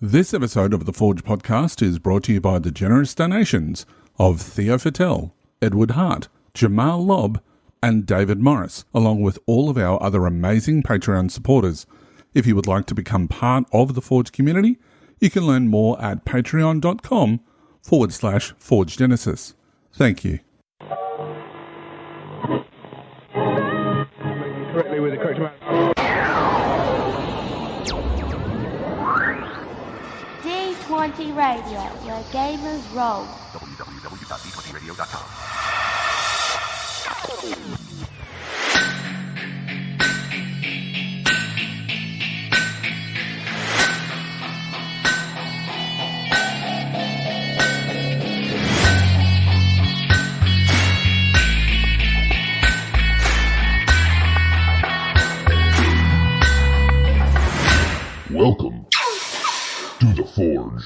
This episode of the Forge podcast is brought to you by the generous donations of Theo Fattel, Edward Hart, Jamal Lobb, and David Morris, along with all of our other amazing Patreon supporters. If you would like to become part of the Forge community, you can learn more at patreon.com/ForgeGenesis. Thank you. Correctly with the correct amount. D20 Radio, where gamers roll. www.d20radio.com. Welcome to the Forge.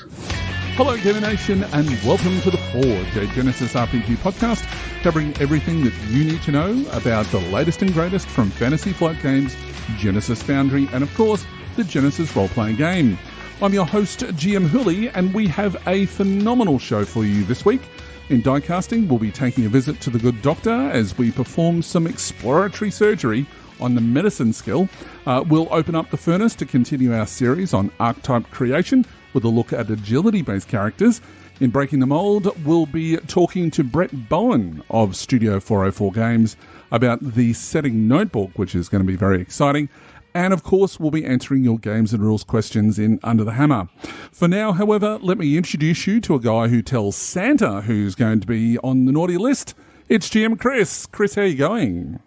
Hello, Gamer Nation, and welcome to the Forge, a Genesys RPG podcast covering everything that you need to know about the latest and greatest from Fantasy Flight Games, Genesys Foundry, and of course, the Genesys role-playing game. I'm your host, GM Hooley, and we have a phenomenal show for you this week. In diecasting, we'll be taking a visit to the good doctor as we perform some exploratory surgery on the medicine skill. We'll open up the furnace to continue our series on archetype creation with a look at agility-based characters. In Breaking the Mould, we'll be talking to Brett Bowen of Studio 404 Games about the setting notebook, which is going to be very exciting. And of course, we'll be answering your games and rules questions in Under the Hammer. For now, however, let me introduce you to a guy who tells Santa who's going to be on the naughty list. It's GM Chris. Chris, how are you going?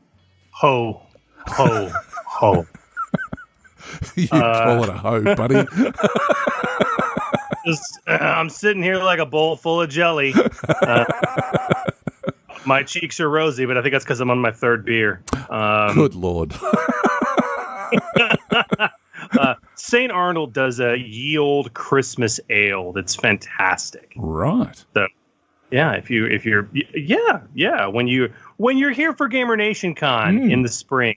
Ho, ho, ho. You call it a hoe, buddy. I'm sitting here like a bowl full of jelly. My cheeks are rosy, but I think that's because I'm on my third beer. Good Lord. St. Arnold does a ye old Christmas ale that's fantastic. Right. So, yeah, when you're here for Gamer Nation Con in the spring,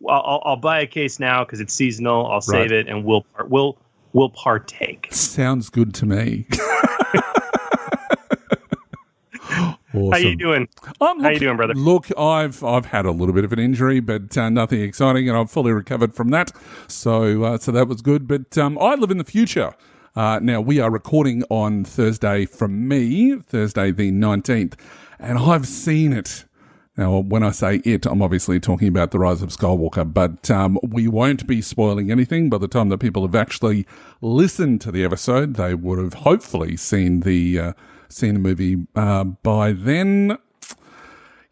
I'll buy a case now because it's seasonal. I'll save it and we'll partake. Sounds good to me. Awesome. How you doing? How you doing, brother? Look, I've had a little bit of an injury, but nothing exciting, and I've fully recovered from that. So that was good. But I live in the future. Now, we are recording on Thursday from me, Thursday the 19th, and I've seen it. Now, when I say it, I'm obviously talking about The Rise of Skywalker, but we won't be spoiling anything. By the time that people have actually listened to the episode, they would have hopefully seen the movie by then.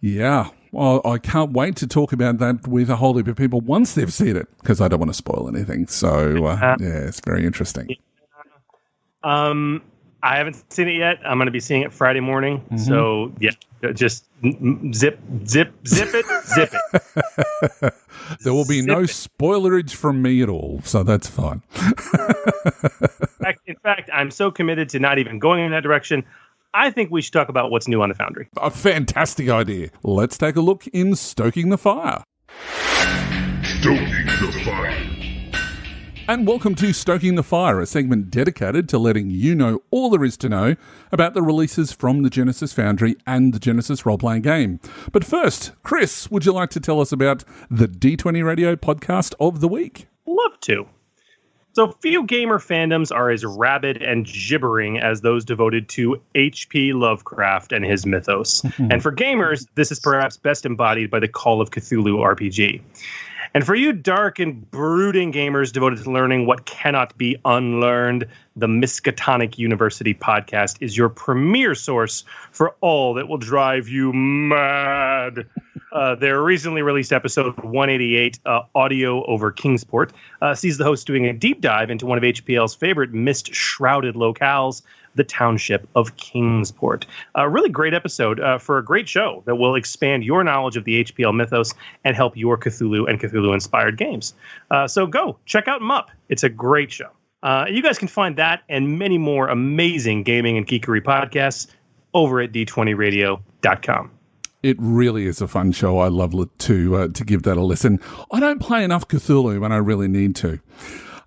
Yeah, well, I can't wait to talk about that with a whole heap of people once they've seen it, because I don't want to spoil anything. So, yeah, it's very interesting. I haven't seen it yet. I'm going to be seeing it Friday morning. Mm-hmm. So, yeah, just zip it. There will be no spoilerage from me at all, so that's fine. In fact, I'm so committed to not even going in that direction. I think we should talk about what's new on the Foundry. A fantastic idea. Let's take a look in Stoking the Fire. Stoking the Fire. And welcome to Stoking the Fire, a segment dedicated to letting you know all there is to know about the releases from the Genesys Foundry and the Genesys role-playing game. But first, Chris, would you like to tell us about the D20 Radio podcast of the week? Love to. So few gamer fandoms are as rabid and gibbering as those devoted to H.P. Lovecraft and his mythos. And for gamers, this is perhaps best embodied by the Call of Cthulhu RPG. And for you dark and brooding gamers devoted to learning what cannot be unlearned, the Miskatonic University podcast is your premier source for all that will drive you mad. Their recently released episode 188, Audio Over Kingsport, sees the host doing a deep dive into one of HPL's favorite mist-shrouded locales, the township of Kingsport. A really great episode for a great show that will expand your knowledge of the HPL mythos and help your Cthulhu and Cthulhu-inspired games. So go, check out Mup. It's a great show. You guys can find that and many more amazing gaming and geekery podcasts over at d20radio.com. It really is a fun show. I love to give that a listen. I don't play enough Cthulhu when I really need to.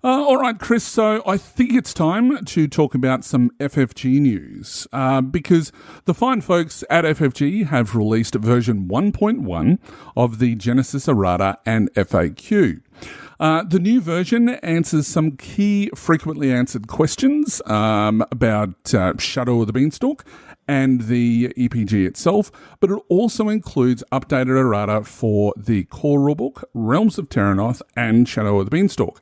All right, Chris, so I think it's time to talk about some FFG news because the fine folks at FFG have released version 1.1 of the Genesys errata and FAQ. The new version answers some key frequently answered questions about Shadow of the Beanstalk and the EPG itself, but it also includes updated errata for the core rulebook, Realms of Terranoth, and Shadow of the Beanstalk.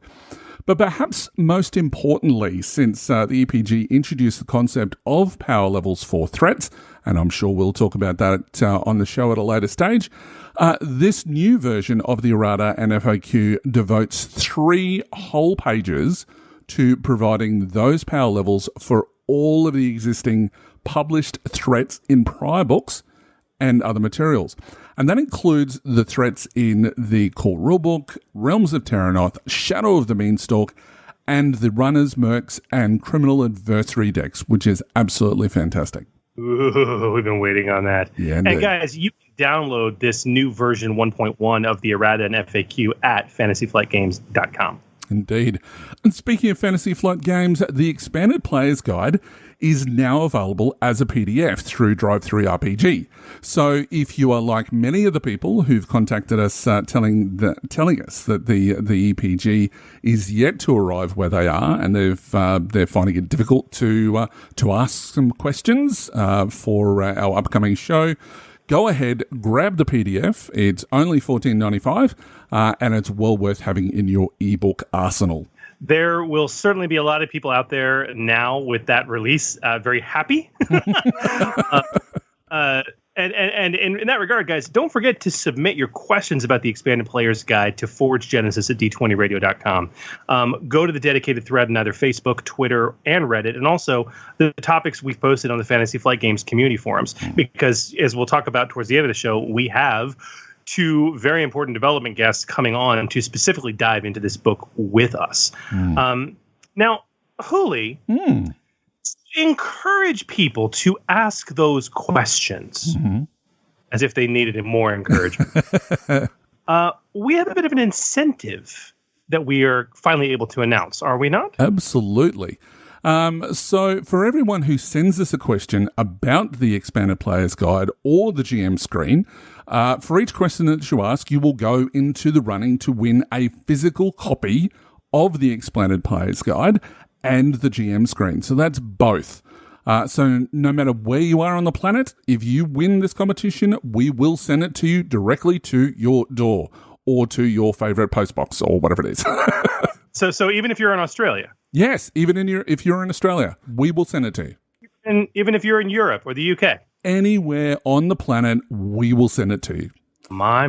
But perhaps most importantly, since the EPG introduced the concept of power levels for threats, and I'm sure we'll talk about that on the show at a later stage, this new version of the errata and FAQ devotes 3 whole pages to providing those power levels for all of the existing published threats in prior books and other materials. And that includes the threats in the core rulebook, Realms of Terranoth, Shadow of the Beanstalk, and the Runners, Mercs, and Criminal Adversary decks, which is absolutely fantastic. Ooh, we've been waiting on that. Yeah, and guys, you can download this new version 1.1 of the errata and FAQ at fantasyflightgames.com. Indeed. And speaking of Fantasy Flight Games, the Expanded Player's Guide is now available as a PDF through Drive-Thru RPG. So if you are like many of the people who've contacted us telling us that the EPG is yet to arrive where they are, and they're finding it difficult to ask some questions for our upcoming show, go ahead, grab the PDF. It's only $14.95, and it's well worth having in your ebook arsenal. There will certainly be a lot of people out there now with that release, very happy. And in that regard, guys, don't forget to submit your questions about the Expanded Player's Guide to forwardsgenesis at d20radio.com. Go to the dedicated thread on either Facebook, Twitter, and Reddit, and also the topics we've posted on the Fantasy Flight Games community forums, because as we'll talk about towards the end of the show, we have 2 very important development guests coming on to specifically dive into this book with us. Now, Hooli, encourage people to ask those questions as if they needed more encouragement. We have a bit of an incentive that we are finally able to announce, are we not? Absolutely. So for everyone who sends us a question about the Expanded Player's Guide or the GM screen, for each question that you ask, you will go into the running to win a physical copy of the Expanded Player's Guide and the GM screen. So that's both. So no matter where you are on the planet, if you win this competition, we will send it to you directly to your door or to your favorite postbox or whatever it is. So even if you're in Australia? Yes, even if you're in Australia, we will send it to you. And even if you're in Europe or the UK? Anywhere on the planet, we will send it to you. My.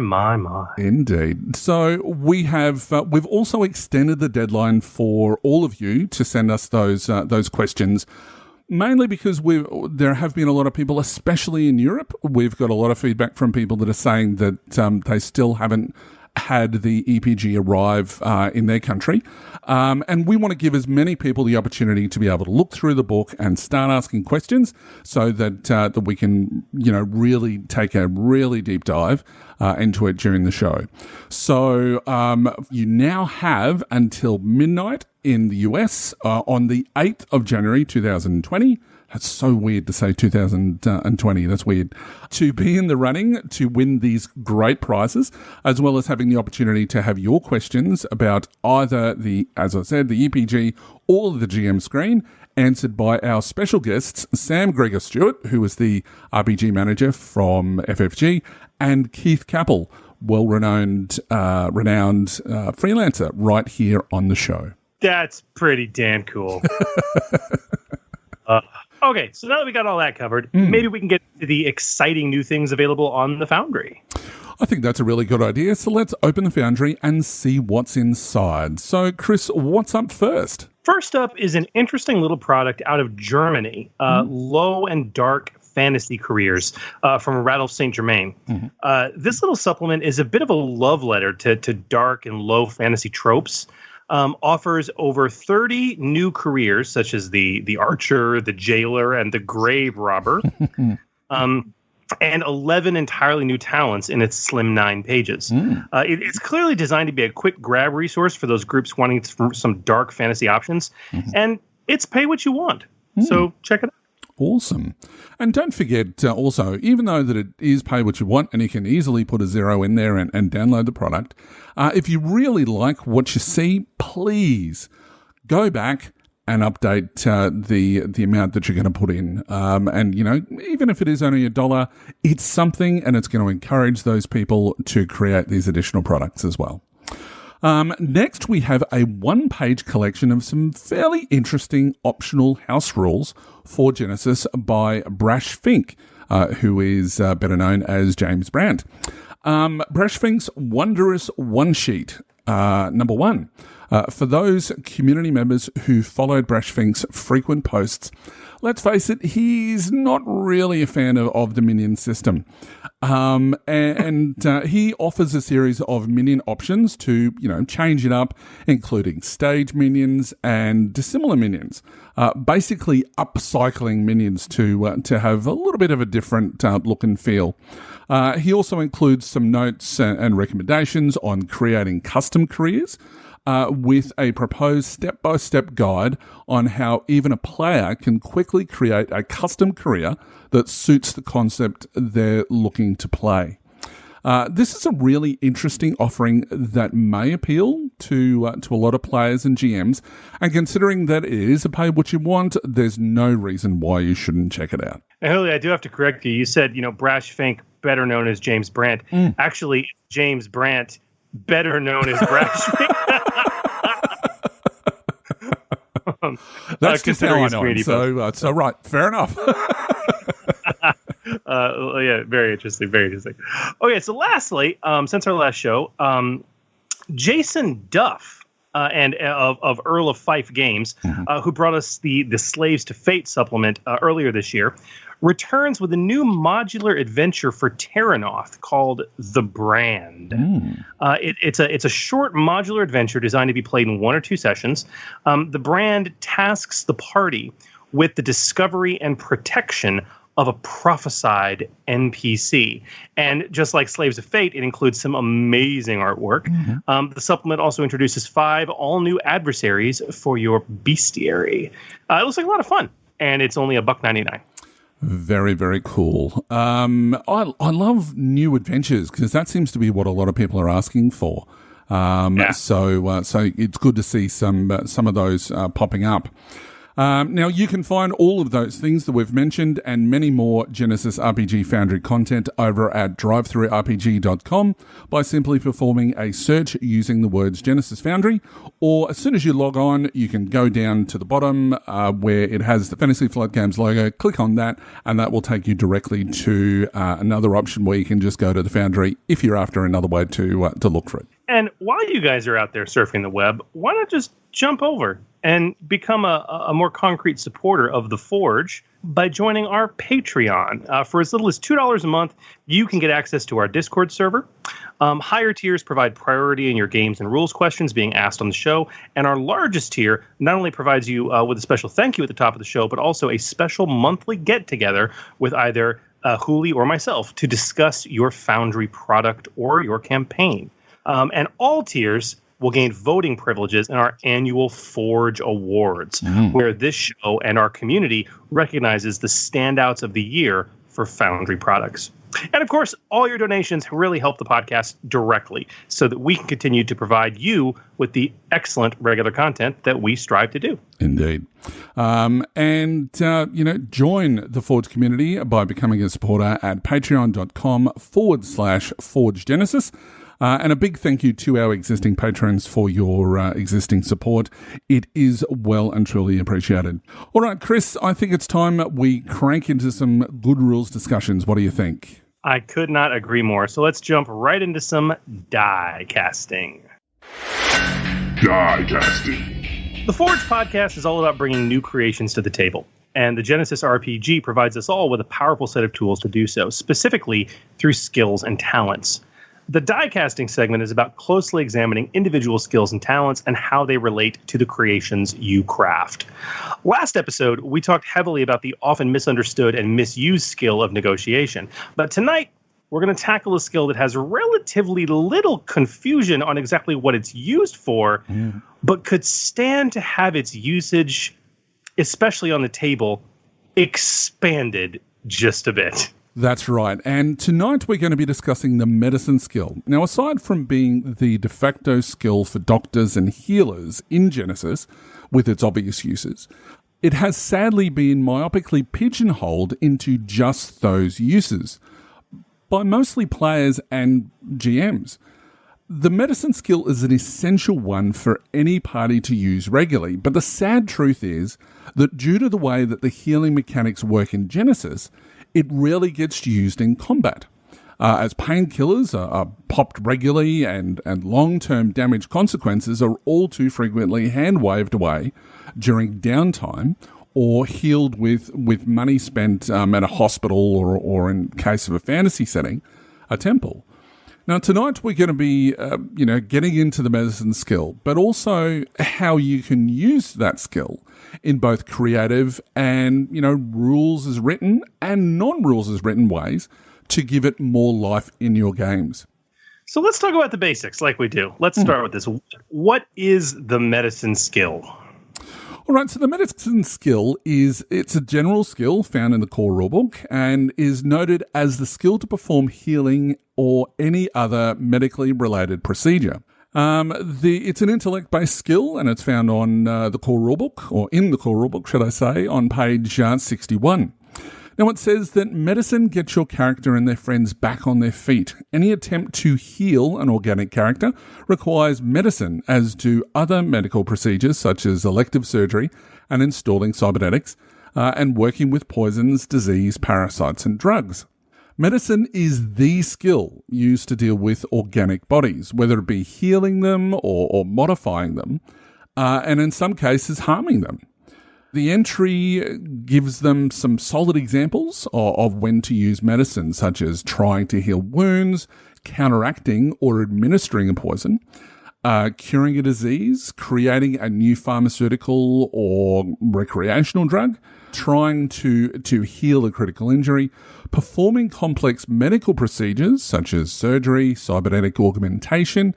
Indeed. So we've also extended the deadline for all of you to send us those questions, mainly because there have been a lot of people, especially in Europe. We've got a lot of feedback from people that are saying that they still haven't had the EPG arrive in their country. And we want to give as many people the opportunity to be able to look through the book and start asking questions so that we can, really take a really deep dive into it during the show. So you now have until midnight in the US on the 8th of January 2020. That's so weird to say 2020. That's weird. To be in the running to win these great prizes, as well as having the opportunity to have your questions about either as I said, the EPG or the GM screen answered by our special guests, Sam Gregor Stewart, who is the RPG manager from FFG, and Keith Capel, renowned freelancer right here on the show. That's pretty damn cool. Okay, so now that we got all that covered, maybe we can get to the exciting new things available on the Foundry. I think that's a really good idea. So let's open the Foundry and see what's inside. So, Chris, what's up first? First up is an interesting little product out of Germany, Low and Dark Fantasy Careers from Radolf St. Germain. This little supplement is a bit of a love letter to dark and low fantasy tropes. Offers over 30 new careers, such as the archer, the jailer, and the grave robber. and 11 entirely new talents in its slim 9 pages. It's clearly designed to be a quick grab resource for those groups wanting some dark fantasy options, and it's pay what you want. So check it out. Awesome. And don't forget also, even though that it is pay what you want and you can easily put a zero in there and download the product, if you really like what you see, please go back and update the amount that you're going to put in. And, you know, even if it is only $1, it's something, and it's going to encourage those people to create these additional products as well. Next, we have a one-page collection of some fairly interesting optional house rules for Genesys by Brash Fink, who is better known as James Brandt. Brash Fink's Wondrous One Sheet, number 1. For those community members who followed Brash Fink's frequent posts, let's face it, he's not really a fan of the minion system. And he offers a series of minion options to, you know, change it up, including stage minions and dissimilar minions. Basically upcycling minions to have a little bit of a different look and feel. He also includes some notes and recommendations on creating custom careers, with a proposed step-by-step guide on how even a player can quickly create a custom career that suits the concept they're looking to play. This is a really interesting offering that may appeal to a lot of players and GMs, and considering that it is a pay what you want, there's no reason why you shouldn't check it out. And Haley, I do have to correct you. You said, you know, Brash Fink, better known as James Brandt. Actually, James Brandt, better known as Brash Fink. That's just how I know him. So right, fair enough. Yeah, very interesting, very interesting. Okay, so lastly, since our last show, Jason Duff and of Earl of Fife Games, who brought us the Slaves to Fate supplement earlier this year, returns with a new modular adventure for Terranoth called The Brand. It's a short modular adventure designed to be played in 1 or 2 sessions. The Brand tasks the party with the discovery and protection of a prophesied NPC. And just like Slaves of Fate, it includes some amazing artwork. The supplement also introduces 5 all-new adversaries for your bestiary. It looks like a lot of fun, and it's only $1.99. Very, very cool. I love new adventures because that seems to be what a lot of people are asking for. So it's good to see some of those popping up. Now, you can find all of those things that we've mentioned and many more Genesys RPG Foundry content over at drivethrurpg.com by simply performing a search using the words Genesys Foundry, or as soon as you log on, you can go down to the bottom where it has the Fantasy Flight Games logo, click on that, and that will take you directly to another option where you can just go to the Foundry if you're after another way to look for it. And while you guys are out there surfing the web, why not just jump over and become a more concrete supporter of The Forge by joining our Patreon. For as little as $2 a month, you can get access to our Discord server. Higher tiers provide priority in your games and rules questions being asked on the show. And our largest tier not only provides you with a special thank you at the top of the show, but also a special monthly get-together with either Hooli or myself to discuss your Foundry product or your campaign. And all tiers will gain voting privileges in our annual Forge Awards, where this show and our community recognizes the standouts of the year for Foundry products. And of course, all your donations really help the podcast directly so that we can continue to provide you with the excellent regular content that we strive to do. Indeed. Join the Forge community by becoming a supporter at patreon.com/ForgeGenesys. And a big thank you to our existing patrons for your existing support. It is well and truly appreciated. All right, Chris, I think it's time we crank into some good rules discussions. What do you think? I could not agree more. So let's jump right into some die casting. Die casting. The Forge podcast is all about bringing new creations to the table. And the Genesys RPG provides us all with a powerful set of tools to do so, specifically through skills and talents. The die casting segment is about closely examining individual skills and talents and how they relate to the creations you craft. Last episode, we talked heavily about the often misunderstood and misused skill of negotiation. But tonight, we're going to tackle a skill that has relatively little confusion on exactly what it's used for, but could stand to have its usage, especially on the table, expanded just a bit. That's right. And tonight we're going to be discussing the medicine skill. Now, aside from being the de facto skill for doctors and healers in Genesys, with its obvious uses, it has sadly been myopically pigeonholed into just those uses by mostly players and GMs. The medicine skill is an essential one for any party to use regularly, but the sad truth is that due to the way that the healing mechanics work in Genesys, it rarely gets used in combat, as painkillers are popped regularly and long-term damage consequences are all too frequently hand-waved away during downtime or healed with money spent at a hospital or in case of a fantasy setting, a temple. Now, tonight we're going to be, getting into the medicine skill, but also how you can use that skill in both creative and, rules as written and non-rules as written ways to give it more life in your games. So let's talk about the basics like we do. Let's start with this. What is the medicine skill? All right, so the medicine skill it's a general skill found in the core rulebook and is noted as the skill to perform healing or any other medically related procedure. It's an intellect-based skill, and it's found on the core rulebook, or in the core rulebook, should I say, on page 61. Now, it says that medicine gets your character and their friends back on their feet. Any attempt to heal an organic character requires medicine, as do other medical procedures such as elective surgery and installing cybernetics, and working with poisons, disease, parasites, and drugs. Medicine is the skill used to deal with organic bodies, whether it be healing them or modifying them, and in some cases harming them. The entry gives them some solid examples of when to use medicine, such as trying to heal wounds, counteracting or administering a poison, curing a disease, creating a new pharmaceutical or recreational drug, trying to heal a critical injury, performing complex medical procedures such as surgery, cybernetic augmentation,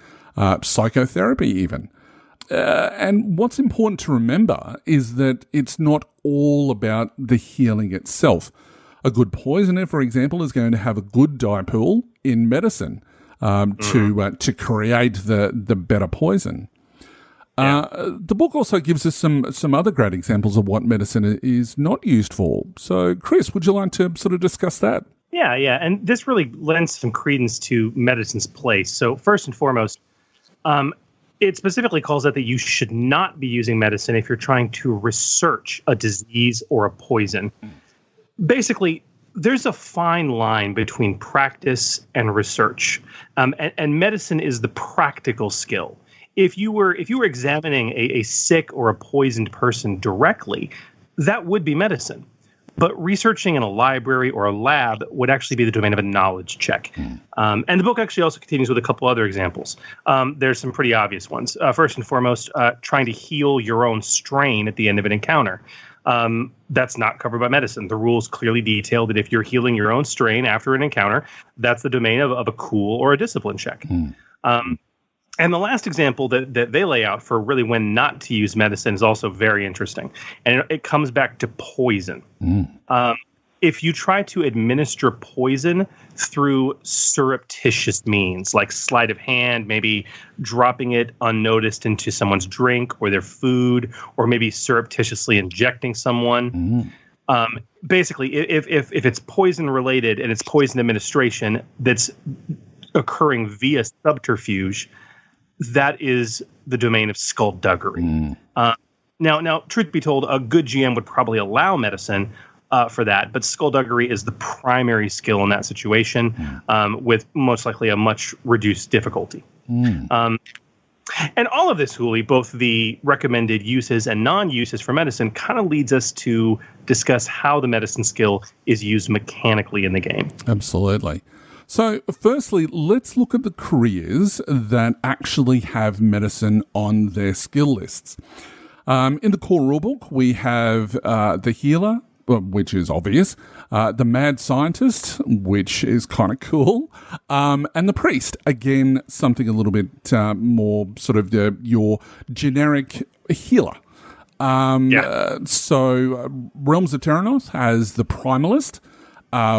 psychotherapy even. And what's important to remember is that it's not all about the healing itself. A good poisoner, for example, is going to have a good die pool in medicine to create the better poison. The book also gives us some other great examples of what medicine is not used for. So, Chris, would you like to sort of discuss that? Yeah. And this really lends some credence to medicine's place. So, first and foremost, it specifically calls out that you should not be using medicine if you're trying to research a disease or a poison. Basically, there's a fine line between practice and research, and medicine is the practical skill. If you were examining a sick or a poisoned person directly, that would be medicine. But researching in a library or a lab would actually be the domain of a knowledge check. And the book actually also continues with a couple other examples. There's some pretty obvious ones. First and foremost, trying to heal your own strain at the end of an encounter. That's not covered by medicine. The rules clearly detail that if you're healing your own strain after an encounter, that's the domain of a cool or a discipline check. And the last example that they lay out for really when not to use medicine is also very interesting. And it comes back to poison. If you try to administer poison through surreptitious means, like sleight of hand, maybe dropping it unnoticed into someone's drink or their food, or maybe surreptitiously injecting someone, basically, if it's poison related and it's poison administration that's occurring via subterfuge, that is the domain of skullduggery. Now, truth be told, a good GM would probably allow medicine for that, but skullduggery is the primary skill in that situation, with most likely a much reduced difficulty. And all of this, Hooli, both the recommended uses and non-uses for medicine, kind of leads us to discuss how the medicine skill is used mechanically in the game. Absolutely. So, firstly, let's look at the careers that actually have medicine on their skill lists. In the core rulebook, we have the healer, which is obvious, the mad scientist, which is kind of cool, and the priest, again, something a little bit more sort of your generic healer. So Realms of Terranoth has the primalist,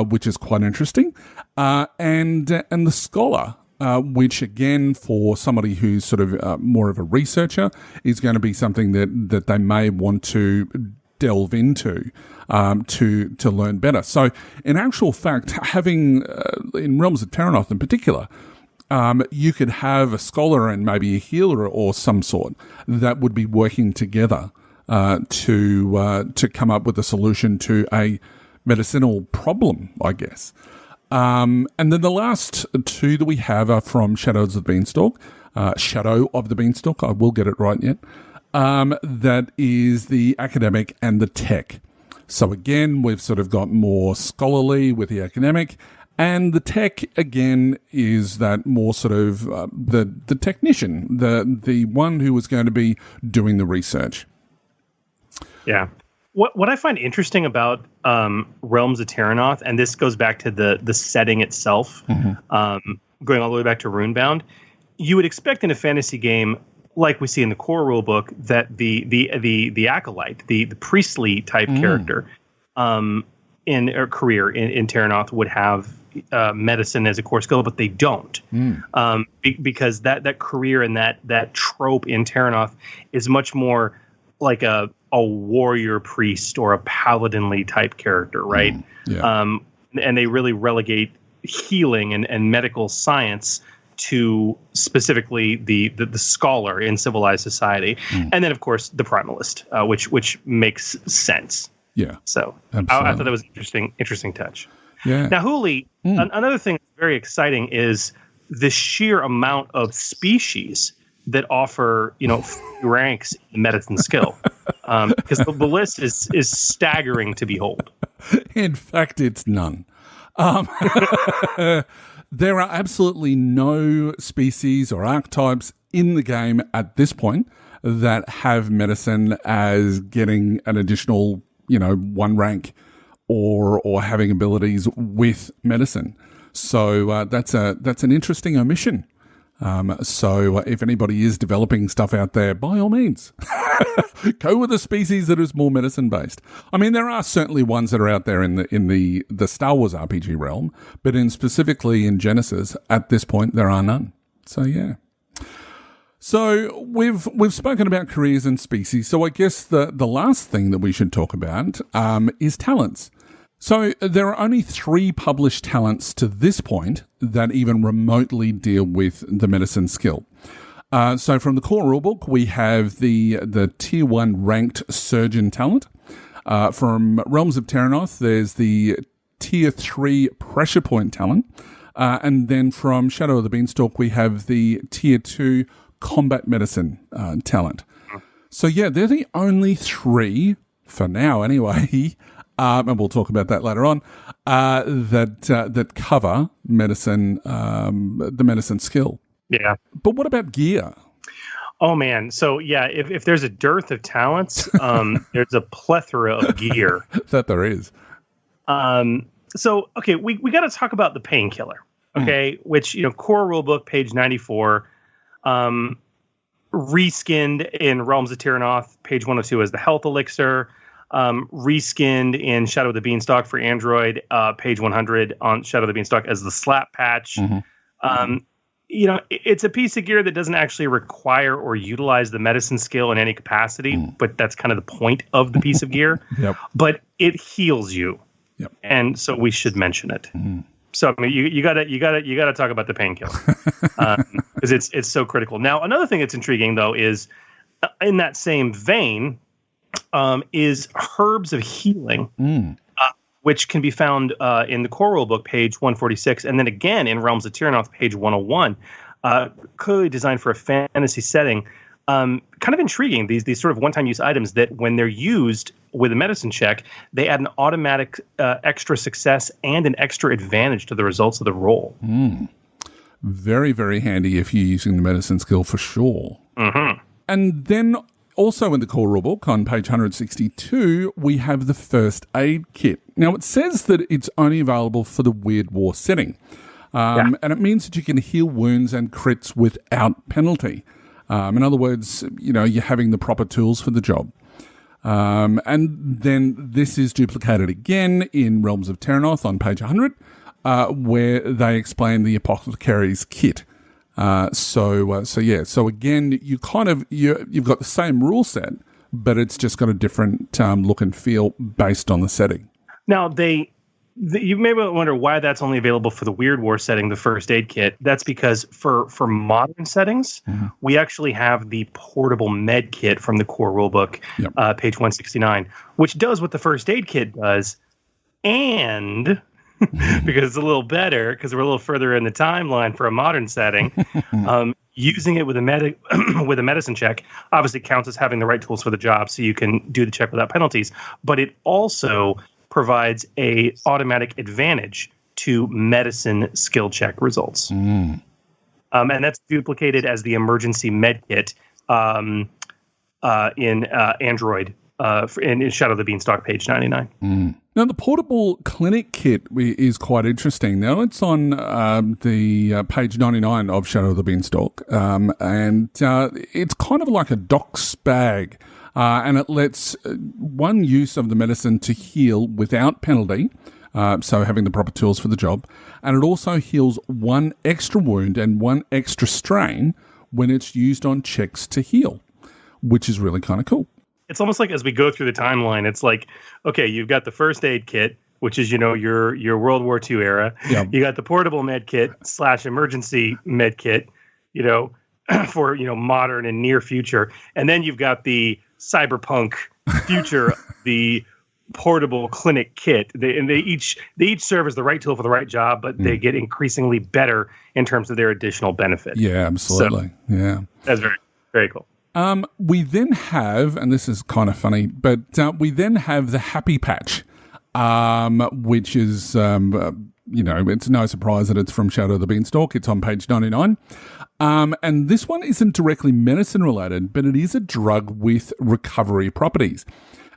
which is quite interesting, and the scholar, which again, for somebody who's sort of more of a researcher, is going to be something that they may want to delve into to learn better. So, in actual fact, having in Realms of Terranoth in particular, you could have a scholar and maybe a healer or some sort that would be working together to come up with a solution to a medicinal problem, I guess. And then the last two that we have are from Shadow of the Beanstalk. I will get it right yet. That is the academic and the tech. So again, we've sort of got more scholarly with the academic, and the tech again is that more sort of the technician, the one who is going to be doing the research. Yeah. What I find interesting about Realms of Terranoth, and this goes back to the setting itself, going all the way back to Runebound, you would expect in a fantasy game, like we see in the core rulebook, that the acolyte, the priestly type character, in a career in Terranoth would have medicine as a core skill, but they don't, because that career and that trope in Terranoth is much more like a warrior priest or a paladinly type character, right? And they really relegate healing and medical science to specifically the scholar in civilized society, and then of course the primalist, which makes sense. Yeah. So I thought that was an interesting touch. Yeah. Now, Hooli, another thing that's very exciting is the sheer amount of species that offer, ranks in medicine skill, because the list is staggering to behold. In fact, it's none. There are absolutely no species or archetypes in the game at this point that have medicine as getting an additional, one rank or having abilities with medicine. So that's an interesting omission. So if anybody is developing stuff out there, by all means, go with a species that is more medicine based. I mean, there are certainly ones that are out there in the Star Wars RPG realm, but specifically in Genesys, at this point, there are none. So yeah. So we've spoken about careers and species. So I guess the last thing that we should talk about is talents. So there are only 3 published talents to this point that even remotely deal with the medicine skill. So from the core rulebook, we have the tier 1 ranked surgeon talent. From Realms of Terranoth, there's the tier 3 pressure point talent. And then from Shadow of the Beanstalk, we have the tier 2 combat medicine talent. So yeah, they're the only 3, for now anyway, and we'll talk about that later on, that cover medicine, the medicine skill. Yeah. But what about gear? Oh, man. So, yeah, if there's a dearth of talents, there's a plethora of gear. That there is. So, okay, we got to talk about the painkiller, okay, which, core rulebook, page 94, reskinned in Realms of Terranoth, page 102 as the health elixir, reskinned in Shadow of the Beanstalk for Android, page 100 on Shadow of the Beanstalk as the slap patch. It's a piece of gear that doesn't actually require or utilize the medicine skill in any capacity, but that's kind of the point of the piece of gear. But it heals you, and so we should mention it. So I mean, you gotta talk about the painkiller because it's so critical. Now, another thing that's intriguing though is in that same vein. Is herbs of healing, which can be found in the core rulebook, page 146, and then again in Realms of Terranoth, page 101. Clearly designed for a fantasy setting. Kind of intriguing. These sort of one-time use items that, when they're used with a medicine check, they add an automatic extra success and an extra advantage to the results of the roll. Very, very handy if you're using the medicine skill for sure. Mm-hmm. And then also in the core rulebook on page 162, we have the first aid kit. Now, it says that it's only available for the Weird War setting. And it means that you can heal wounds and crits without penalty. In other words, you're having the proper tools for the job. And then this is duplicated again in Realms of Terranoth on page 100, where they explain the Apothecary's kit. So again, you've got the same rule set, but it's just got a different look and feel based on the setting. Now, you may wonder why that's only available for the Weird War setting, the first aid kit. That's because for modern settings, we actually have the portable med kit from the core rulebook, page 169, which does what the first aid kit does, and because it's a little better, because we're a little further in the timeline for a modern setting, using it with a medicine check obviously counts as having the right tools for the job, so you can do the check without penalties. But it also provides a automatic advantage to medicine skill check results. And that's duplicated as the emergency med kit in Android in Shadow of the Beanstalk, page 99. Now, the portable clinic kit is quite interesting. Now, it's on the page 99 of Shadow of the Beanstalk, and it's kind of like a doc's bag. And it lets one use of the medicine to heal without penalty, so having the proper tools for the job. And it also heals one extra wound and one extra strain when it's used on checks to heal, which is really kind of cool. It's almost like as we go through the timeline, it's like, okay, you've got the first aid kit, which is, your World War II era. Yep. You got the portable med kit / emergency med kit, for, modern and near future. And then you've got the cyberpunk future, the portable clinic kit. They each serve as the right tool for the right job, but they get increasingly better in terms of their additional benefit. Yeah, absolutely. So, that's very, very cool. We then have, and this is kind of funny, but we then have the Happy Patch, which is, it's no surprise that it's from Shadow of the Beanstalk. It's on page 99. And this one isn't directly medicine related, but it is a drug with recovery properties.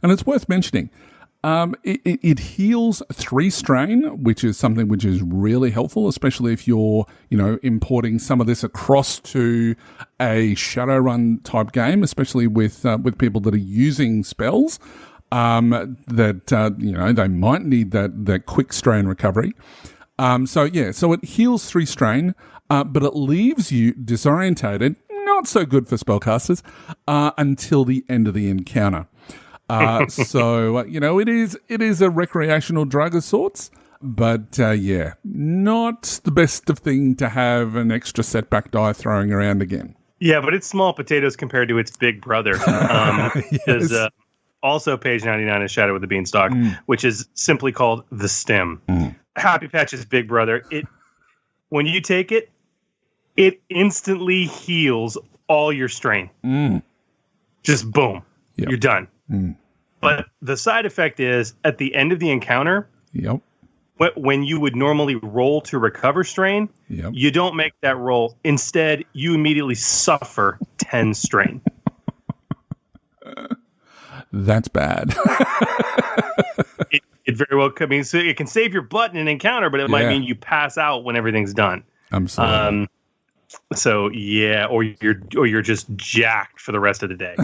And it's worth mentioning. It heals 3 strain, which is something which is really helpful, especially if you're, importing some of this across to a Shadowrun type game, especially with people that are using spells that they might need that quick strain recovery. So it heals 3 strain, but it leaves you disorientated, not so good for spellcasters, until the end of the encounter. It is a recreational drug of sorts, but not the best of thing to have an extra setback die throwing around again. Yeah, but it's small potatoes compared to its big brother. Yes. Also, page 99 is Shadow of the Beanstalk, which is simply called the Stem. Happy Patch's big brother. When you take it, it instantly heals all your strain. Just boom, you're done. But the side effect is at the end of the encounter, when you would normally roll to recover strain, you don't make that roll. Instead, you immediately suffer 10 strain. That's bad. It very well could mean, so it can save your butt in an encounter, but it might mean you pass out when everything's done. Absolutely. Or you're just jacked for the rest of the day.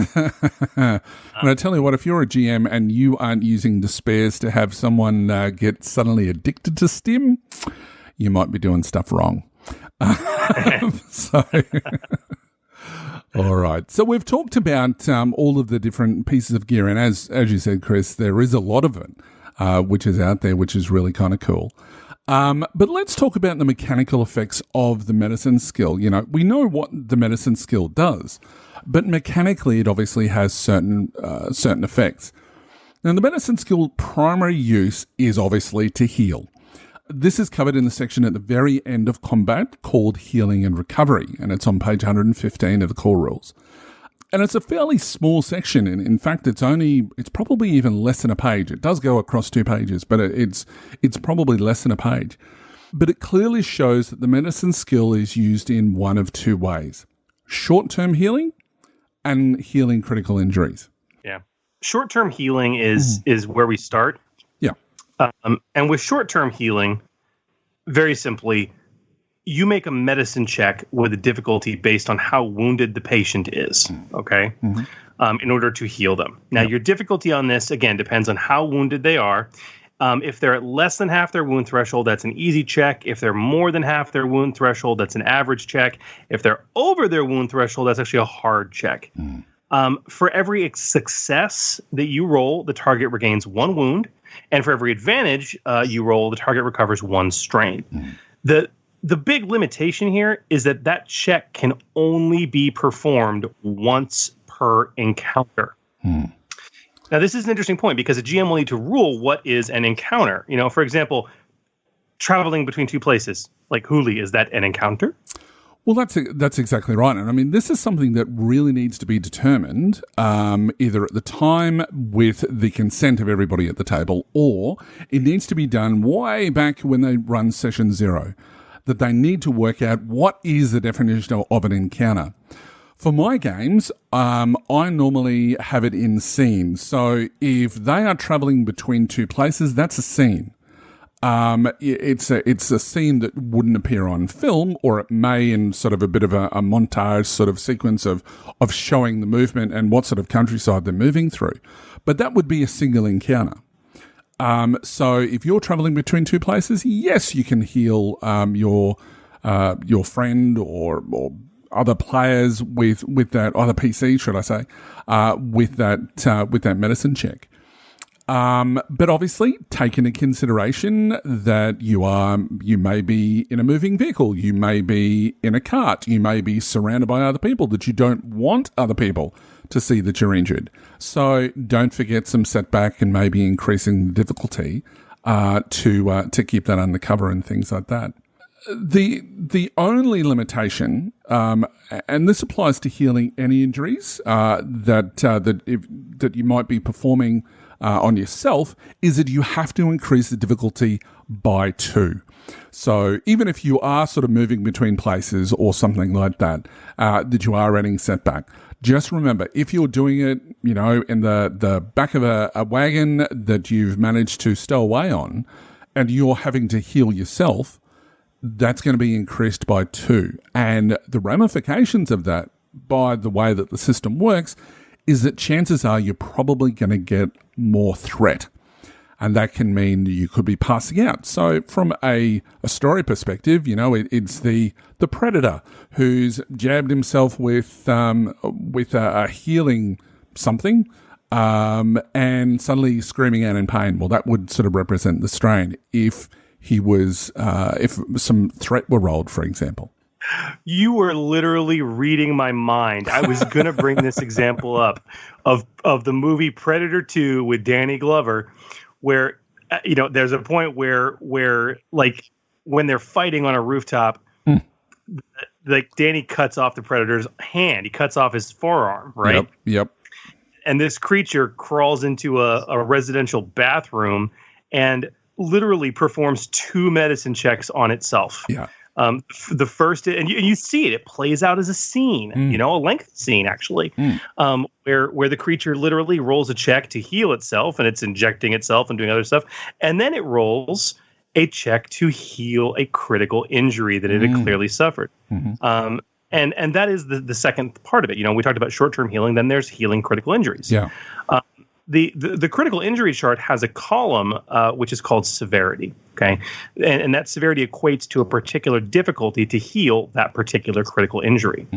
And I tell you what, if you're a GM and you aren't using the spares to have someone get suddenly addicted to stim, you might be doing stuff wrong. All right. So we've talked about all of the different pieces of gear, and as you said, Chris, there is a lot of it, which is out there, which is really kind of cool. But let's talk about the mechanical effects of the medicine skill. We know what the medicine skill does, but mechanically it obviously has certain effects. Now, the medicine skill primary use is obviously to heal. This is covered in the section at the very end of combat called Healing and Recovery, and it's on page 115 of the core rules. And it's a fairly small section. And in fact, it's probably even less than a page. It does go across 2 pages, but it's probably less than a page. But it clearly shows that the medicine skill is used in one of 2 ways: short-term healing and healing critical injuries. Yeah. Short-term healing is where we start. Yeah. And with short-term healing, very simply, you make a medicine check with a difficulty based on how wounded the patient is, okay, in order to heal them. Now, your difficulty on this, again, depends on how wounded they are. If they're at less than half their wound threshold, that's an easy check. If they're more than half their wound threshold, that's an average check. If they're over their wound threshold, that's actually a hard check. For every success that you roll, the target regains 1 wound. And for every advantage you roll, the target recovers 1 strain. The big limitation here is that check can only be performed once per encounter. Now, this is an interesting point because a GM will need to rule what is an encounter. You know, for example, traveling between 2 places, like Hooli, is that an encounter? Well, that's exactly right. And I mean, this is something that really needs to be determined either at the time with the consent of everybody at the table, or it needs to be done way back when they run session 0, that they need to work out what is the definition of an encounter. For my games, I normally have it in scenes. So if they are traveling between 2 places, that's a scene. It's a scene that wouldn't appear on film, or it may in sort of a bit of a montage sort of sequence of showing the movement and what sort of countryside they're moving through. But that would be a single encounter. So if you're traveling between 2 places, yes, you can heal your friend or other players with that, other PC, should I say, with that medicine check. But obviously, take into consideration that you may be in a moving vehicle, you may be in a cart, you may be surrounded by other people that you don't want other people to see that you're injured. So don't forget some setback and maybe increasing the difficulty to keep that undercover and things like that. The only limitation, and this applies to healing any injuries that you might be performing on yourself, is that you have to increase the difficulty by 2. So even if you are sort of moving between places or something like that, that you are adding setback, just remember, if you're doing it, you know, in the back of a wagon that you've managed to stow away on, and you're having to heal yourself, that's going to be increased by 2. And the ramifications of that, by the way that the system works, is that chances are you're probably going to get more threat. And that can mean you could be passing out. So from a story perspective, you know, it's the predator who's jabbed himself with a healing something, and suddenly screaming out in pain. Well, that would sort of represent the strain if some threat were rolled, for example. You were literally reading my mind. I was going to bring this example up of the movie Predator 2 with Danny Glover, where, you know, there's a point where like when they're fighting on a rooftop, like Danny cuts off the Predator's hand. He cuts off his forearm, right? Yep. And this creature crawls into a residential bathroom and literally performs 2 medicine checks on itself. Yeah. The first, and you see it plays out as a scene, you know, a length scene actually, where the creature literally rolls a check to heal itself, and it's injecting itself and doing other stuff, and then it rolls a check to heal a critical injury that it had clearly suffered. And that is the second part of it. You know, we talked about short-term healing, then there's healing critical injuries. Yeah. The critical injury chart has a column which is called severity, okay? And that severity equates to a particular difficulty to heal that particular critical injury.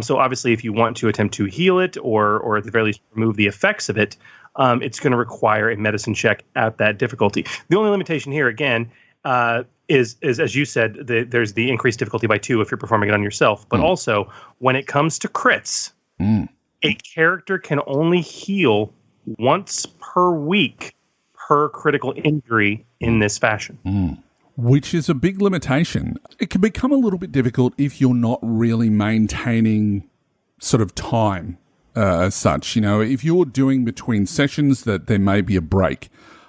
So obviously, if you want to attempt to heal it or at the very least remove the effects of it, it's going to require a medicine check at that difficulty. The only limitation here, again, is as you said, there's the increased difficulty by 2 if you're performing it on yourself. But also, when it comes to crits, a character can only heal once per week per critical injury in this fashion. Which is a big limitation. It can become a little bit difficult if you're not really maintaining sort of time as such. If you're doing between sessions that there may be a break,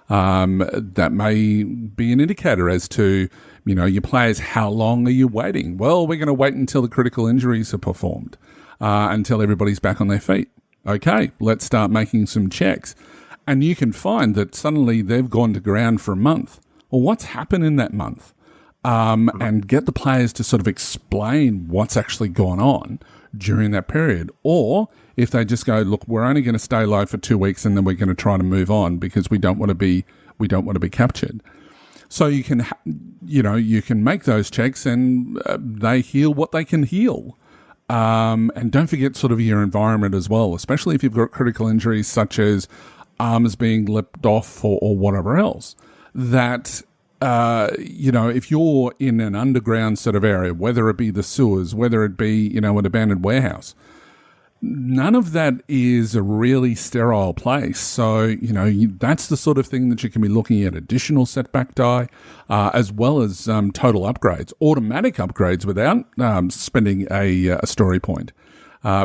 that may be an indicator as to, your players, how long are you waiting? Well, we're going to wait until the critical injuries are performed, until everybody's back on their feet. Okay, let's start making some checks. And you can find that suddenly they've gone to ground for a month. Well, what's happened in that month? And get the players to sort of explain what's actually gone on during that period. Or if they just go, look, we're only going to stay low for 2 weeks and then we're going to try to move on because we don't want to be captured. So you can, you can make those checks and they heal what they can heal. And don't forget sort of your environment as well, especially if you've got critical injuries such as arms being lipped off or whatever else. That, if you're in an underground sort of area, whether it be the sewers, whether it be, an abandoned warehouse, none of that is a really sterile place. So, that's the sort of thing that you can be looking at: additional setback die, as well as total upgrades, automatic upgrades without spending a story point.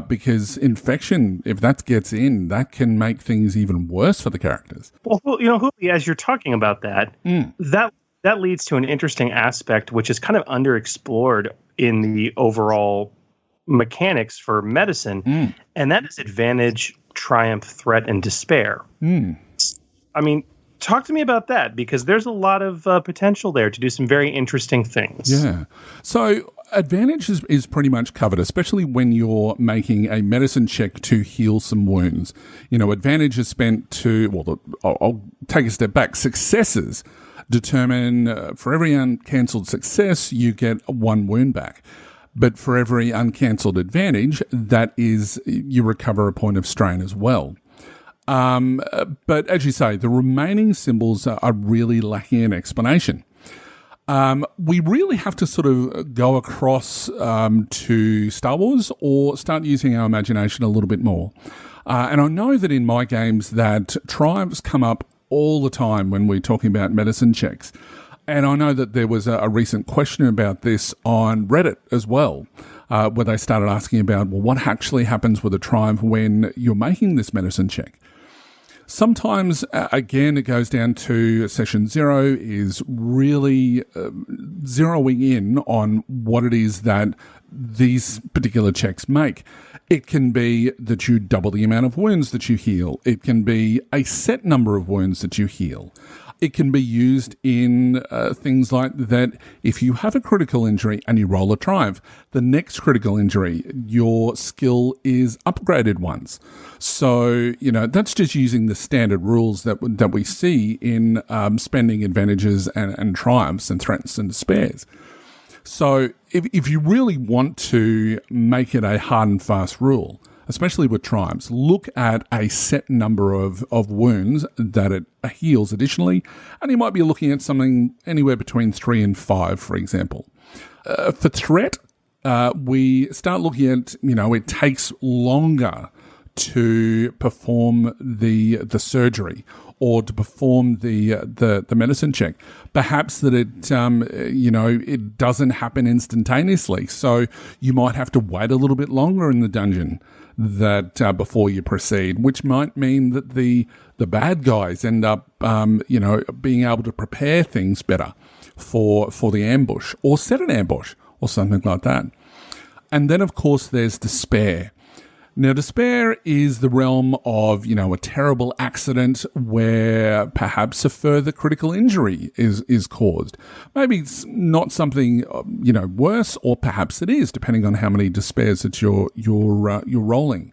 Because infection, if that gets in, that can make things even worse for the characters. Well, Hoopy, as you're talking about that, that leads to an interesting aspect, which is kind of underexplored in the overall mechanics for medicine, and that is advantage, triumph, threat, and despair. I mean, talk to me about that, because there's a lot of potential there to do some very interesting things. Yeah. So advantage is pretty much covered, especially when you're making a medicine check to heal some wounds. Advantage is spent to, I'll take a step back. Successes determine for every uncancelled success, you get 1 wound back. But for every uncancelled advantage, that is, you recover a point of strain as well. But as you say, the remaining symbols are really lacking in explanation. We really have to sort of go across to Star Wars or start using our imagination a little bit more. And I know that in my games that triumphs come up all the time when we're talking about medicine checks. And I know that there was a recent question about this on Reddit as well, where they started asking about, well, what actually happens with a triumph when you're making this medicine check? Sometimes, again, it goes down to session 0 is really zeroing in on what it is that these particular checks make. It can be that you double the amount of wounds that you heal. It can be a set number of wounds that you heal. It can be used in things like that. If you have a critical injury and you roll a triumph, the next critical injury, your skill is upgraded once. So, that's just using the standard rules that we see in spending advantages and triumphs and threats and despairs. So if you really want to make it a hard and fast rule, especially with triumphs, look at a set number of wounds that it heals additionally, and you might be looking at something anywhere between 3 and 5, for example. For threat, we start looking at, it takes longer to perform the surgery or to perform the medicine check. Perhaps that it doesn't happen instantaneously, so you might have to wait a little bit longer in the dungeon that before you proceed, which might mean that the bad guys end up being able to prepare things better for the ambush or set an ambush or something like that. And then, of course, there's despair. Now, despair is the realm of, a terrible accident where perhaps a further critical injury is caused. Maybe it's not something, worse, or perhaps it is, depending on how many despairs that you're rolling.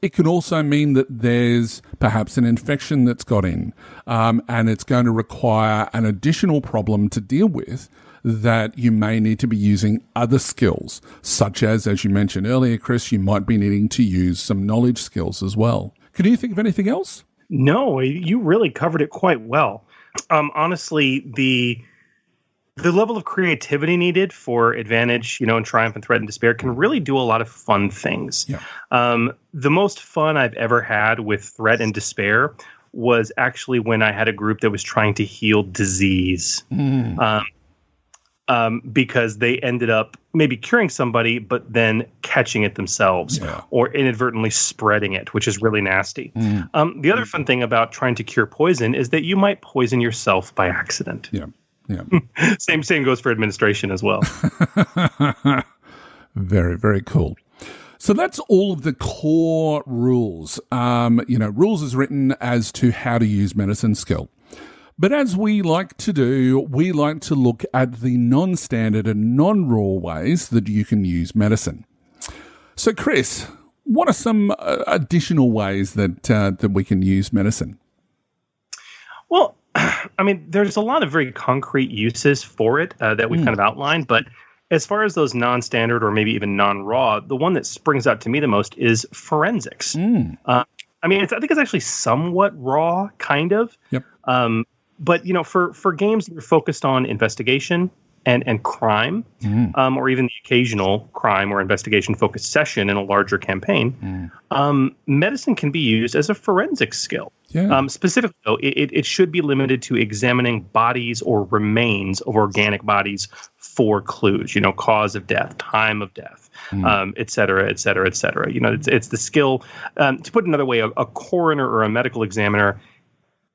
It can also mean that there's perhaps an infection that's got in, and it's going to require an additional problem to deal with, that you may need to be using other skills, such as you mentioned earlier, Chris, you might be needing to use some knowledge skills as well. Can you think of anything else? No, you really covered it quite well. Honestly, the level of creativity needed for advantage, and triumph and threat and despair can really do a lot of fun things. Yeah. The most fun I've ever had with threat and despair was actually when I had a group that was trying to heal disease. because they ended up maybe curing somebody, but then catching it themselves or inadvertently spreading it, which is really nasty. The other fun thing about trying to cure poison is that you might poison yourself by accident. Yeah. Same goes for administration as well. Very, very cool. So that's all of the core rules. Rules is written as to how to use medicine skill. But as we like to do, we like to look at the non-standard and non-raw ways that you can use medicine. So, Chris, what are some additional ways that we can use medicine? Well, I mean, there's a lot of very concrete uses for it that we've kind of outlined, but as far as those non-standard or maybe even non-raw, the one that springs out to me the most is forensics. I think it's actually somewhat raw, kind of. Yep. But, for games that are focused on investigation and crime, or even the occasional crime or investigation-focused session in a larger campaign, medicine can be used as a forensic skill. Yeah. Specifically, though, it should be limited to examining bodies or remains of organic bodies for clues, cause of death, time of death, et cetera, et cetera, et cetera. It's the skill. To put it another way, a coroner or a medical examiner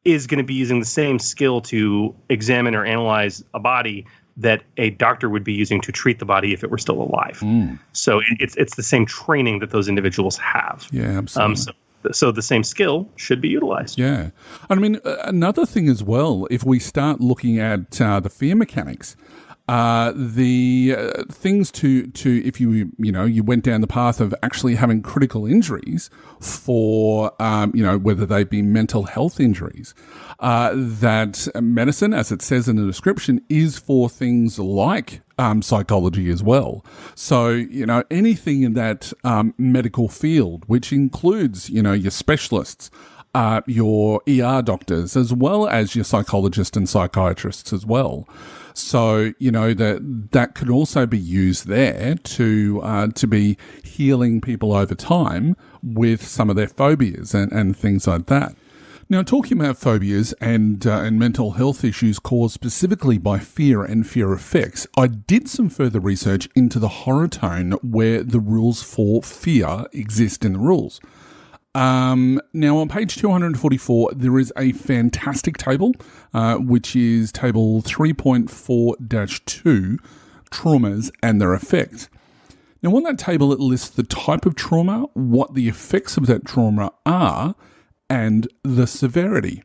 is going to be using the same skill to examine or analyze a body that a doctor would be using to treat the body if it were still alive. So it's the same training that those individuals have. Yeah, absolutely. So the same skill should be utilized. Yeah. I mean, another thing as well, if we start looking at the fear mechanics, the things to if you went down the path of actually having critical injuries for whether they be mental health injuries, that medicine, as it says in the description, is for things like psychology as well. So anything in that medical field, which includes your specialists, your ER doctors, as well as your psychologists and psychiatrists as well. So, that could also be used there to be healing people over time with some of their phobias and things like that. Now, talking about phobias and mental health issues caused specifically by fear and fear effects, I did some further research into the horror tone where the rules for fear exist in the rules. Now, on page 244, there is a fantastic table, which is table 3.4-2, traumas and their effects. Now, on that table, it lists the type of trauma, what the effects of that trauma are, and the severity.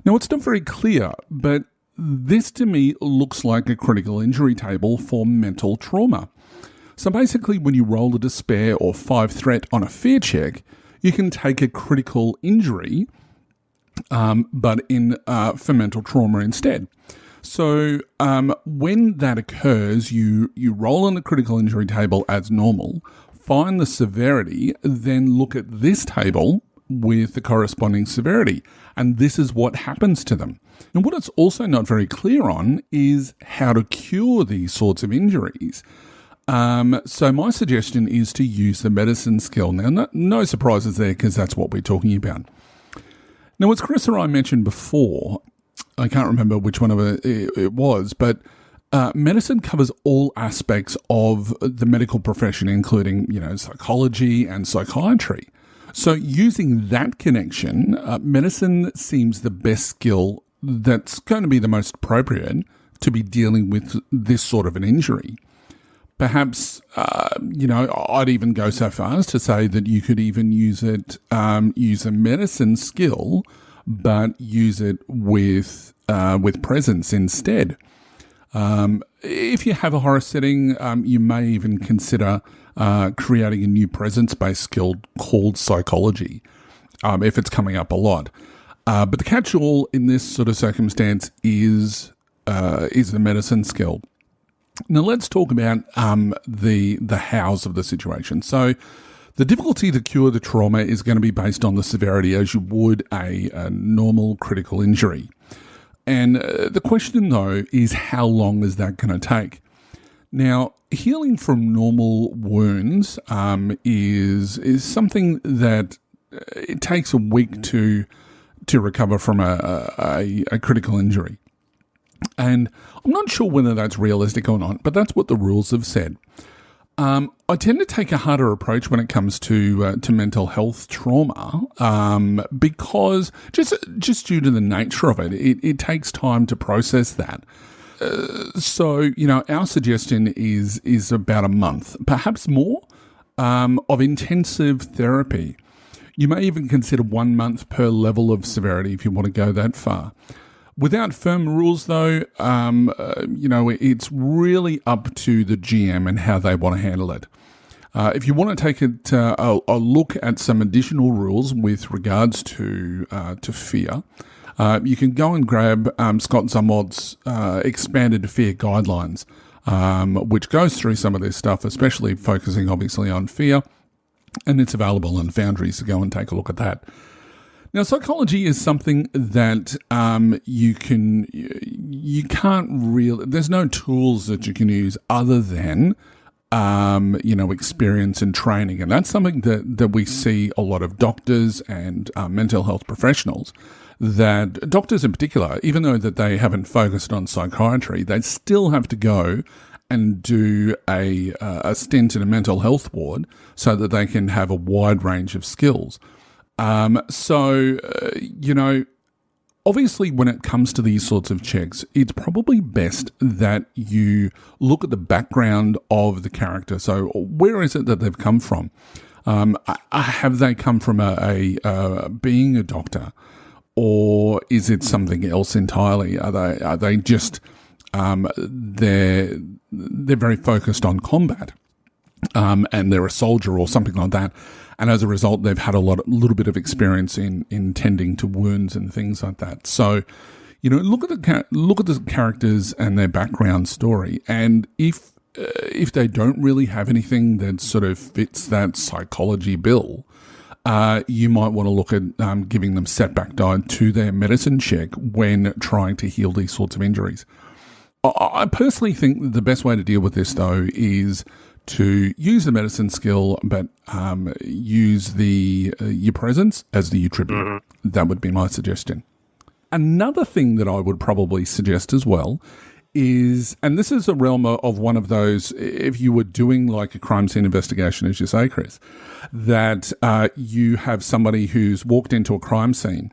Now, it's not very clear, but this to me looks like a critical injury table for mental trauma. So basically, when you roll a despair or 5 threat on a fear check, you can take a critical injury, but for mental trauma instead. So when that occurs, you roll on the critical injury table as normal, find the severity, then look at this table with the corresponding severity, and this is what happens to them. And what it's also not very clear on is how to cure these sorts of injuries. So my suggestion is to use the medicine skill. Now, no surprises there because that's what we're talking about. Now, as Chris or I mentioned before, I can't remember which one of it was, but medicine covers all aspects of the medical profession, including, psychology and psychiatry. So using that connection, medicine seems the best skill that's going to be the most appropriate to be dealing with this sort of an injury. Perhaps, I'd even go so far as to say that you could even use a medicine skill, but use it with presence instead. If you have a horror setting, you may even consider creating a new presence-based skill called psychology, if it's coming up a lot. But the catch-all in this sort of circumstance is the medicine skill. Now let's talk about the hows of the situation. So the difficulty to cure the trauma is going to be based on the severity as you would a normal critical injury. And the question, though, is how long is that going to take? Now, healing from normal wounds is something that it takes a week to recover from a critical injury. And I'm not sure whether that's realistic or not, but that's what the rules have said. I tend to take a harder approach when it comes to mental health trauma, because just due to the nature of it, it takes time to process that. So, our suggestion is about a month, perhaps more, of intensive therapy. You may even consider 1 month per level of severity if you want to go that far. Without firm rules, though, it's really up to the GM and how they want to handle it. If you want to take a look at some additional rules with regards to fear, you can go and grab Scott Zumwalt's expanded fear guidelines, which goes through some of this stuff, especially focusing obviously on fear, and it's available in Foundry, so go and take a look at that. Now, psychology is something that you can't really, there's no tools that you can use other than, experience and training. And that's something that we see a lot of doctors and mental health professionals, that doctors in particular, even though that they haven't focused on psychiatry, they still have to go and do a stint in a mental health ward so that they can have a wide range of skills. Obviously when it comes to these sorts of checks, it's probably best that you look at the background of the character. So where is it that they've come from? Have they come from being a doctor, or is it something else entirely? Are they just, they're very focused on combat, and they're a soldier or something like that. And as a result, they've had a little bit of experience in tending to wounds and things like that. So, look at the characters and their background story. And if they don't really have anything that sort of fits that psychology bill, you might want to look at giving them setback diet to their medicine check when trying to heal these sorts of injuries. I personally think that the best way to deal with this, though, is to use the medicine skill, but use your presence as the attribute. Mm-hmm. That would be my suggestion. Another thing that I would probably suggest as well is, and this is a realm of one of those, if you were doing like a crime scene investigation, as you say, Chris, that you have somebody who's walked into a crime scene.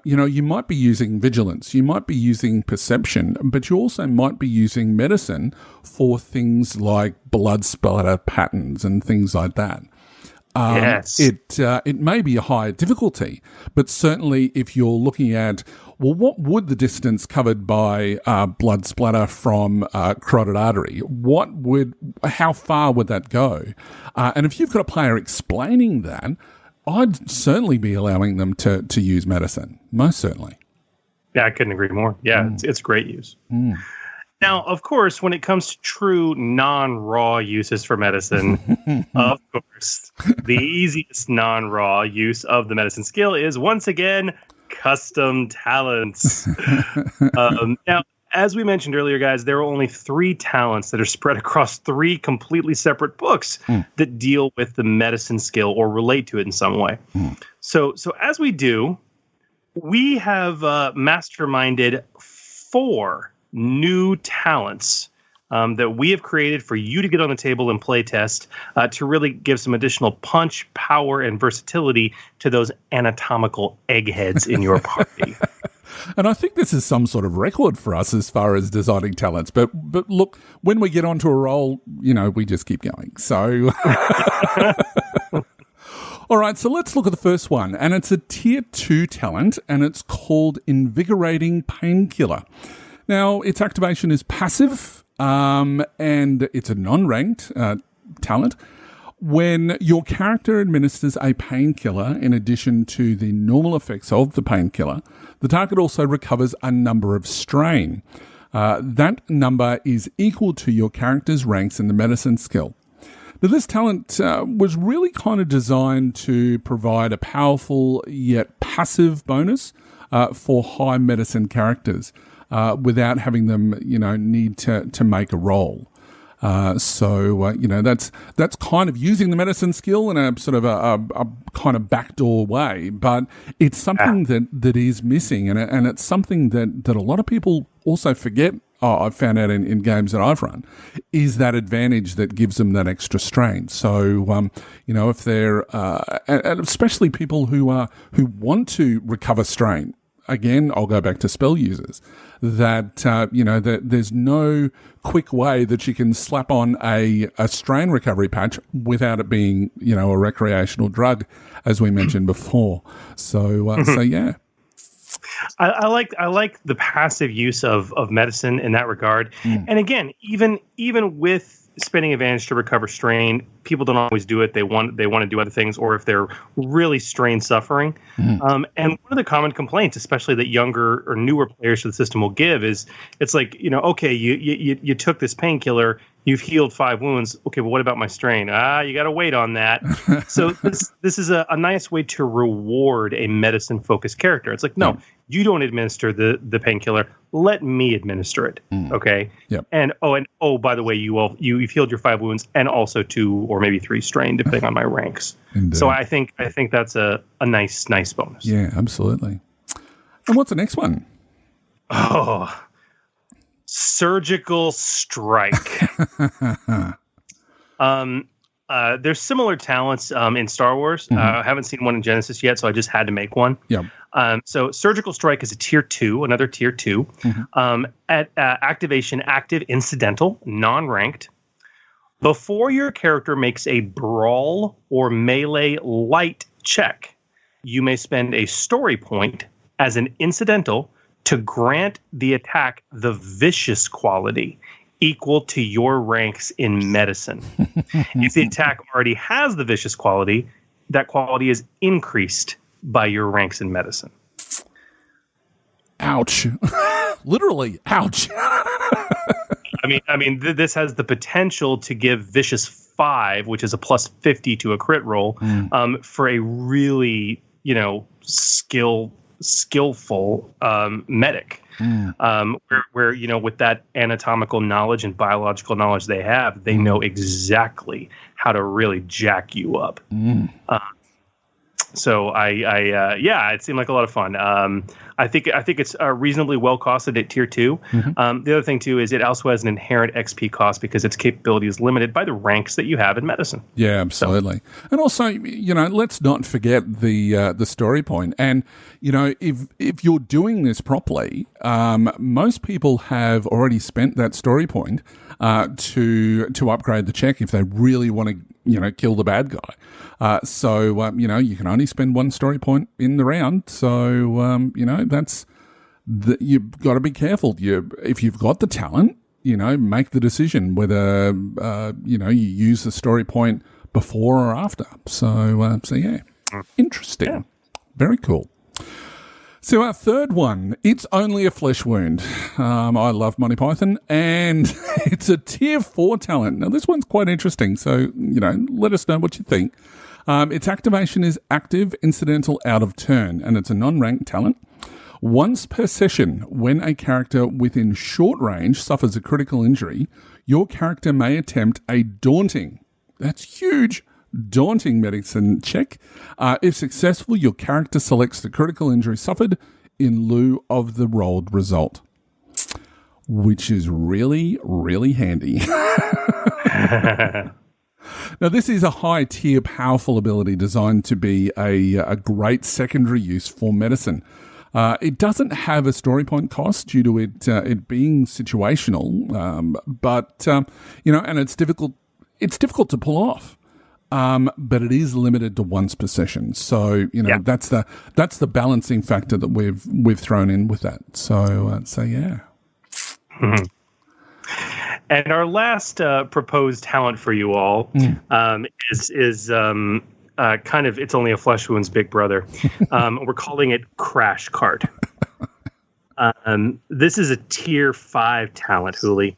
You might be using vigilance, you might be using perception, but you also might be using medicine for things like blood splatter patterns and things like that. Yes. It may be a higher difficulty, but certainly if you're looking at, well, what would the distance covered by blood splatter from carotid artery, how far would that go? And if you've got a player explaining that, I'd certainly be allowing them to use medicine, most certainly. Yeah, I couldn't agree more. Yeah, it's great use. Mm. Now, of course, when it comes to true non-raw uses for medicine, of course, the easiest non-raw use of the medicine skill is, once again, custom talents. Now, as we mentioned earlier, guys, there are only 3 talents that are spread across 3 completely separate books that deal with the medicine skill or relate to it in some way. So as we do, we have masterminded 4 new talents that we have created for you to get on the table and play test to really give some additional punch, power, and versatility to those anatomical eggheads in your party. And I think this is some sort of record for us as far as designing talents. But look, when we get onto a roll, we just keep going. So, all right, so let's look at the first one. And it's a tier 2 talent, and it's called Invigorating Painkiller. Now, its activation is passive, and it's a non-ranked talent. When your character administers a painkiller in addition to the normal effects of the painkiller, the target also recovers a number of strain. That number is equal to your character's ranks in the medicine skill. Now, this talent was really kind of designed to provide a powerful yet passive bonus for high medicine characters without having them, need to make a roll. That's kind of using the medicine skill in a sort of a kind of backdoor way, but it's something that is missing, and it's something that a lot of people also forget, I've found out in games that I've run, is that advantage that gives them that extra strain. So, if they're, and especially people who want to recover strain, again, I'll go back to spell users, that, that there's no quick way that you can slap on a strain recovery patch without it being, a recreational drug, as we mentioned before. So yeah. I like the passive use of medicine in that regard. And again, even with spending advantage to recover strain, people don't always do it. They want to do other things, or if they're really strain suffering. And one of the common complaints, especially that younger or newer players to the system will give, is it's like, okay, you took this painkiller, you've healed 5 wounds. Okay, but what about my strain? You got to wait on that. So this is a nice way to reward a medicine focused character. It's like, no, you don't administer the painkiller. Let me administer it. Okay. Yep. And by the way, you've healed your 5 wounds and also 2 or maybe 3 strain, depending on my ranks. Indeed. So I think that's a nice bonus. Yeah, absolutely. And what's the next one? Oh, Surgical Strike. There's similar talents in Star Wars. I haven't seen one in Genesys yet, so I just had to make one. Yeah. So Surgical Strike is a tier 2, another tier 2. At activation, active, incidental, non-ranked. Before your character makes a brawl or melee light check, you may spend a story point as an incidental to grant the attack the vicious quality equal to your ranks in medicine. If the attack already has the vicious quality, that quality is increased by your ranks in medicine. Ouch. Literally, ouch. I mean, this has the potential to give vicious 5, which is a plus 50 to a crit roll, for a really, skillful medic. Where with that anatomical knowledge and biological knowledge they have, they know exactly how to really jack you up. So it seemed like a lot of fun. I think it's reasonably well costed at tier 2. The other thing too is it also has an inherent XP cost because its capability is limited by the ranks that you have in medicine. Yeah, absolutely. And also, let's not forget the story point. And if you're doing this properly, most people have already spent that story point to upgrade the check if they really want to kill the bad guy. So you can only spend 1 story point in the round. So you've got to be careful. If you've got the talent, make the decision whether you use the story point before or after. So yeah, interesting. Yeah. Very cool. So our third one, it's only a flesh wound. I love Monty Python, and it's a tier 4 talent. Now, this one's quite interesting, so, let us know what you think. Its activation is active, incidental, out of turn, and it's a non-ranked talent. Once per session, when a character within short range suffers a critical injury, your character may attempt a daunting, that's huge, daunting medicine check. If successful, your character selects the critical injury suffered in lieu of the rolled result, which is really, really handy. Now, this is a high-tier, powerful ability designed to be a great secondary use for medicine. It doesn't have a story point cost due to it being situational, but and it's difficult. It's difficult to pull off. But it is limited to once per session. So, that's the balancing factor that we've thrown in with that. So yeah. And our last proposed talent for you all is kind of, it's only a flesh wound's big brother. We're calling it Crash Cart. This is a tier 5 talent, Hooli.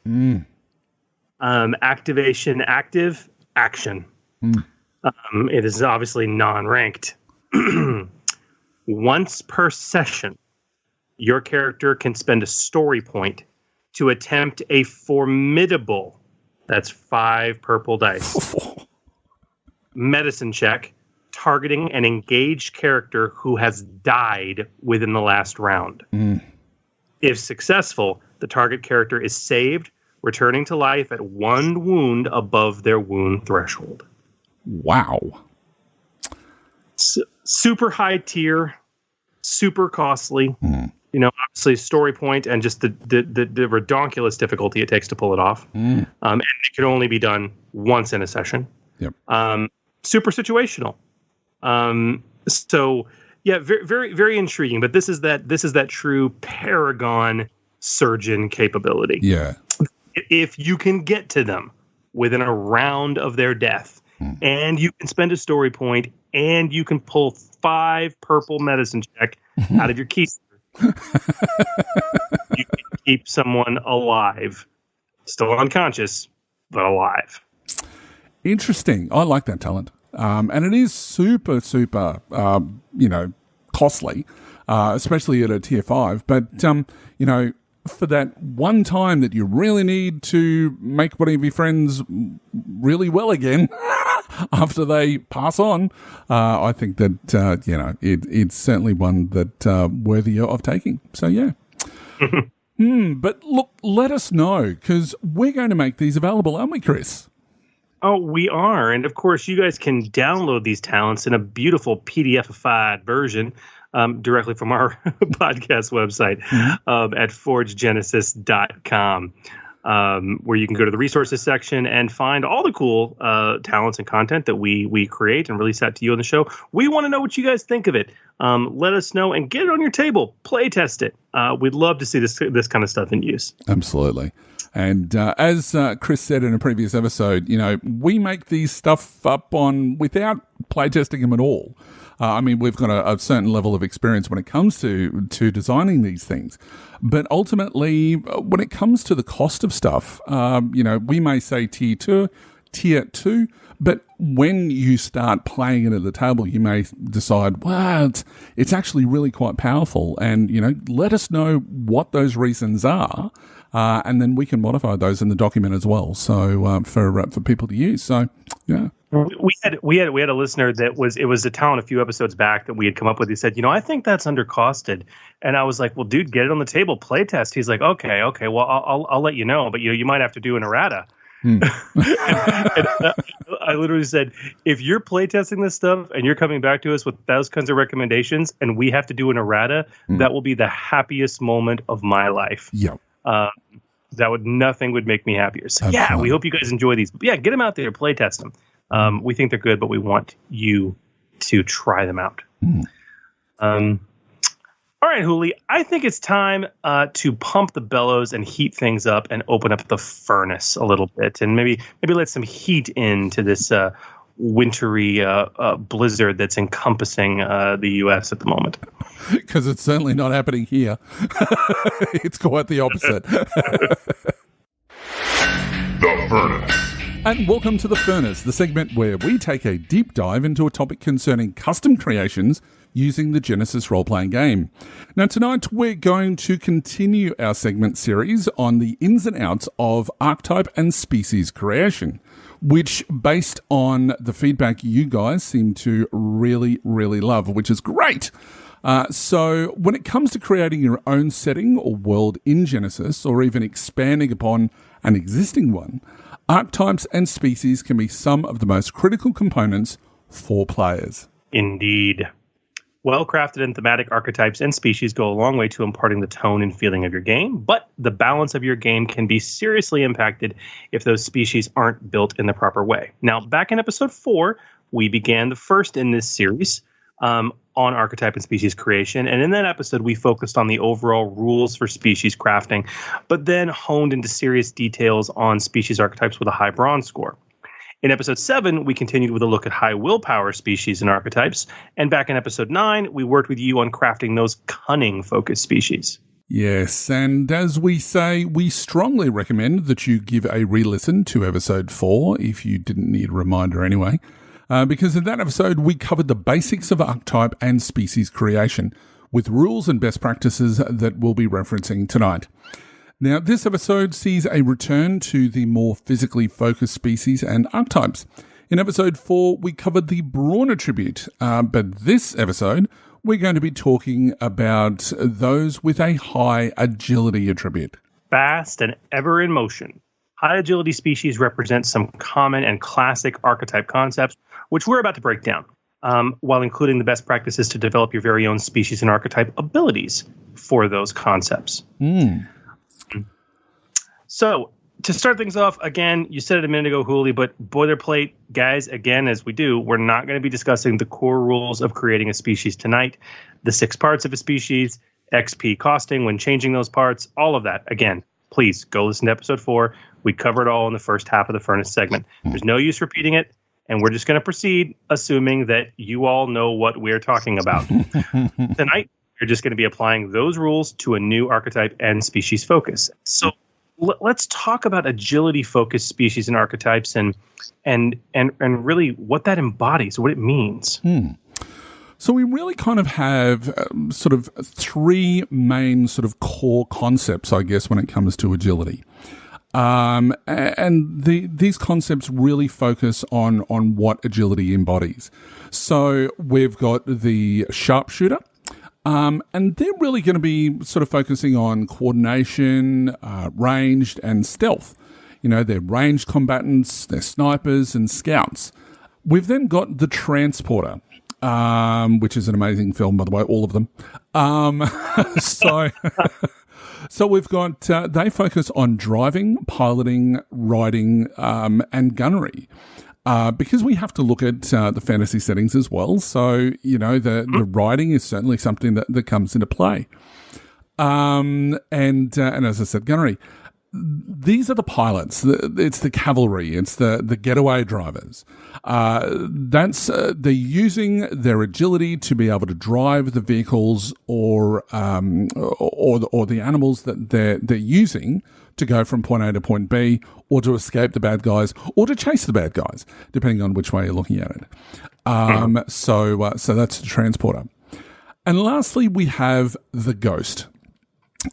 Activation, active, action. It is obviously non-ranked. Once per session, your character can spend a story point to attempt a formidable, that's 5 purple dice, medicine check targeting an engaged character who has died within the last round. If successful, the target character is saved, returning to life at 1 wound above their wound threshold. Wow. Super high tier, super costly. Obviously story point and just the redonkulous difficulty it takes to pull it off. And it can only be done once in a session. Yep. Super situational. So yeah, very, very, very intriguing. But this is that true paragon surgeon capability. Yeah. If you can get to them within a round of their death, and you can spend a story point, and you can pull 5 purple medicine check out of your keister, you can keep someone alive, still unconscious, but alive. Interesting. I like that talent. And it is super, super, costly, especially at a tier 5. But, for that one time that you really need to make one of your friends really well again after they pass on, I think that, it's certainly one that worthy of taking. So, yeah. But look, let us know, because we're going to make these available, aren't we, Chris? Oh, we are. And of course, you guys can download these talents in a beautiful PDF-ified version directly from our podcast website at forgegenesis.com, where you can go to the resources section and find all the cool talents and content that we create and release out to you on the show. We want to know what you guys think of it. Let us know and get it on your table. Play test it. We'd love to see this kind of stuff in use. Absolutely. And as Chris said in a previous episode, we make these stuff up without playtesting them at all. We've got a certain level of experience when it comes to designing these things. But ultimately, when it comes to the cost of stuff, we may say tier 2, but when you start playing it at the table, you may decide, wow, it's actually really quite powerful. And, let us know what those reasons are. And then we can modify those in the document as well. So for people to use. So, yeah. We had a listener that was a talent a few episodes back that we had come up with. He said, I think that's undercosted, and I was like, well, dude, get it on the table, play test. He's like, okay, well, I'll let you know, but you might have to do an errata. And I literally said, if you're play testing this stuff and you're coming back to us with those kinds of recommendations, and we have to do an errata, that will be the happiest moment of my life. Yeah. Nothing would make me happier. So yeah, we hope you guys enjoy these. But yeah, get them out there, play test them. We think they're good, but we want you to try them out. All right, Hooli, I think it's time to pump the bellows and heat things up and open up the furnace a little bit, and maybe let some heat into this wintry blizzard that's encompassing the U.S. at the moment. Because it's certainly not happening here. It's quite the opposite. The Furnace. And welcome to The Furnace, the segment where we take a deep dive into a topic concerning custom creations using the Genesys role-playing game. Now, tonight we're going to continue our segment series on the ins and outs of archetype and species creation, which, based on the feedback you guys seem to really, really love, which is great. So when it comes to creating your own setting or world in Genesys, or even expanding upon an existing one, archetypes and species can be some of the most critical components for players. Indeed. Well-crafted and thematic archetypes and species go a long way to imparting the tone and feeling of your game, but the balance of your game can be seriously impacted if those species aren't built in the proper way. Now, back in episode 4, we began the first in this series on archetype and species creation, and in that episode, we focused on the overall rules for species crafting, but then honed into serious details on species archetypes with a high bronze score. In episode 7, we continued with a look at high willpower species and archetypes. And back in episode 9, we worked with you on crafting those cunning-focused species. Yes, and as we say, we strongly recommend that you give a re-listen to episode 4, if you didn't need a reminder anyway, because in that episode, we covered the basics of archetype and species creation, with rules and best practices that we'll be referencing tonight. Now, this episode sees a return to the more physically focused species and archetypes. In episode 4, we covered the brawn attribute, but this episode, we're going to be talking about those with a high agility attribute. fast and ever in motion. High agility species represent some common and classic archetype concepts, which we're about to break down, while including the best practices to develop your very own species and archetype abilities for those concepts. So, to start things off, again, you said it a minute ago, Hooli, but boilerplate, guys, again, as we do, we're not going to be discussing the core rules of creating a species tonight, the 6 parts of a species, XP costing when changing those parts, all of that. Again, please go listen to episode 4. We covered all in the first half of the Furnace segment. There's no use repeating it, and we're just going to proceed assuming that you all know what we're talking about. Tonight, you're just going to be applying those rules to a new archetype and species focus. So let's talk about agility-focused species and archetypes and really what that embodies, what it means. So we really kind of have sort of 3 main sort of core concepts, I guess, when it comes to agility. And these concepts really focus on what agility embodies. So we've got the sharpshooter, and they're really going to be sort of focusing on coordination, ranged, and stealth. You know, they're ranged combatants, they're snipers and scouts. We've then got the transporter, which is an amazing film, by the way, all of them. So we've got, they focus on driving, piloting, riding, and gunnery. Because we have to look at the fantasy settings as well. So, you know, the riding is certainly something that comes into play. And as I said, gunnery. These are the pilots. It's the cavalry. It's the getaway drivers. They're using their agility to be able to drive the vehicles or the animals that they're using to go from point A to point B, or to escape the bad guys, or to chase the bad guys, depending on which way you're looking at it. So that's the transporter. And lastly, we have the ghost.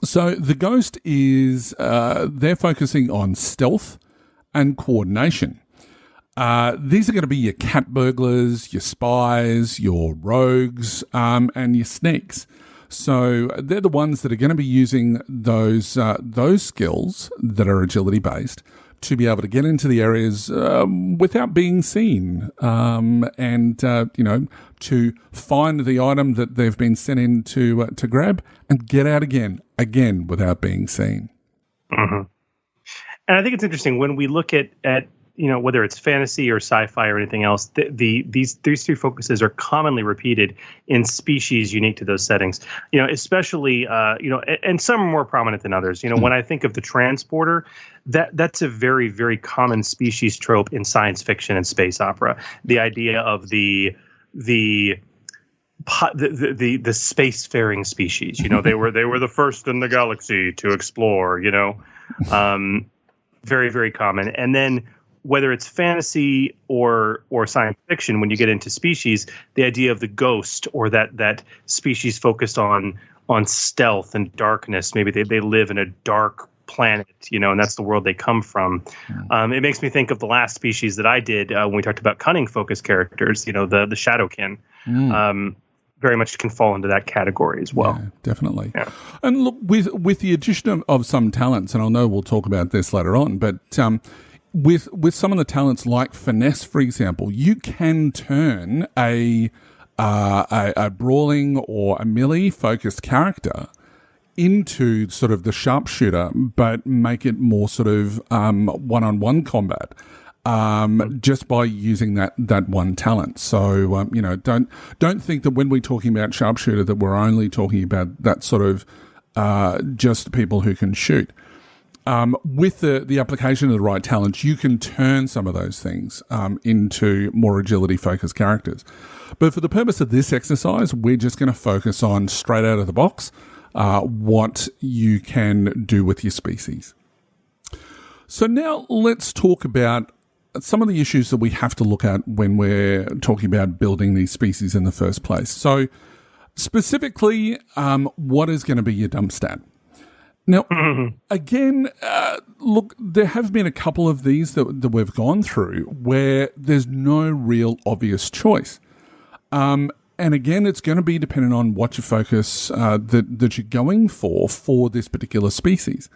So the ghost is, they're focusing on stealth and coordination. These are going to be your cat burglars, your spies, your rogues, and your sneaks. So they're the ones that are going to be using those skills that are agility based to be able to get into the areas without being seen, and to find the item that they've been sent in to grab and get out again without being seen. Mm-hmm. And I think it's interesting when we look at whether it's fantasy or sci-fi or anything else, these 3 focuses are commonly repeated in species unique to those settings. You know, especially and some are more prominent than others. You know, when I think of the transporter, that's a very, very common species trope in science fiction and space opera. The idea of the spacefaring species. You know, they were the first in the galaxy to explore. You know, very, very common. And then, whether it's fantasy or science fiction, when you get into species, the idea of the ghost or that species focused on stealth and darkness, maybe they live in a dark planet, you know, and that's the world they come from. It makes me think of the last species that I did when we talked about cunning focused characters, you know, the Shadowkin. Very much can fall into that category as well. Yeah, definitely. Yeah. And look, with the addition of some talents, and I know we'll talk about this later on, but with some of the talents like finesse, for example, you can turn a brawling or a melee focused character into sort of the sharpshooter, but make it more sort of one-on-one combat. Just by using that one talent. So, don't think that when we're talking about sharpshooter that we're only talking about that sort of just people who can shoot. With the application of the right talents, you can turn some of those things into more agility-focused characters. But for the purpose of this exercise, we're just going to focus on straight out of the box what you can do with your species. So now let's talk about some of the issues that we have to look at when we're talking about building these species in the first place. So specifically, what is going to be your dump stat? Now, again, look, there have been a couple of these that we've gone through where there's no real obvious choice. And again, it's going to be dependent on what your focus that you're going for this particular species.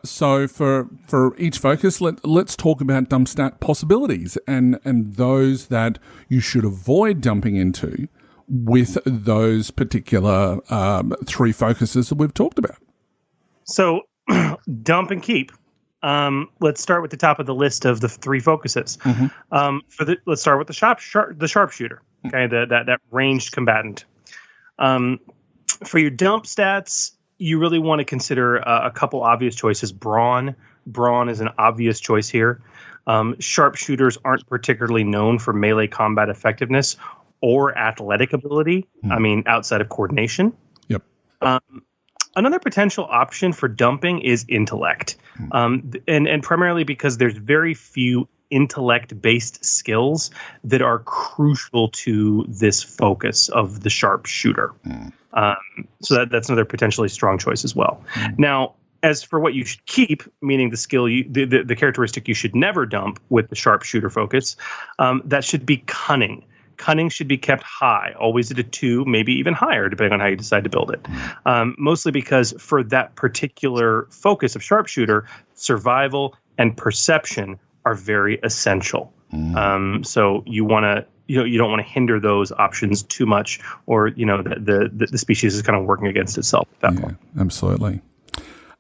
So for each focus, let's talk about dump stat possibilities and those that you should avoid dumping into with those particular 3 focuses that we've talked about. So dump and keep. Let's start with the top of the list of the 3 focuses. Let's start with the sharpshooter. Okay, that ranged combatant. For your dump stats, you really want to consider a couple obvious choices. Brawn is an obvious choice here. Sharpshooters aren't particularly known for melee combat effectiveness or athletic ability. I mean, outside of coordination. Yep. Another potential option for dumping is intellect, and primarily because there's very few intellect-based skills that are crucial to this focus of the sharpshooter. So that's another potentially strong choice as well. Now, as for what you should keep, meaning the skill, the characteristic you should never dump with the sharpshooter focus, that should be cunning. Cunning should be kept high, always at a 2, maybe even higher, depending on how you decide to build it. Mostly because for that particular focus of sharpshooter, survival and perception are very essential. So you want to, you don't want to hinder those options too much, or the species is kind of working against itself at that point. Absolutely.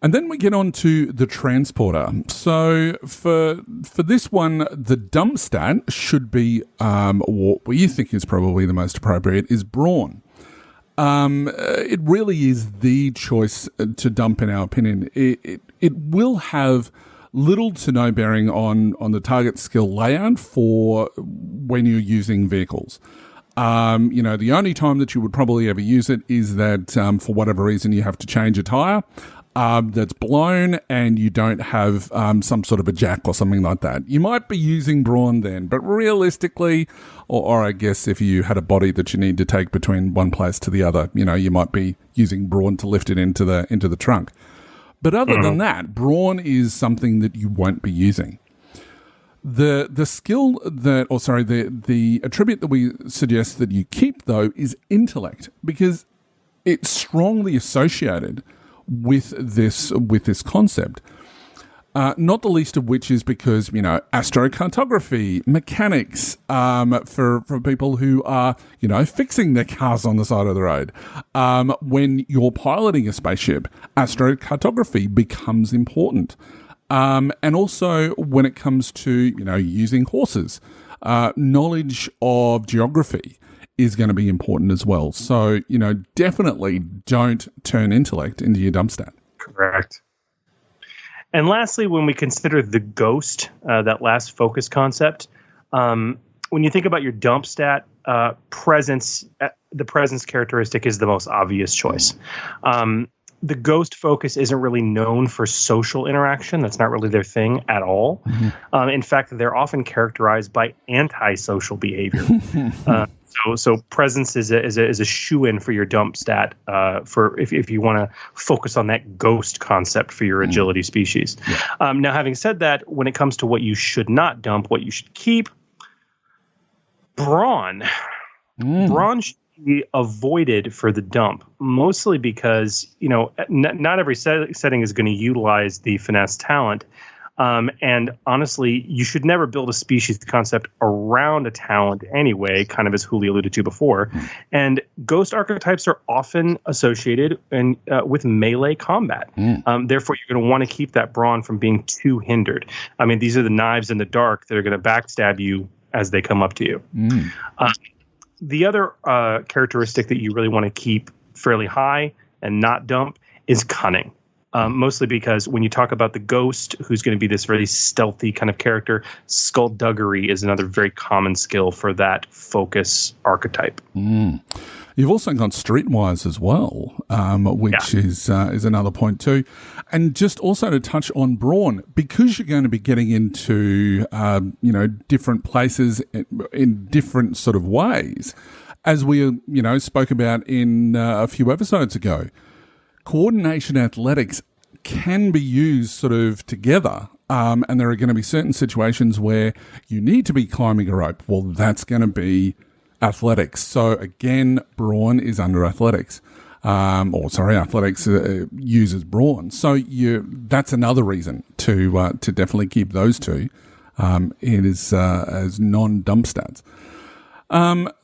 And then we get on to the transporter. So for this one, the dump stat should be what we think is probably the most appropriate is brawn. It really is the choice to dump, in our opinion. It will have little to no bearing on the target skill layout for when you're using vehicles. The only time that you would probably ever use it is that for whatever reason you have to change a tire that's blown and you don't have some sort of a jack or something like that. You might be using brawn then, but realistically, or I guess if you had a body that you need to take between one place to the other, you might be using brawn to lift it into the trunk. But other than that, brawn is something that you won't be using. The attribute that we suggest that you keep, though, is intellect, because it's strongly associated with this concept. Not the least of which is because, astrocartography, mechanics, for people who are, fixing their cars on the side of the road. When you're piloting a spaceship, astrocartography becomes important. And also when it comes to, using horses, knowledge of geography is going to be important as well. So, definitely don't turn intellect into your dump stat. Correct. And lastly, when we consider the ghost, that last focus concept, when you think about your dump stat, the presence characteristic is the most obvious choice. The ghost focus isn't really known for social interaction. That's not really their thing at all. In fact, they're often characterized by antisocial behavior. So presence is a shoo-in for your dump stat for if you want to focus on that ghost concept for your agility species. Now, having said that, when it comes to what you should not dump, what you should keep, brawn should be avoided for the dump, mostly because not every setting is going to utilize the finesse talent. And honestly, you should never build a species concept around a talent anyway, kind of as Huli alluded to before. And ghost archetypes are often associated with melee combat. Therefore, you're going to want to keep that brawn from being too hindered. I mean, these are the knives in the dark that are going to backstab you as they come up to you. The other characteristic that you really want to keep fairly high and not dump is cunning. Mostly because when you talk about the ghost, who's going to be this very stealthy kind of character, skullduggery is another very common skill for that focus archetype. You've also got streetwise as well, which is another point too. And just also to touch on brawn, because you're going to be getting into different places in different sort of ways, as we spoke about in a few episodes ago. Coordination athletics can be used sort of together, and there are going to be certain situations where you need to be climbing a rope. Well, that's going to be athletics. So again, brawn is under athletics. athletics uses brawn. So that's another reason to definitely keep those two as non-dump stats.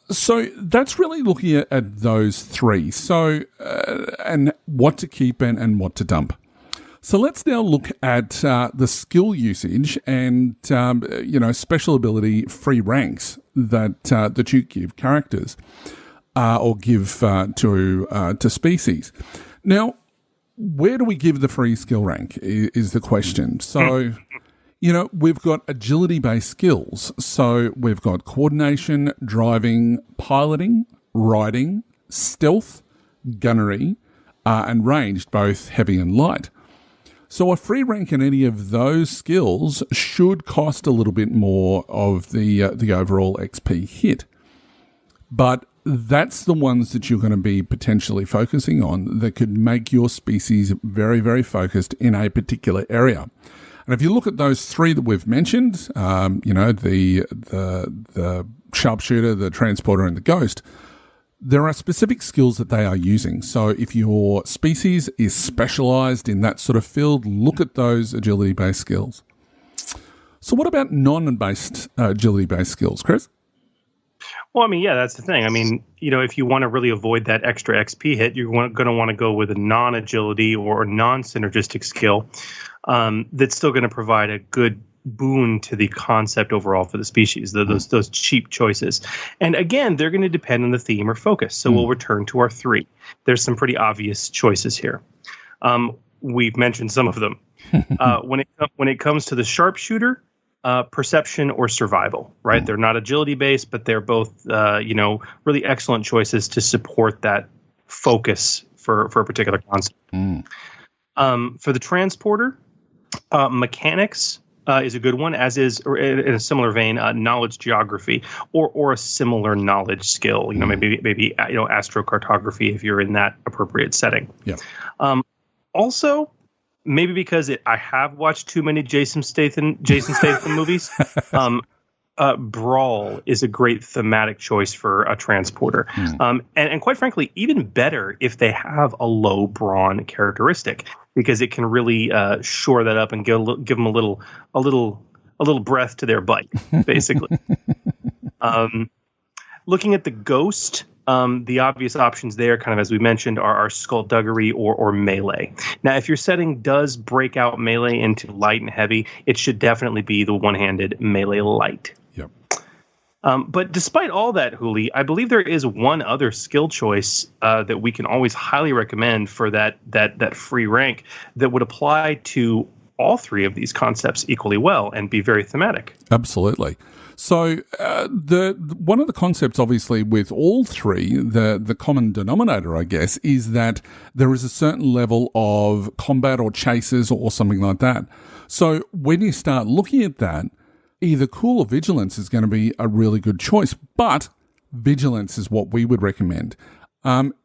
So that's really looking at those three. So and what to keep and what to dump. So let's now look at the skill usage and special ability free ranks that you give characters or give to species. Now, where do we give the free skill rank is the question. So, we've got agility-based skills. So we've got coordination, driving, piloting, riding, stealth, gunnery, and ranged, both heavy and light. So a free rank in any of those skills should cost a little bit more of the overall XP hit. But that's the ones that you're going to be potentially focusing on that could make your species very, very focused in a particular area. And if you look at those three that we've mentioned, the sharpshooter, the transporter, and the ghost, there are specific skills that they are using. So if your species is specialized in that sort of field, look at those agility-based skills. So what about non-based agility-based skills, Chris? Well, that's the thing. If you want to really avoid that extra XP hit, you're going to want to go with a non-agility or non-synergistic skill that's still going to provide a good boon to the concept overall for the species, those cheap choices. And again, they're going to depend on the theme or focus. So we'll return to our three. There's some pretty obvious choices here. We've mentioned some of them. When it comes to the sharpshooter, perception or survival, right? They're not agility based, but they're both, really excellent choices to support that focus for a particular concept. For the transporter, mechanics is a good one, as is, or in a similar vein, knowledge geography or a similar knowledge skill. Maybe astrocartography if you're in that appropriate setting. Yeah. Also, maybe because I have watched too many Jason Statham movies. Brawl is a great thematic choice for a transporter. And quite frankly, even better if they have a low brawn characteristic, because it can really shore that up and give them a little breath to their bite, basically. Looking at the ghost, the obvious options there, kind of as we mentioned, are skullduggery or melee. Now, if your setting does break out melee into light and heavy, it should definitely be the one-handed melee light. Yep. But despite all that, Huli, I believe there is one other skill choice that we can always highly recommend for that free rank that would apply to all three of these concepts equally well and be very thematic. Absolutely. So one of the concepts, obviously, with all three, the common denominator, I guess, is that there is a certain level of combat or chases or something like that. So when you start looking at that, either cool or vigilance is going to be a really good choice, but vigilance is what we would recommend.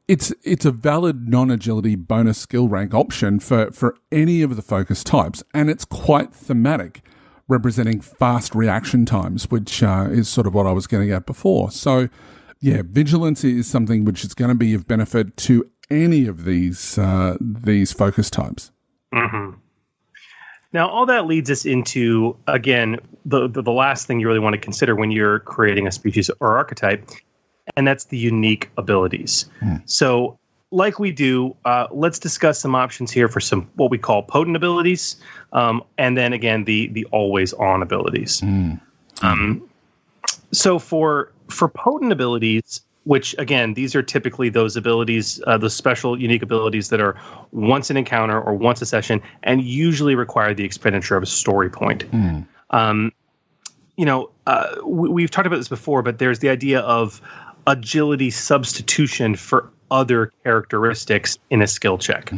It's a valid non-agility bonus skill rank option for any of the focus types, and it's quite thematic, representing fast reaction times, which is sort of what I was getting at before. So, yeah, vigilance is something which is going to be of benefit to any of these focus types. Mm-hmm. Now, all that leads us into, again, the last thing you really want to consider when you're creating a species or archetype, and that's the unique abilities. So, like we do, let's discuss some options here for some what we call potent abilities, and then again the always on abilities. So for potent abilities, which again these are typically those abilities, those special unique abilities that are once an encounter or once a session, and usually require the expenditure of a story point. We've talked about this before, but there's the idea of agility substitution for other characteristics in a skill check.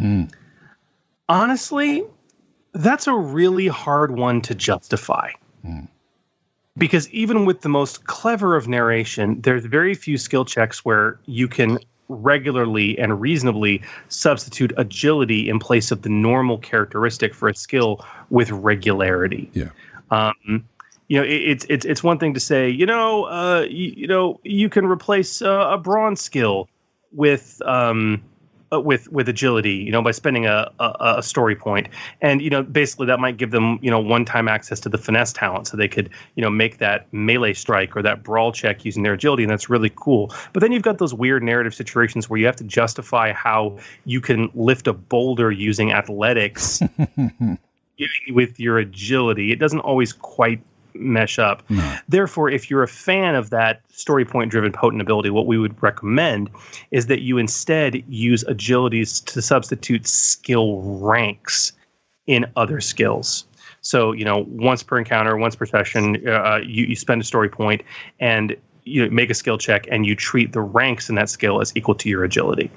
Honestly, that's a really hard one to justify. Because even with the most clever of narration, there's very few skill checks where you can regularly and reasonably substitute agility in place of the normal characteristic for a skill with regularity. Yeah. It's one thing to say, you can replace a brawn skill with with agility, by spending a story point. And, basically that might give them, one-time access to the finesse talent so they could, make that melee strike or that brawl check using their agility. And that's really cool. But then you've got those weird narrative situations where you have to justify how you can lift a boulder using athletics with your agility. It doesn't always quite mesh up. No. Therefore, if you're a fan of that story point driven potent ability, what we would recommend is that you instead use agilities to substitute skill ranks in other skills. So, once per encounter, once per session, you spend a story point and you make a skill check and you treat the ranks in that skill as equal to your agility.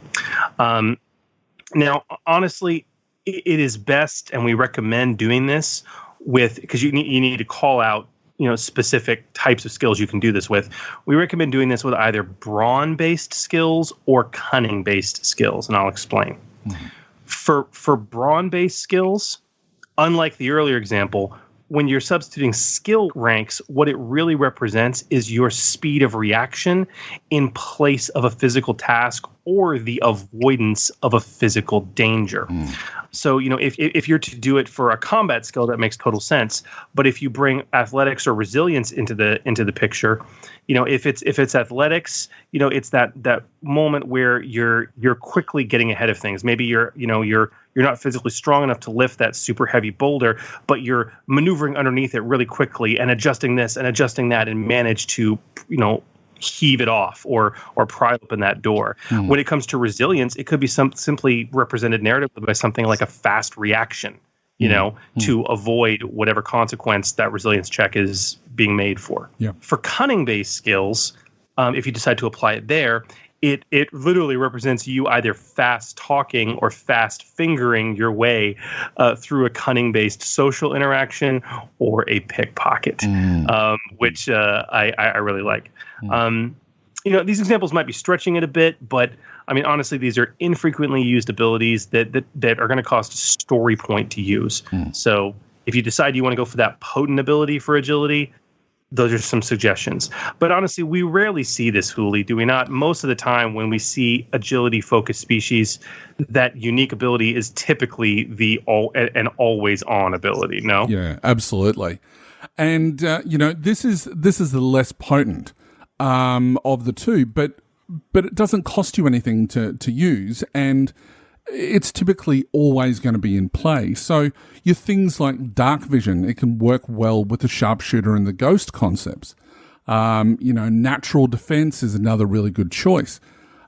Now, honestly, it is best, and we recommend doing this because you need to call out specific types of skills you can do this with. We recommend doing this with either brawn-based skills or cunning-based skills, and I'll explain. Mm-hmm. For brawn-based skills, unlike the earlier example, when you're substituting skill ranks, what it really represents is your speed of reaction in place of a physical task or the avoidance of a physical danger. So, if you're to do it for a combat skill, that makes total sense. But if you bring athletics or resilience into the picture, if it's athletics, it's that moment where you're quickly getting ahead of things. Maybe you're not physically strong enough to lift that super heavy boulder, but you're maneuvering underneath it really quickly and adjusting this and adjusting that and manage to, heave it off or pry open that door. When it comes to resilience, it could be simply represented narratively by something like a fast reaction, to avoid whatever consequence that resilience check is being made for. Yeah. For cunning-based skills, if you decide to apply it there, it literally represents you either fast talking or fast fingering your way through a cunning-based social interaction or a pickpocket, which I really like. These examples might be stretching it a bit, but I mean, honestly, these are infrequently used abilities that are going to cost a story point to use. So if you decide you want to go for that potent ability for agility, those are some suggestions. But honestly, we rarely see this, Hooli, do we not? Most of the time when we see agility-focused species, that unique ability is typically an always-on ability, no? Yeah, absolutely. And, this is the less potent of the two, but it doesn't cost you anything to use, and it's typically always going to be in play. So your things like dark vision, it can work well with the sharpshooter and the ghost concepts. Natural defense is another really good choice.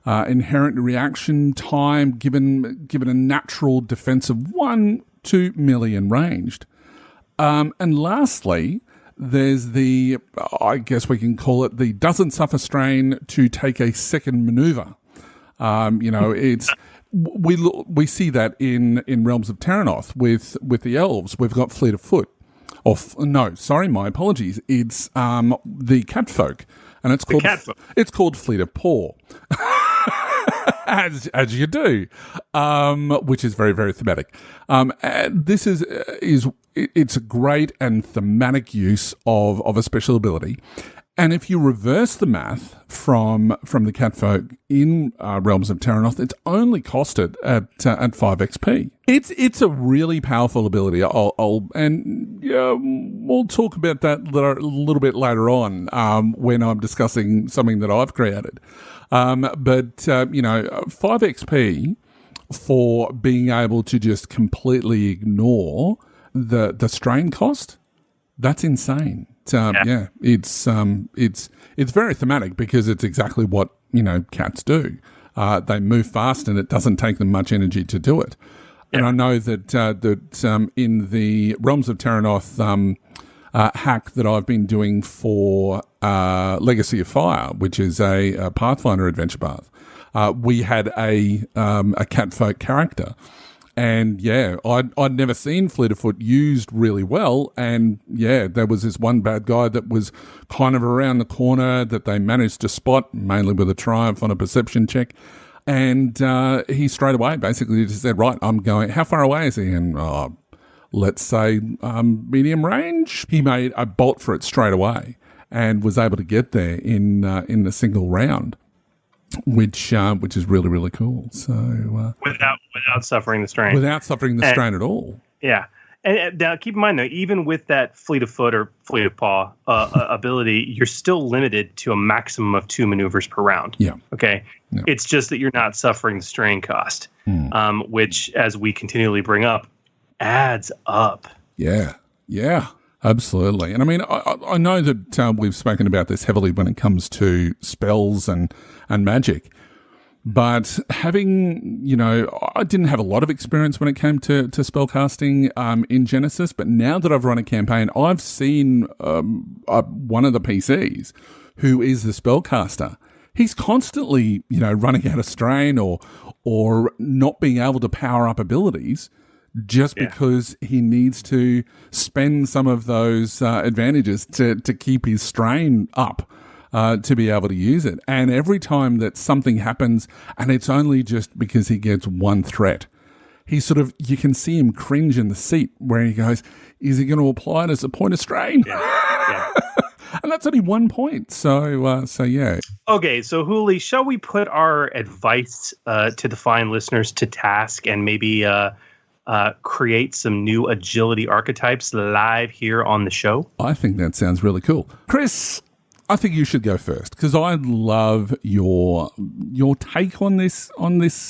Inherent reaction time, given a natural defense of 1-2 million ranged. And lastly, there's I guess we can call it the doesn't suffer strain to take a second maneuver. It's we see that in Realms of Terranoth with the elves. We've got Fleet of Foot. My apologies. It's the Catfolk, and it's called Fleet of Paw. As you do, which is very, very thematic. This is it's a great and thematic use of a special ability. And if you reverse the math from the Catfolk in Realms of Terranoth, it's only costed at 5 XP. It's a really powerful ability. We'll talk about that a little bit later on when I'm discussing something that I've created. But 5 XP for being able to just completely ignore the strain cost, that's insane. It's very thematic because it's exactly what, cats do. They move fast and it doesn't take them much energy to do it. Yeah. And I know that in the Realms of Terranoth hack that I've been doing for Legacy of Fire, which is a Pathfinder adventure path, we had a Catfolk character. And I'd never seen Fleet of Foot used really well. And there was this one bad guy that was kind of around the corner that they managed to spot, mainly with a triumph on a perception check. And he straight away basically just said, right, I'm going, how far away is he? And let's say medium range. He made a bolt for it straight away and was able to get there in the single round. which is really, really cool. So without suffering the strain. Without suffering the strain at all. Yeah. And now keep in mind, though, even with that fleet of foot or fleet of paw ability, you're still limited to a maximum of 2 maneuvers per round. Yeah. Okay. Yeah. It's just that you're not suffering the strain cost, which, as we continually bring up, adds up. Yeah. Yeah. Absolutely. And I mean, I know that we've spoken about this heavily when it comes to spells and magic. But having, I didn't have a lot of experience when it came to spellcasting in Genesys, but now that I've run a campaign, I've seen one of the PCs who is the spellcaster. He's constantly, running out of strain or not being able to power up abilities just because he needs to spend some of those advantages to keep his strain up. To be able to use it. And every time that something happens, and it's only just because he gets one threat, you can see him cringe in the seat where he goes, is he going to apply it as a point of strain? Yeah. And that's only 1 point. So yeah. Okay, so Hooli, shall we put our advice to the fine listeners to task and maybe create some new agility archetypes live here on the show? I think that sounds really cool. Chris, I think you should go first because I love your take on this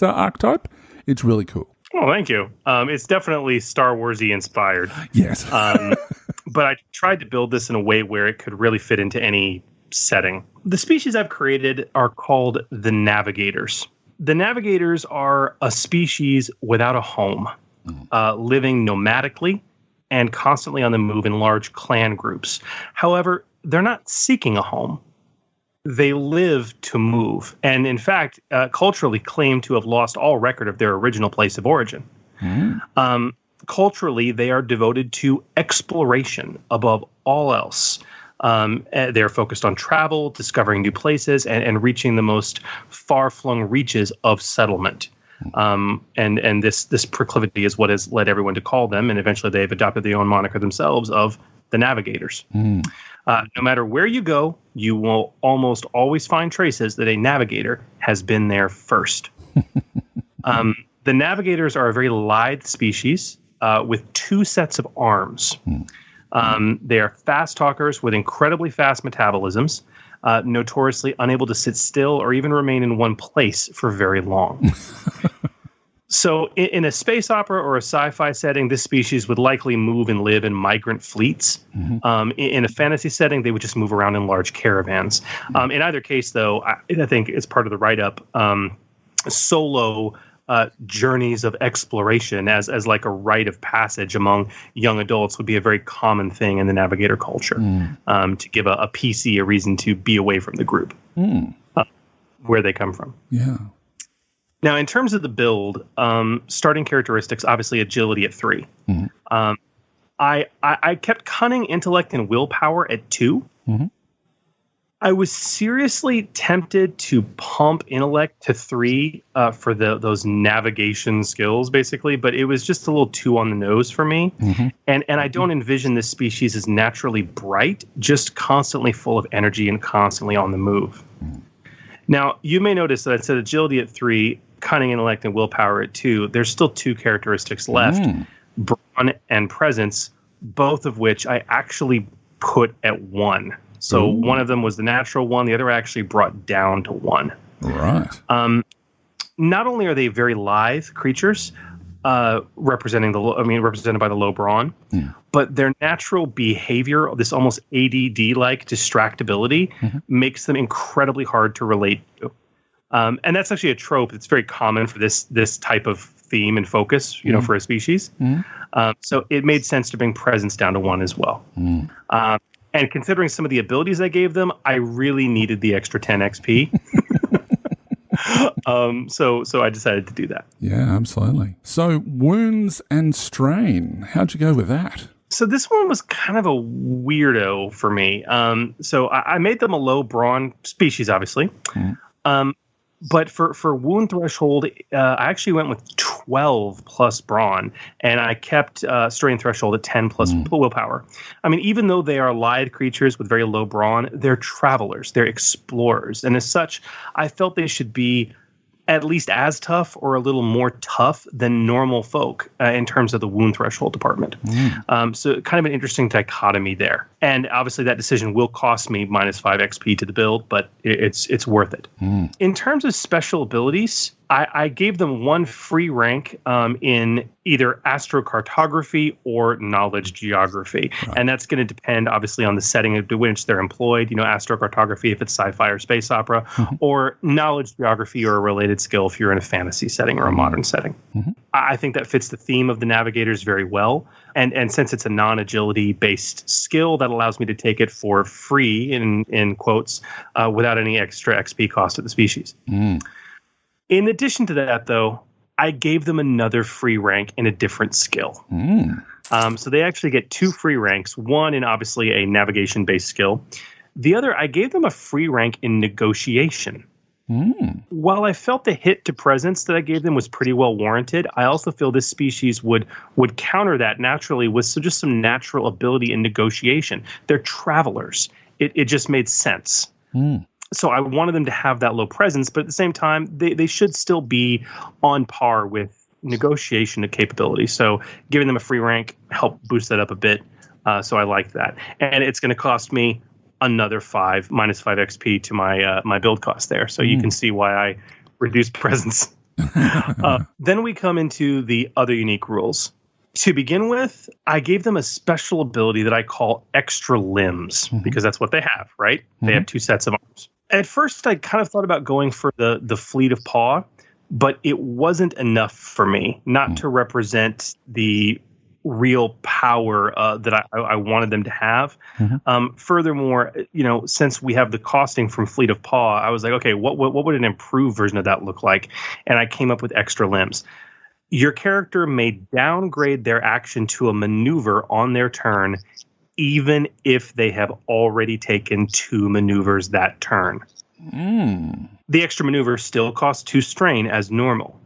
archetype. It's really cool. Oh, thank you. It's definitely Star Wars-y inspired. Yes. But I tried to build this in a way where it could really fit into any setting. The species I've created are called the Navigators. The Navigators are a species without a home, living nomadically and constantly on the move in large clan groups. However, they're not seeking a home. They live to move, and in fact, culturally claim to have lost all record of their original place of origin. Culturally, they are devoted to exploration above all else. They're focused on travel, discovering new places, and reaching the most far-flung reaches of settlement. And this proclivity is what has led everyone to call them, and eventually they've adopted their own moniker themselves of the Navigators. No matter where you go, you will almost always find traces that a navigator has been there first. The Navigators are a very lithe species with 2 sets of arms. They are fast talkers with incredibly fast metabolisms, notoriously unable to sit still or even remain in one place for very long. So in a space opera or a sci-fi setting, this species would likely move and live in migrant fleets. In a fantasy setting, they would just move around in large caravans. In either case, though, I think as part of the write-up, solo journeys of exploration as like a rite of passage among young adults would be a very common thing in the navigator culture, to give a PC a reason to be away from the group, where they come from. Yeah. Now, in terms of the build, starting characteristics, obviously agility at 3. I kept cunning, intellect, and willpower at 2. I was seriously tempted to pump intellect to 3 for those navigation skills, basically, but it was just a little too on the nose for me. And I don't envision this species as naturally bright, just constantly full of energy and constantly on the move. Now, you may notice that I said agility at 3, cunning, intellect, and willpower at 2. There's still 2 characteristics left, brawn and presence, both of which I actually put at 1. So one of them was the natural one. The other I actually brought down to 1. Right. Not only are they very lithe creatures, represented by the low brawn, but their natural behavior, this almost ADD-like distractibility, makes them incredibly hard to relate to. And that's actually a trope that's very common for this type of theme and focus, for a species. So it made sense to bring presence down to 1 as well. And considering some of the abilities I gave them, I really needed the extra 10 XP. So I decided to do that. Yeah, absolutely. So wounds and strain, how'd you go with that? So this one was kind of a weirdo for me. So I made them a low brawn species, obviously. But for wound threshold, I actually went with 12 plus brawn, and I kept strain threshold at 10 plus willpower. I mean, even though they are lied creatures with very low brawn, they're travelers, they're explorers, and as such, I felt they should be at least as tough or a little more tough than normal folk in terms of the wound threshold department. So kind of an interesting dichotomy there. And obviously that decision will cost me -5 XP to the build, but it's worth it. In terms of special abilities, I gave them one free rank in either astrocartography or knowledge geography. Right. And that's going to depend, obviously, on the setting of which they're employed. You know, astrocartography if it's sci-fi or space opera, or knowledge geography or a related skill if you're in a fantasy setting or a modern setting. I think that fits the theme of the Navigators very well. And since it's a non-agility based skill, that allows me to take it for free, in quotes, without any extra XP cost to the species. In addition to that, though, I gave them another free rank in a different skill. So they actually get 2 free ranks, one in obviously a navigation-based skill. The other, I gave them a free rank in negotiation. While I felt the hit to presence that I gave them was pretty well warranted, I also feel this species would counter that naturally with just some natural ability in negotiation. They're travelers. It just made sense. So I wanted them to have that low presence, but at the same time, they should still be on par with negotiation capability. So giving them a free rank helped boost that up a bit. So I like that. And it's going to cost me another -5 XP to my build cost there. So you can see why I reduced presence. Then we come into the other unique rules. To begin with, I gave them a special ability that I call extra limbs, because that's what they have, right? They have 2 sets of arms. At first, I kind of thought about going for the fleet of paw, but it wasn't enough for me, not to represent the real power that I wanted them to have. Furthermore, since we have the costing from Fleet of Paw, I was like, okay, what would an improved version of that look like? And I came up with extra limbs. Your character may downgrade their action to a maneuver on their turn, even if they have already taken 2 maneuvers that turn. The extra maneuver still costs 2 strain as normal.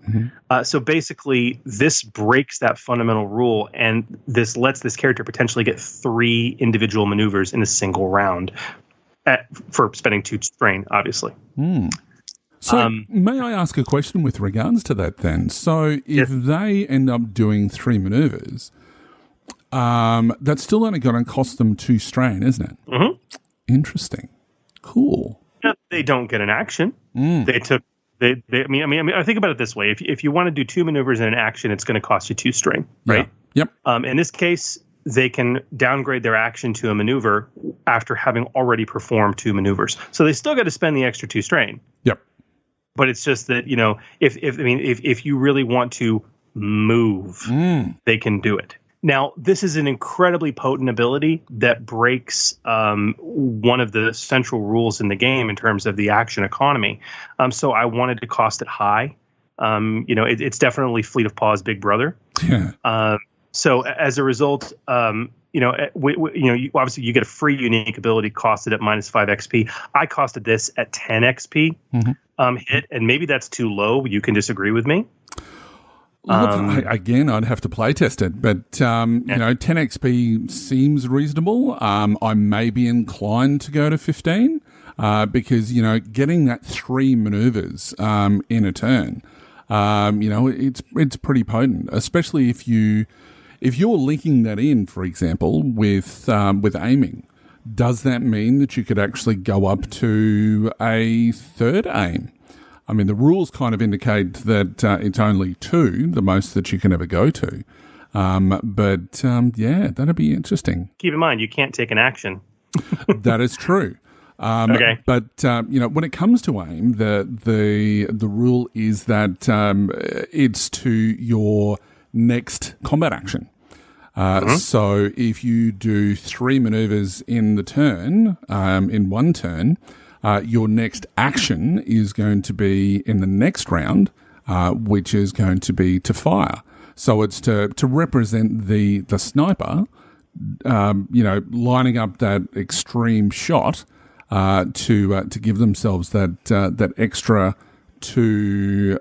So basically, this breaks that fundamental rule, and this lets this character potentially get 3 individual maneuvers in a single round for spending 2 strain, obviously. So may I ask a question with regards to that then? So if they end up doing 3 maneuvers, that's still only going to cost them 2 strain, isn't it? Interesting. Cool. They don't get an action. I think about it this way. If you want to do 2 maneuvers in an action, it's going to cost you 2 strain, right? Yep. In this case, they can downgrade their action to a maneuver after having already performed 2 maneuvers. So they still got to spend the extra 2 strain. Yep. But it's just that, if you really want to move, they can do it. Now, this is an incredibly potent ability that breaks one of the central rules in the game in terms of the action economy. So I wanted to cost it high. It's definitely Fleet of Paw's big brother. So as a result, obviously you get a free unique ability costed at -5 XP. I costed this at 10 XP hit, and maybe that's too low. You can disagree with me. Look, again, I'd have to play test it, but 10 XP seems reasonable. I may be inclined to go to 15 because getting that 3 maneuvers in a turn, it's pretty potent, especially if you're linking that in, for example, with aiming. Does that mean that you could actually go up to a 3rd aim? I mean, the rules kind of indicate that it's only 2, the most that you can ever go to. That'd be interesting. Keep in mind, you can't take an action. That is true. Okay. But when it comes to aim, the rule is that it's to your next combat action. So if you do 3 maneuvers in the turn, in one turn, your next action is going to be in the next round, which is going to be to fire. So it's to represent the sniper, lining up that extreme shot to give themselves that extra two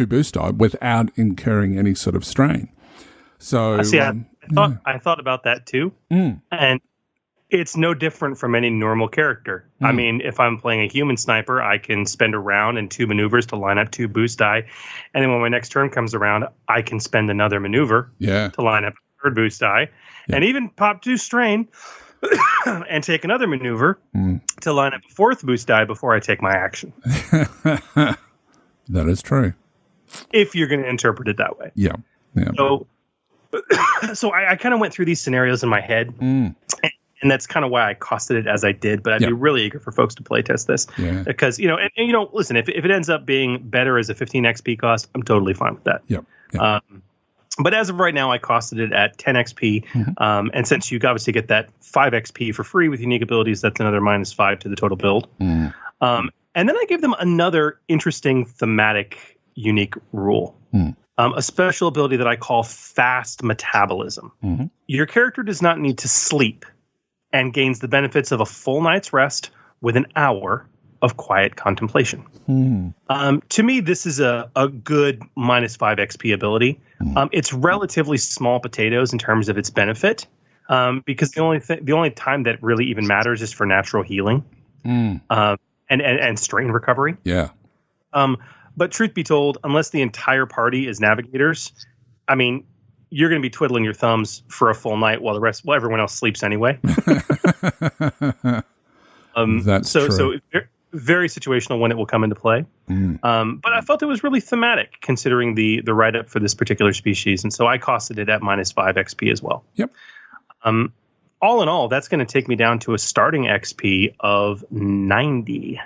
boost die without incurring any sort of strain. So I thought about that too, and it's no different from any normal character. I mean, if I'm playing a human sniper, I can spend a round and 2 maneuvers to line up 2 boost die, and then when my next turn comes around, I can spend another maneuver to line up a 3rd boost die, and even pop 2 strain and take another maneuver to line up a 4th boost die before I take my action. That is true. If you're going to interpret it that way. Yeah. So I kind of went through these scenarios in my head, and that's kind of why I costed it as I did. But I'd be really eager for folks to play test this because, listen, if it ends up being better as a 15 XP cost, I'm totally fine with that. But as of right now, I costed it at 10 XP. And since you obviously get that 5 XP for free with unique abilities, that's another -5 to the total build. And then I gave them another interesting thematic unique rule. A special ability that I call fast metabolism. Your character does not need to sleep and gains the benefits of a full night's rest with an hour of quiet contemplation. To me, this is a good -5 XP ability. It's relatively small potatoes in terms of its benefit, because the only time that really even matters is for natural healing and strain recovery. But truth be told, unless the entire party is navigators, I mean, you're going to be twiddling your thumbs for a full night while everyone else sleeps anyway. That's true. So very situational when it will come into play. But I felt it was really thematic considering the write-up for this particular species. And so I costed it at -5 XP as well. All in all, that's going to take me down to a starting XP of 90.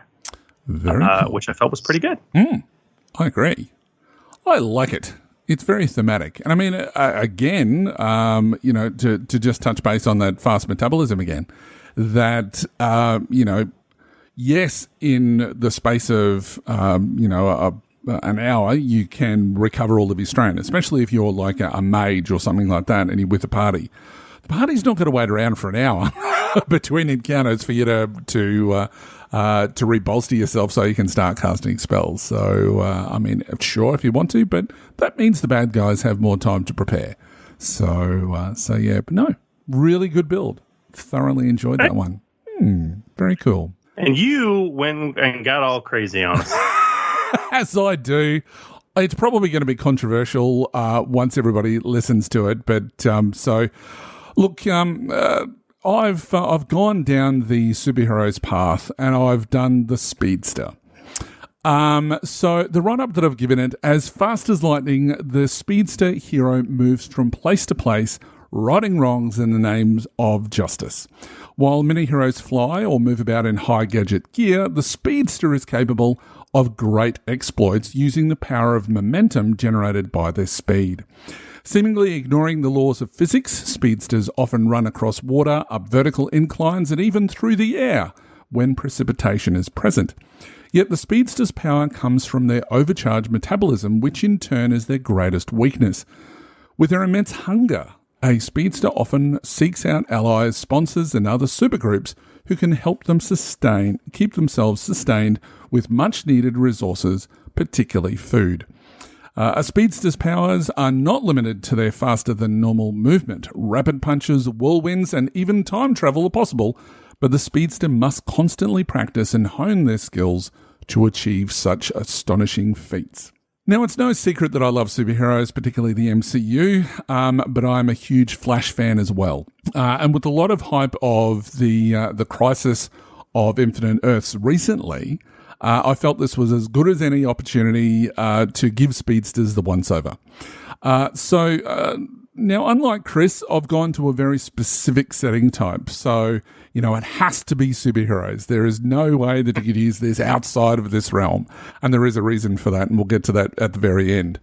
Very cool. Which I felt was pretty good. I agree. I like it. It's very thematic. And I mean, again, to just touch base on that fast metabolism again, that, yes, in the space of, an hour, you can recover all of your strain, especially if you're like a mage or something like that and you're with a party. The party's not going to wait around for an hour between encounters for you to rebolster yourself so you can start casting spells. So, I mean, sure, if you want to, but that means the bad guys have more time to prepare. So yeah, but no, really good build. Thoroughly enjoyed that one. Very cool. And you went and got all crazy on us. As I do. It's probably going to be controversial once everybody listens to it, but so look, I've gone down the superheroes path and I've done the speedster. So the write-up that I've given it, as fast as lightning, the speedster hero moves from place to place, righting wrongs in the names of justice. While many heroes fly or move about in high gadget gear, the speedster is capable of great exploits using the power of momentum generated by their speed. Seemingly ignoring the laws of physics, speedsters often run across water, up vertical inclines, and even through the air when precipitation is present. Yet the speedster's power comes from their overcharged metabolism, which in turn is their greatest weakness. With their immense hunger, a speedster often seeks out allies, sponsors, and other supergroups who can help them keep themselves sustained with much-needed resources, particularly food. A speedster's powers are not limited to their faster-than-normal movement. Rapid punches, whirlwinds, and even time travel are possible, but the speedster must constantly practice and hone their skills to achieve such astonishing feats. Now, it's no secret that I love superheroes, particularly the MCU, but I'm a huge Flash fan as well. And with a lot of hype of the Crisis of Infinite Earths recently, I felt this was as good as any opportunity to give speedsters the once-over. Now, unlike Chris, I've gone to a very specific setting type. So, it has to be superheroes. There is no way that you could use this outside of this realm. And there is a reason for that, and we'll get to that at the very end.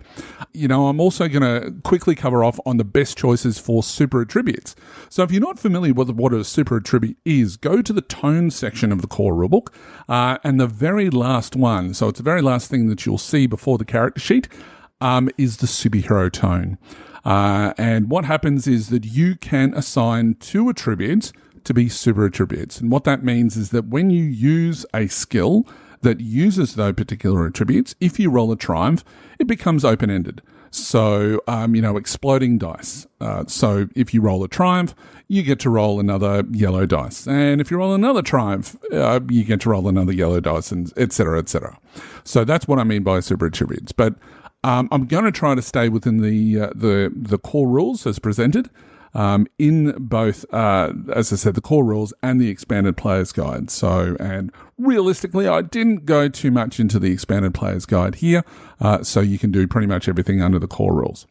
I'm also going to quickly cover off on the best choices for super attributes. So if you're not familiar with what a super attribute is, go to the tone section of the core rulebook, and the very last one, so it's the very last thing that you'll see before the character sheet, is the superhero tone. And what happens is that you can assign 2 attributes to be super attributes. And what that means is that when you use a skill that uses those particular attributes, if you roll a triumph, it becomes open-ended. So, exploding dice. So if you roll a triumph, you get to roll another yellow dice. And if you roll another triumph, you get to roll another yellow dice, and et cetera, et cetera. So that's what I mean by super attributes. But I'm going to try to stay within the core rules as presented in both, as I said, the core rules and the expanded player's guide. So, and realistically, I didn't go too much into the expanded player's guide here, so you can do pretty much everything under the core rules.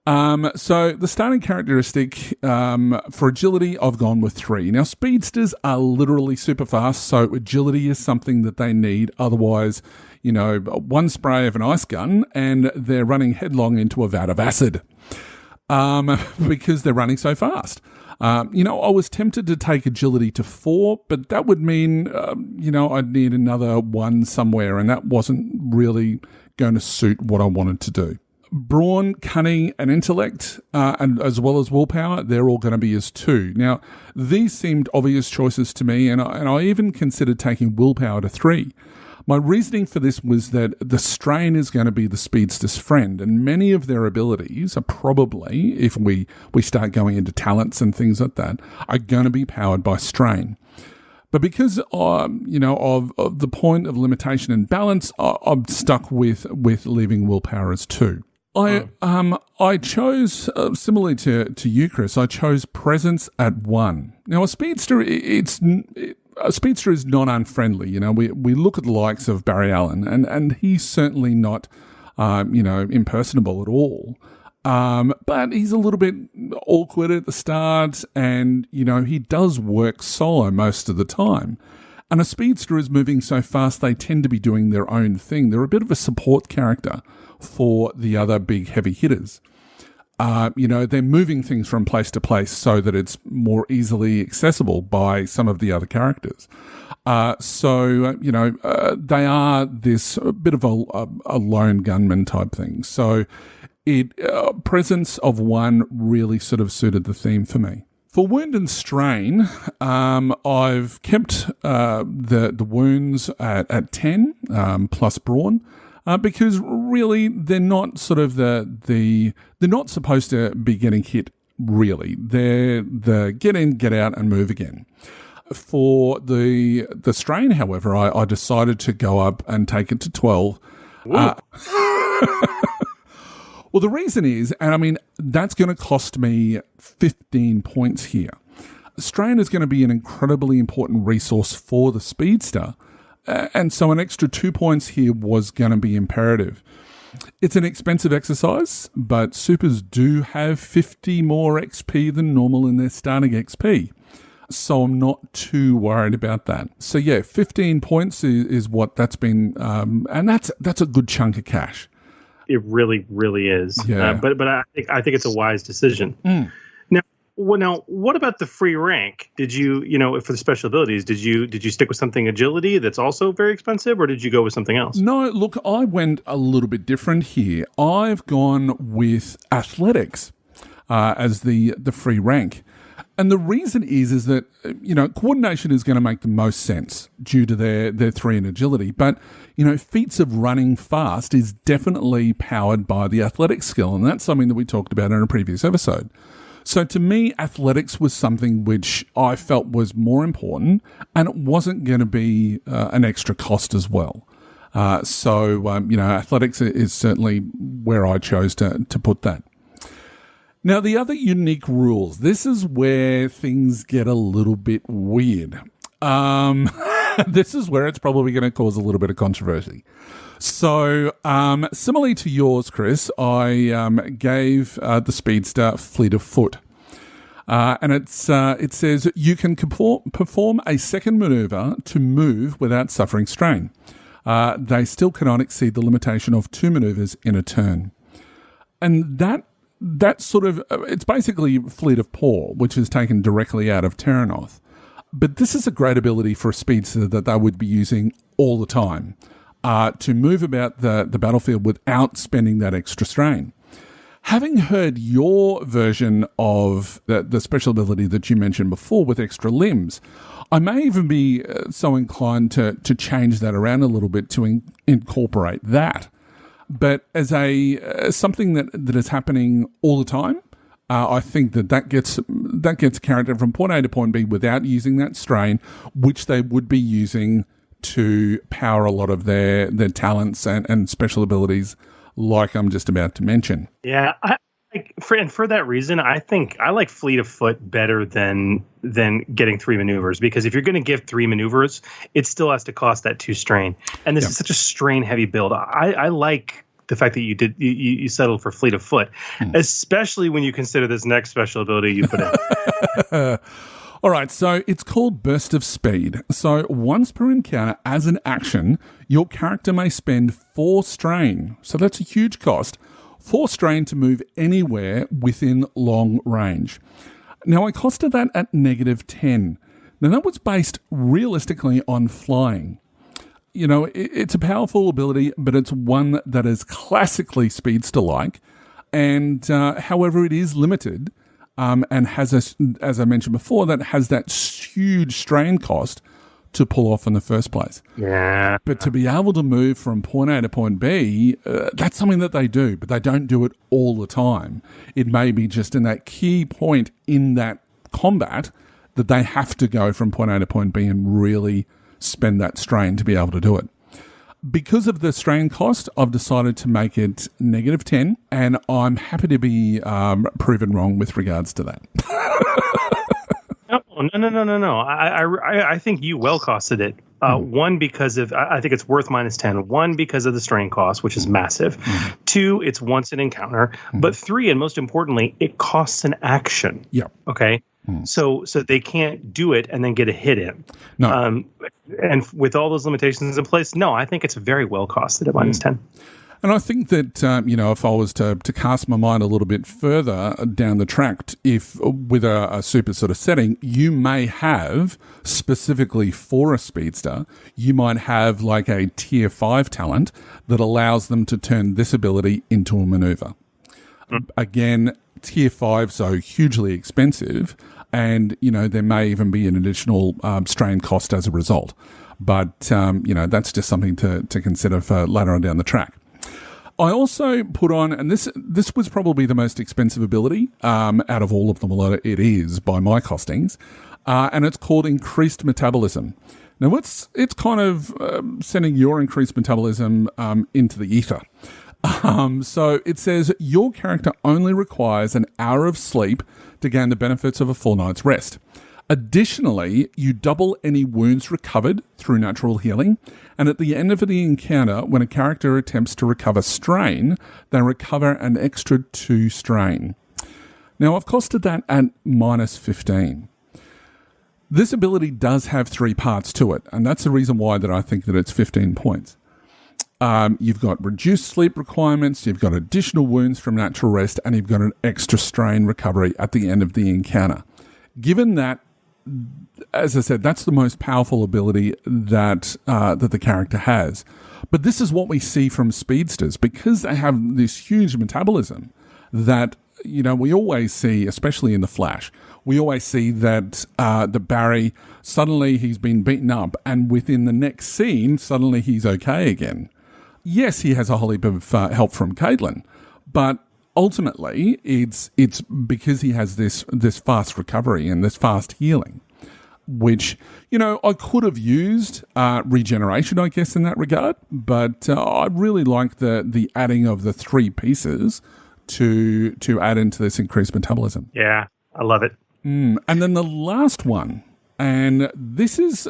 So the starting characteristic for agility, I've gone with 3. Now, speedsters are literally super fast, so agility is something that they need. Otherwise, one spray of an ice gun and they're running headlong into a vat of acid. Because they're running so fast. I was tempted to take agility to 4, but that would mean, I'd need another 1 somewhere, and that wasn't really going to suit what I wanted to do. Brawn, cunning, and intellect, and as well as willpower, they're all going to be as 2. Now, these seemed obvious choices to me, and I even considered taking willpower to 3. My reasoning for this was that the strain is going to be the speedster's friend, and many of their abilities are probably, if we start going into talents and things like that, are going to be powered by strain. But because, of the point of limitation and balance, I'm stuck with leaving willpower as 2. I chose, similarly to you, Chris, I chose presence at 1. Now, a speedster is not unfriendly. We look at the likes of Barry Allen, and he's certainly not, impersonable at all. But he's a little bit awkward at the start, and, he does work solo most of the time. And a speedster is moving so fast, they tend to be doing their own thing. They're a bit of a support character for the other big heavy hitters. They're moving things from place to place so that it's more easily accessible by some of the other characters. They are this bit of a lone gunman type thing. So presence of 1 really sort of suited the theme for me. For wound and strain, I've kept the wounds at 10 plus brawn. Because really, they're not sort of they're not supposed to be getting hit. Really, they're the get in, get out, and move again. For the strain, however, I decided to go up and take it to 12. Well, the reason is, and I mean, that's going to cost me 15 points here. Strain is going to be an incredibly important resource for the speedster. And so an extra 2 points here was going to be imperative. It's an expensive exercise, but supers do have 50 more XP than normal in their starting XP. So I'm not too worried about that. So yeah, 15 points is what that's been, and that's a good chunk of cash. It really, really is. Yeah. But I think it's a wise decision. Now, what about the free rank? Did you, for the special abilities, did you stick with something agility that's also very expensive, or did you go with something else? No, look, I went a little bit different here. I've gone with athletics as the free rank. And the reason is that, coordination is going to make the most sense due to their 3 in agility. But, feats of running fast is definitely powered by the athletic skill. And that's something that we talked about in a previous episode. So to me, athletics was something which I felt was more important, and it wasn't going to be an extra cost as well. Athletics is certainly where I chose to put that. Now, the other unique rules, this is where things get a little bit weird. This is where it's probably going to cause a little bit of controversy. So, similarly to yours, Chris, I gave the speedster fleet of foot. And it says you can perform a second maneuver to move without suffering strain. They still cannot exceed the limitation of 2 maneuvers in a turn. And that sort of, it's basically fleet of paw, which is taken directly out of Terranoth. But this is a great ability for a speedster that they would be using all the time to move about the battlefield without spending that extra strain. Having heard your version of the special ability that you mentioned before with extra limbs, I may even be so inclined to change that around a little bit to incorporate that. But as something that is happening all the time, I think that gets character from point A to point B without using that strain, which they would be using to power a lot of their talents and special abilities, like I'm just about to mention. Yeah, for that reason, I think I like Fleet of Foot better than getting 3 maneuvers, because if you're going to give 3 maneuvers, it still has to cost that 2 strain, and this is such a strain heavy build. I like the fact that you settled for Fleet of Foot, especially when you consider this next special ability you put in. All right, so it's called Burst of Speed. So once per encounter as an action, your character may spend 4 strain. So that's a huge cost. 4 strain to move anywhere within long range. Now, I costed that at -10. Now, that was based realistically on flying. You know, it's a powerful ability, but it's one that is classically speedster-like. And however, it is limited. And has, as I mentioned before, that has that huge strain cost to pull off in the first place. Yeah. But to be able to move from point A to point B, that's something that they do, but they don't do it all the time. It may be just in that key point in that combat that they have to go from point A to point B and really spend that strain to be able to do it. Because of the strain cost, I've decided to make it -10, and I'm happy to be proven wrong with regards to that. No. I think you well costed it. One, because of I think it's worth -10. 1, because of the strain cost, which is massive. 2, it's once an encounter. But 3, and most importantly, it costs an action. Yeah. Okay. So they can't do it and then get a hit in. No. And with all those limitations in place, no, I think it's very well costed at -10. And I think that, if I was to cast my mind a little bit further down the track, if with a super sort of setting, you may have, specifically for a speedster, you might have like a tier 5 talent that allows them to turn this ability into a maneuver. Again, tier 5, so hugely expensive, and, there may even be an additional strain cost as a result. But, that's just something to consider for later on down the track. I also put on, and this was probably the most expensive ability out of all of them, although it is by my costings, and it's called Increased Metabolism. Now, it's kind of sending your increased metabolism into the ether. So it says your character only requires an hour of sleep to gain the benefits of a full night's rest. Additionally, you double any wounds recovered through natural healing, and at the end of the encounter, when a character attempts to recover strain, they recover an extra 2 strain. Now, I've costed that at -15. This ability does have 3 parts to it, and that's the reason why that I think that it's 15 points. You've got reduced sleep requirements, you've got additional wounds from natural rest, and you've got an extra strain recovery at the end of the encounter. Given that, as I said, that's the most powerful ability that the character has. But this is what we see from speedsters, because they have this huge metabolism that, we always see, especially in the Flash, we always see that the Barry, suddenly he's been beaten up, and within the next scene, suddenly he's okay again. Yes, he has a whole heap of help from Caitlin, but ultimately it's because he has this fast recovery and this fast healing, which, I could have used regeneration, I guess, in that regard, but I really like the adding of the 3 pieces to add into this increased metabolism. Yeah, I love it. And then the last one, and this is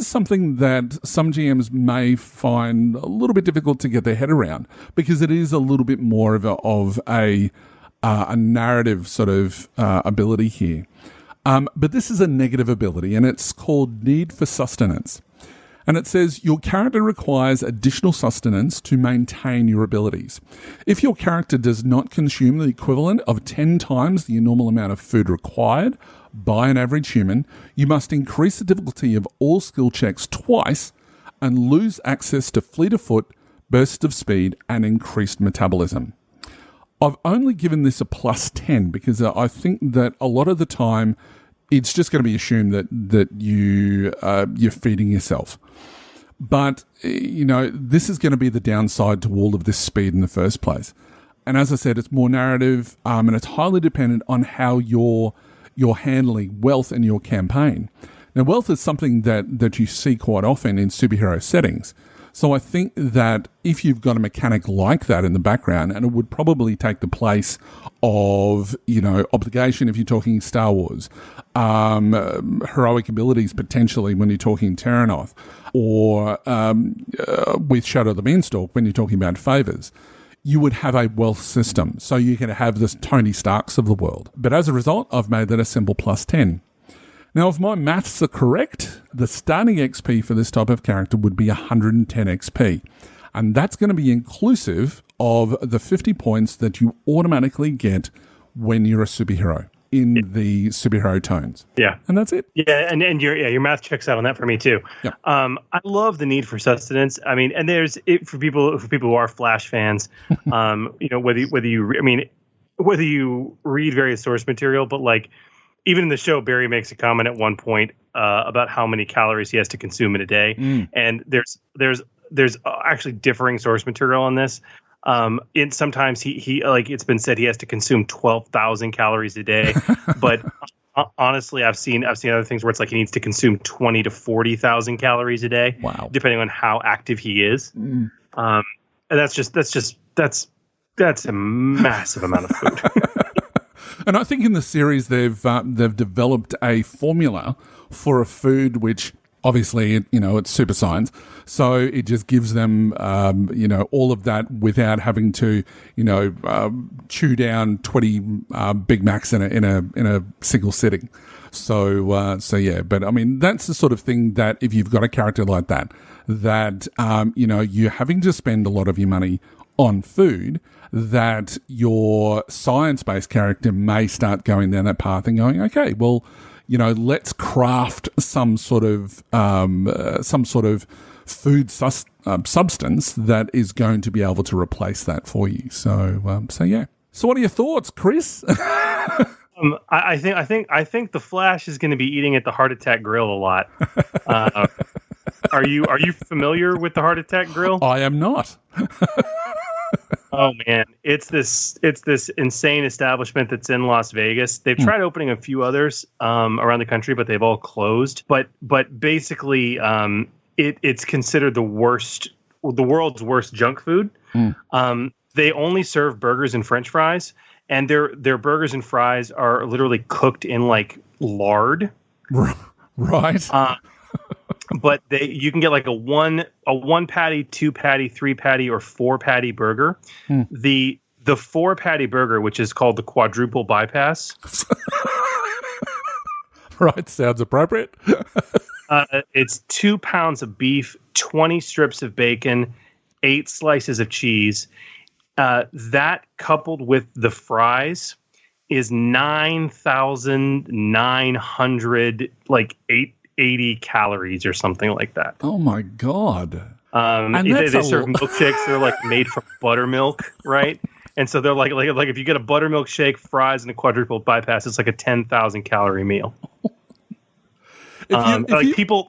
something that some GMs may find a little bit difficult to get their head around, because it is a little bit more of a narrative sort of ability here. But this is a negative ability, and it's called Need for Sustenance. And it says your character requires additional sustenance to maintain your abilities. If your character does not consume the equivalent of 10 times the normal amount of food required by an average human, you must increase the difficulty of all skill checks twice and lose access to Fleet of Foot, Burst of Speed, and Increased Metabolism. I've only given this a +10 because I think that a lot of the time it's just going to be assumed that you're feeding yourself. But, this is going to be the downside to all of this speed in the first place. And as I said, it's more narrative, and it's highly dependent on how you're handling wealth in your campaign. Now, wealth is something that you see quite often in superhero settings. So I think that if you've got a mechanic like that in the background, and it would probably take the place of, obligation if you're talking Star Wars, heroic abilities potentially when you're talking Terranoth, or with Shadow the Beanstalk when you're talking about favors, you would have a wealth system. So you can have this Tony Starks of the world. But as a result, I've made that a simple +10. Now, if my maths are correct, the starting XP for this type of character would be 110 XP. And that's going to be inclusive of the 50 points that you automatically get when you're a superhero in the superhero tones. Yeah. And that's it. Yeah, and your math checks out on that for me too. Yeah. I love the need for sustenance. I mean, and there's it for people who are Flash fans, whether you read various source material, but like even in the show, Barry makes a comment at one point about how many calories he has to consume in a day. And there's actually differing source material on this. Sometimes he it's been said he has to consume 12,000 calories a day, but honestly, I've seen other things where it's like he needs to consume 20 to 40,000 calories a day. Wow. Depending on how active he is. And that's a massive amount of food. And I think in the series they've developed a formula for a food which obviously it's super science, so it just gives them all of that without having to chew down 20 Big Macs in a single sitting. So yeah, but I mean that's the sort of thing that if you've got a character like that you're having to spend a lot of your money on food, that your science-based character may start going down that path and going, okay, well, let's craft some sort of food substance that is going to be able to replace that for you. So yeah. So what are your thoughts, Chris? I think the Flash is going to be eating at the Heart Attack Grill a lot. Are you familiar with the Heart Attack Grill? I am not. Oh man, it's this insane establishment that's in Las Vegas. They've tried opening a few others around the country, but they've all closed. But basically, it's considered the world's worst junk food. They only serve burgers and French fries, and their burgers and fries are literally cooked in like lard. Right. But you can get like a one patty, 2 patty, 3 patty, or 4 patty burger. The 4 patty burger, which is called the quadruple bypass. Right, sounds appropriate. It's 2 pounds of beef, 20 strips of bacon, 8 slices of cheese. That coupled with the fries is 9,900 80 calories or something like that. Oh my God. They serve milkshakes. They're like made from buttermilk, right? And so they're like if you get a buttermilk shake, fries, and a quadruple bypass, it's like a 10,000 calorie meal. People,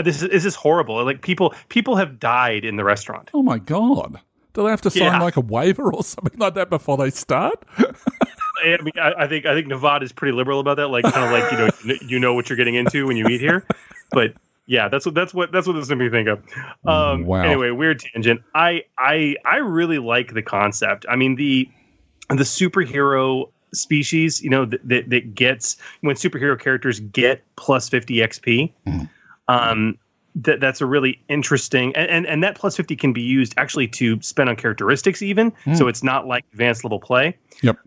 this is horrible. Like people have died in the restaurant. Oh my God. Do they have to sign like a waiver or something like that before they start? I mean, I think Nevada is pretty liberal about that. Like, kind of like you know what you're getting into when you eat here. But yeah, that's what this made me think of. Wow. Anyway, weird tangent. I really like the concept. I mean, the superhero species, that gets when superhero characters get plus 50 XP. That's a really interesting, and that plus 50 can be used actually to spend on characteristics even. So it's not like advanced level play. Yep.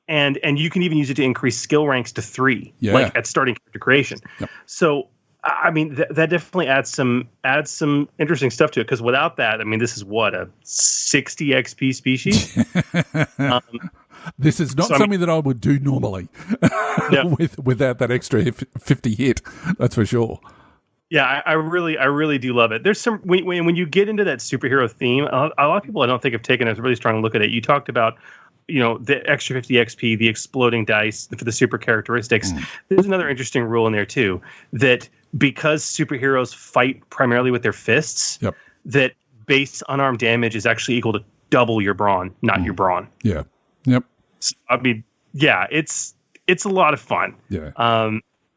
And you can even use it to increase skill ranks to 3, like at starting character creation. Yep. So, I mean, that definitely adds some interesting stuff to it. Because without that, I mean, this is what, a 60 XP species. This is not something that I would do normally. Without that extra 50 hit, that's for sure. Yeah, I really do love it. There's some when you get into that superhero theme, a lot of people I don't think have taken a really strong look at it. You talked about the extra 50 XP, the exploding dice for the super characteristics. There's another interesting rule in there too, that because superheroes fight primarily with their fists, that base unarmed damage is actually equal to double your brawn, not your brawn. Yeah. Yep. So, I mean, yeah, it's a lot of fun. Yeah.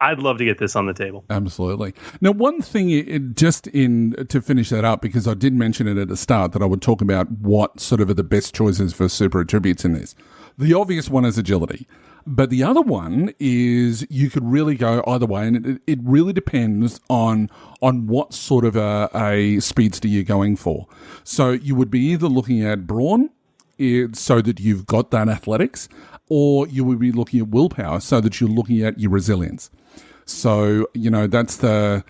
I'd love to get this on the table. Absolutely. Now, one thing, to finish that up, because I did mention it at the start that I would talk about what sort of are the best choices for super attributes in this. The obvious one is agility. But the other one is you could really go either way, and it really depends on what sort of a speedster you're going for. So you would be either looking at brawn, so that you've got that athletics, or you would be looking at willpower, so that you're looking at your resilience. So, that's the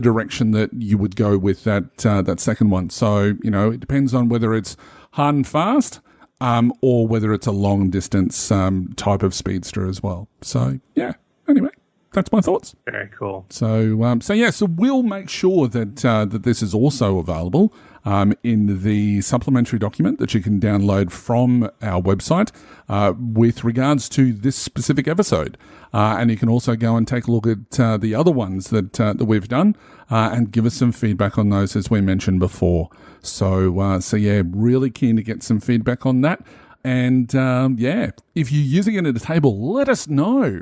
direction that you would go with that second one. So, it depends on whether it's hard and fast, or whether it's a long distance type of speedster as well. So, yeah. Anyway, that's my thoughts. Very cool. So we'll make sure that this is also available in the supplementary document that you can download from our website with regards to this specific episode. And you can also go and take a look at the other ones that we've done and give us some feedback on those, as we mentioned before. So really keen to get some feedback on that. And if you're using it at a table, let us know.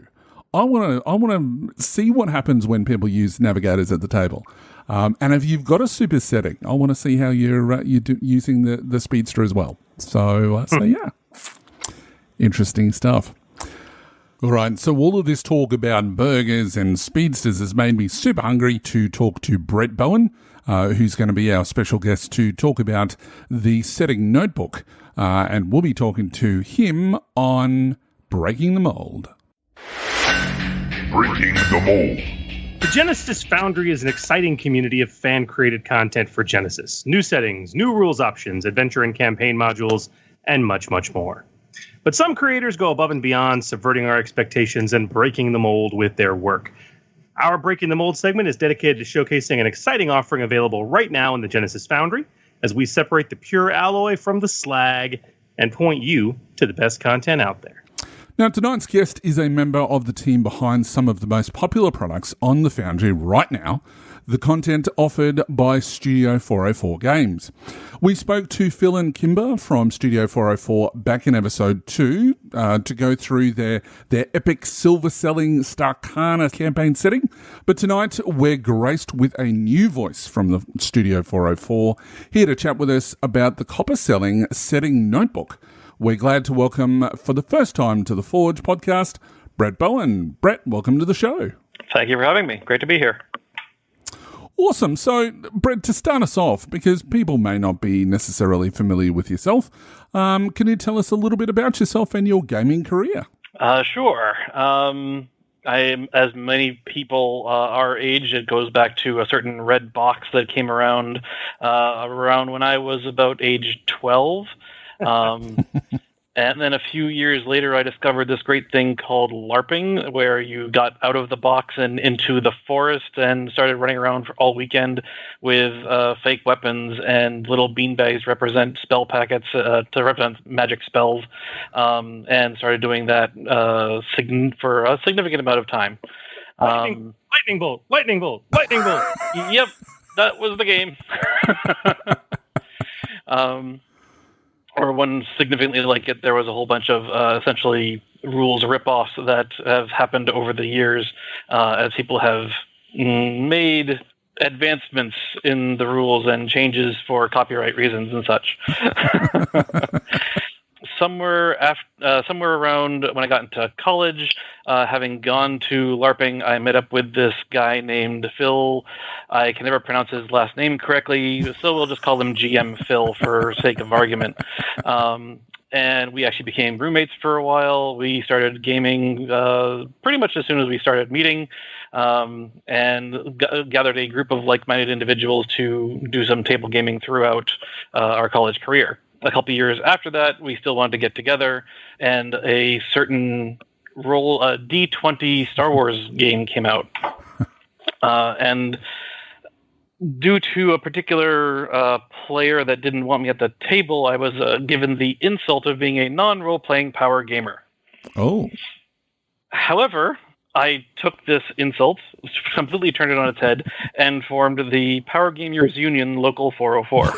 I want to see what happens when people use navigators at the table. And if you've got a super setting, I want to see how you're using the speedster as well. So yeah, interesting stuff. All right, so all of this talk about burgers and speedsters has made me super hungry to talk to Brett Bowen, who's going to be our special guest to talk about the setting notebook. And we'll be talking to him on Breaking the Mold. Breaking the Mold. The Genesys Foundry is an exciting community of fan-created content for Genesys. New settings, new rules options, adventure and campaign modules, and much, much more. But some creators go above and beyond, subverting our expectations and breaking the mold with their work. Our Breaking the Mold segment is dedicated to showcasing an exciting offering available right now in the Genesys Foundry, as we separate the pure alloy from the slag and point you to the best content out there. Now, tonight's guest is a member of the team behind some of the most popular products on the Foundry right now, the content offered by Studio 404 Games. We spoke to Phil and Kimber from Studio 404 back in episode 2 to go through their epic silver-selling Starcana campaign setting, but tonight we're graced with a new voice from the Studio 404, here to chat with us about the copper-selling setting notebook. We're glad to welcome, for the first time to the Forge podcast, Brett Bowen. Brett, welcome to the show. Thank you for having me. Great to be here. Awesome. So, Brett, to start us off, because people may not be necessarily familiar with yourself, can you tell us a little bit about yourself and your gaming career? Sure. As many people our age, it goes back to a certain red box that came around when I was about age 12. And then a few years later, I discovered this great thing called LARPing, where you got out of the box and into the forest and started running around for all weekend with fake weapons and little beanbags represent spell packets to represent magic spells, and started doing that for a significant amount of time. Lightning bolt, lightning bolt, lightning bolt. Yep, that was the game. Or one significantly like it, there was a whole bunch of essentially rules rip-offs that have happened over the years as people have made advancements in the rules and changes for copyright reasons and such. Somewhere around when I got into college, having gone to LARPing, I met up with this guy named Phil. I can never pronounce his last name correctly, so we'll just call him GM Phil for sake of argument. And we actually became roommates for a while. We started gaming pretty much as soon as we started meeting, and gathered a group of like-minded individuals to do some table gaming throughout our college career. A couple of years after that, we still wanted to get together, and a certain D20 Star Wars game came out. And due to a particular player that didn't want me at the table, I was given the insult of being a non-role-playing power gamer. Oh. However, I took this insult, completely turned it on its head, and formed the Power Gamers Union Local 404.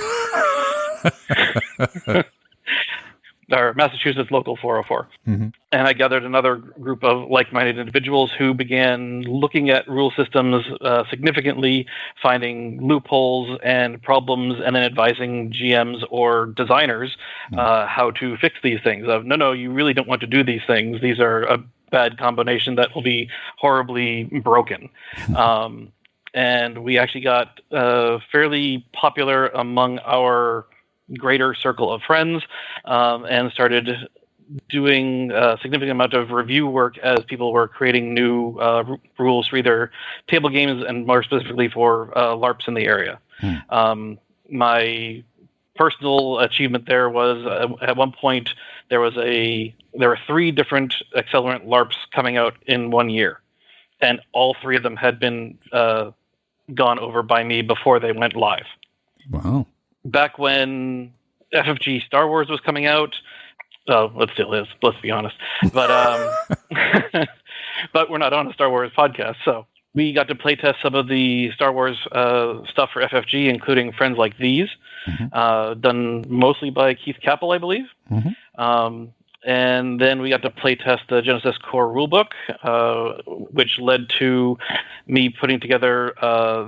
Or Massachusetts Local 404. Mm-hmm. And I gathered another group of like-minded individuals who began looking at rule systems significantly, finding loopholes and problems, and then advising GMs or designers how to fix these things. No, you really don't want to do these things. These are a bad combination that will be horribly broken. And we actually got fairly popular among our greater circle of friends, and started doing a significant amount of review work as people were creating new rules for either table games and more specifically for LARPs in the area. My personal achievement there was at one point there were 3 different Accelerant LARPs coming out in 1 year, and all 3 of them had been gone over by me before they went live. Wow. Back when FFG Star Wars was coming out, it still is, let's be honest. But but we're not on a Star Wars podcast, so we got to playtest some of the Star Wars stuff for FFG, including Friends Like These, done mostly by Keith Capel, I believe. And then we got to playtest the Genesys core rulebook, which led to me putting together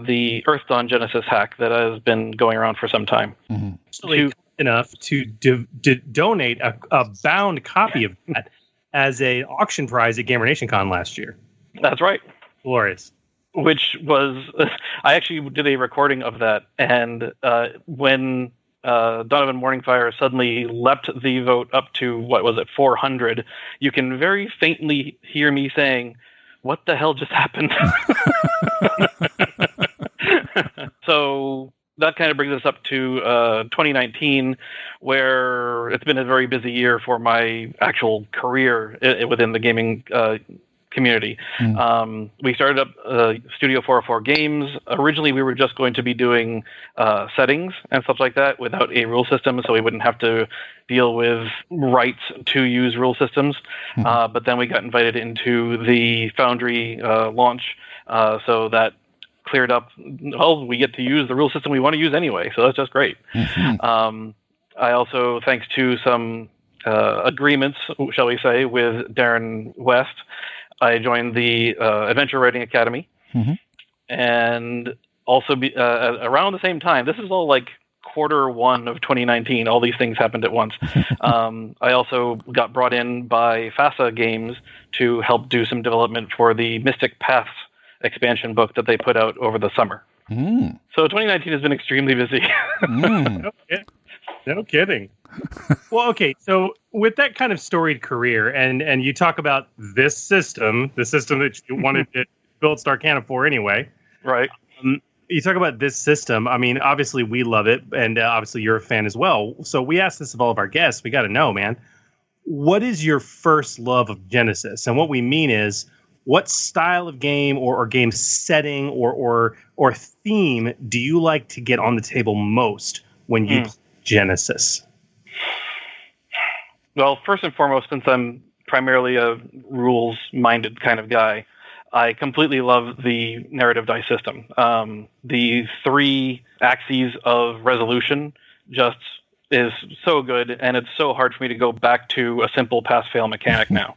the Earth Dawn Genesys hack that has been going around for some time. Enough to donate a bound copy of that as an auction prize at Gamer Nation Con last year. That's right. Glorious. Which was, I actually did a recording of that, and when Donovan Morningfire suddenly leapt the vote up to, 400, you can very faintly hear me saying, "What the hell just happened?" So that kind of brings us up to 2019, where it's been a very busy year for my actual career within the gaming community. We started up Studio 404 Games. Originally, we were just going to be doing settings and stuff like that without a rule system, so we wouldn't have to deal with rights to use rule systems. But then we got invited into the Foundry launch, so that cleared up. Well, we get to use the rule system we want to use anyway, so that's just great. I also, thanks to some agreements, shall we say, with Darren West, I joined the Adventure Writing Academy, and also around the same time, this is all like Q1 of 2019, all these things happened at once. I also got brought in by FASA Games to help do some development for the Mystic Paths expansion book that they put out over the summer. So 2019 has been extremely busy. No kidding. Well, okay, so with that kind of storied career, and you talk about the system that you wanted to build Starcana for anyway. Right. You talk about this system. I mean, obviously we love it, and obviously you're a fan as well. So we ask this of all of our guests. We got to know, man, what is your first love of Genesys? And what we mean is, what style of game or game setting or theme do you like to get on the table most when you play Genesys? Well, first and foremost, since I'm primarily a rules-minded kind of guy, I completely love the narrative dice system. The 3 axes of resolution just is so good, and it's so hard for me to go back to a simple pass-fail mechanic now.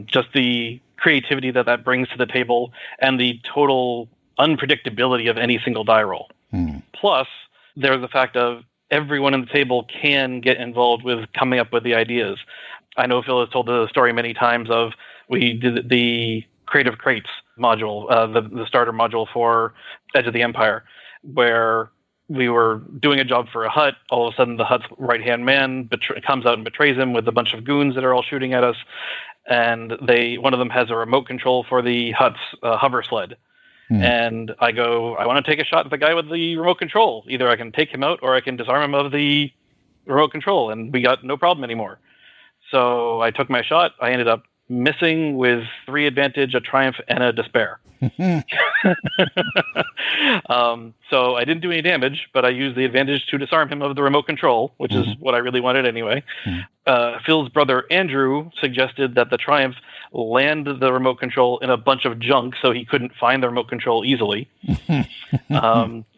Just the creativity that brings to the table and the total unpredictability of any single die roll. Plus, there's the fact of everyone in the table can get involved with coming up with the ideas. I know Phil has told the story many times of we did the Creative Crates module, the starter module for Edge of the Empire, where we were doing a job for a hut. All of a sudden, the hut's right-hand man comes out and betrays him with a bunch of goons that are all shooting at us. And one of them has a remote control for the hut's hover sled. And I go, I want to take a shot at the guy with the remote control. Either I can take him out or I can disarm him of the remote control. And we got no problem anymore. So I took my shot. I ended up missing with 3 advantage, a triumph, and a despair. So I didn't do any damage, but I used the advantage to disarm him of the remote control, which is what I really wanted anyway. Phil's brother Andrew suggested that the Triumph land the remote control in a bunch of junk so he couldn't find the remote control easily.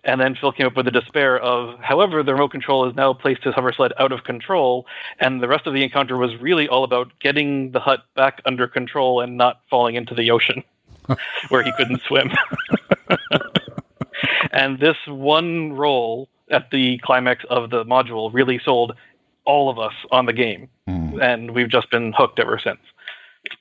And then Phil came up with the despair of, however, the remote control has now placed his hover sled out of control, and the rest of the encounter was really all about getting the hut back under control and not falling into the ocean where he couldn't swim. And this one roll at the climax of the module really sold all of us on the game, and we've just been hooked ever since.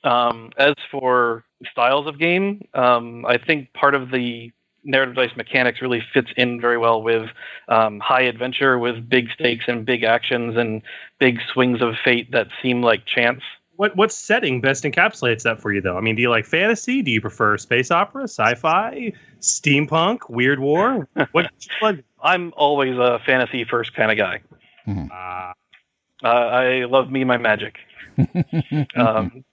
As for styles of game, I think part of the narrative dice mechanics really fits in very well with high adventure, with big stakes and big actions and big swings of fate that seem like chance. What setting best encapsulates that for you, though? I mean, do you like fantasy? Do you prefer space opera, sci-fi, steampunk, weird war? I'm always a fantasy first kind of guy. I love me my magic.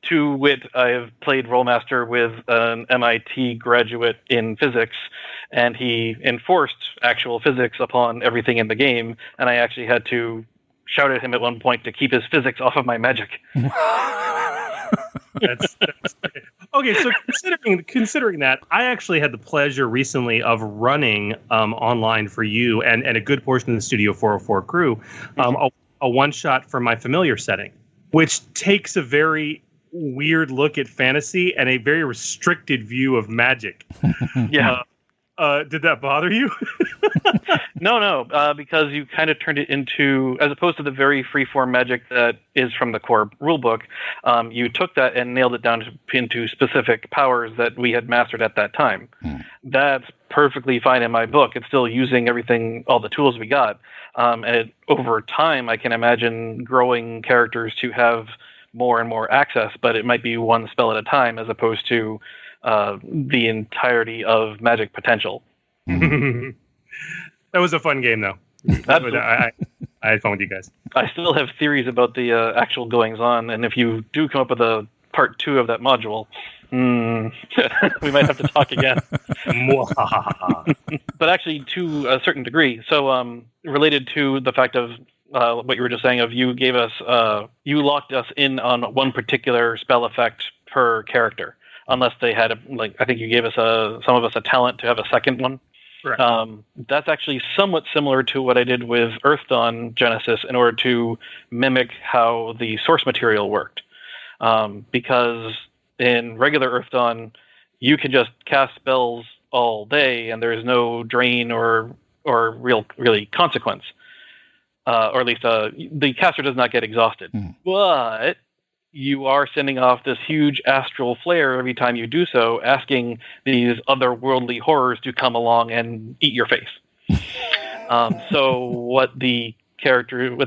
To wit, I've played Rollmaster with an MIT graduate in physics, and he enforced actual physics upon everything in the game, and I actually had to shout at him at one point to keep his physics off of my magic. That's okay. So considering that, I actually had the pleasure recently of running online for you and a good portion of the Studio 404 crew a one shot from my familiar setting, which takes a very weird look at fantasy and a very restricted view of magic. Yeah. Did that bother you? No, because you kind of turned it into, as opposed to the very free-form magic that is from the core rulebook, you took that and nailed it down into specific powers that we had mastered at that time. That's perfectly fine in my book. It's still using everything, all the tools we got. And over time, I can imagine growing characters to have more and more access, but it might be one spell at a time as opposed to the entirety of magic potential. That was a fun game, though. I had fun with you guys. I still have theories about the actual goings-on, and if you do come up with a part 2 of that module, we might have to talk again. But actually, to a certain degree, so related to the fact of what you were just saying, of you gave us, you locked us in on one particular spell effect per character. Unless they had, I think you gave us some of us a talent to have a second one. Right. That's actually somewhat similar to what I did with Earth Dawn Genesis in order to mimic how the source material worked. Because in regular Earth Dawn, you can just cast spells all day, and there's no drain or really consequence. Or at least the caster does not get exhausted. But you are sending off this huge astral flare every time you do so, asking these otherworldly horrors to come along and eat your face. So what the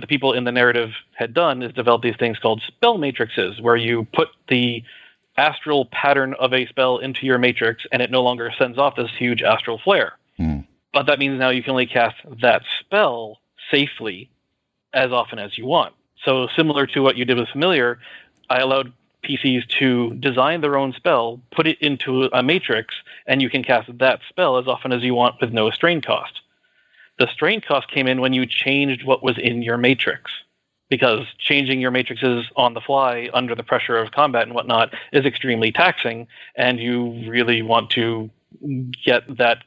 people in the narrative had done is develop these things called spell matrices, where you put the astral pattern of a spell into your matrix, and it no longer sends off this huge astral flare. But that means now you can only cast that spell safely as often as you want. So similar to what you did with Familiar, I allowed PCs to design their own spell, put it into a matrix, and you can cast that spell as often as you want with no strain cost. The strain cost came in when you changed what was in your matrix, because changing your matrices on the fly under the pressure of combat and whatnot is extremely taxing, and you really want to get that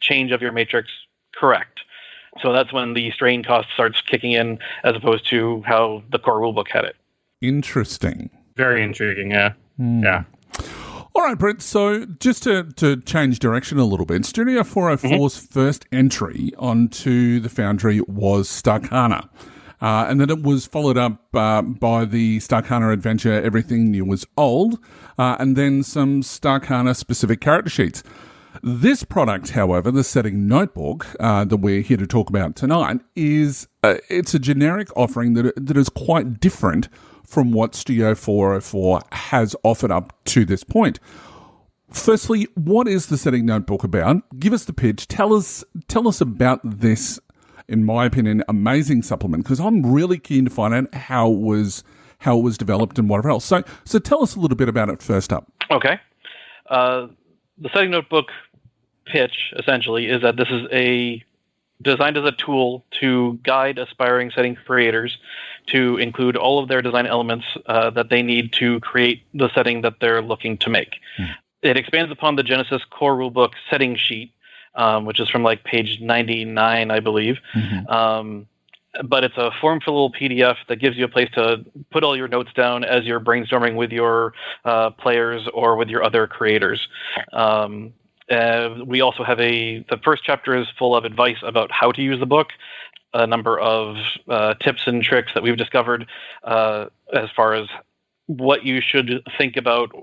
change of your matrix correct. So that's when the strain cost starts kicking in, as opposed to how the core rulebook had it. Interesting. Very intriguing, yeah. Yeah. All right, Brett, so just to change direction a little bit, Studio 404's first entry onto the Foundry was Starkana. And then it was followed up by the Starkana adventure, Everything New Was Old, and then some Starkana-specific character sheets. This product, however, the setting notebook that we're here to talk about tonight, is it's a generic offering that is quite different from what Studio 404 has offered up to this point. Firstly, what is the setting notebook about? Give us the pitch. Tell us about this, in my opinion, amazing supplement, because I'm really keen to find out how it was developed and whatever else. So tell us a little bit about it first up. Okay. The setting notebook pitch, essentially, is that this is designed as a tool to guide aspiring setting creators to include all of their design elements that they need to create the setting that they're looking to make. It expands upon the Genesys core rulebook setting sheet, which is from like page 99, I believe. But it's a form-fillable PDF that gives you a place to put all your notes down as you're brainstorming with your players or with your other creators. We also have the first chapter is full of advice about how to use the book, a number of tips and tricks that we've discovered as far as what you should think about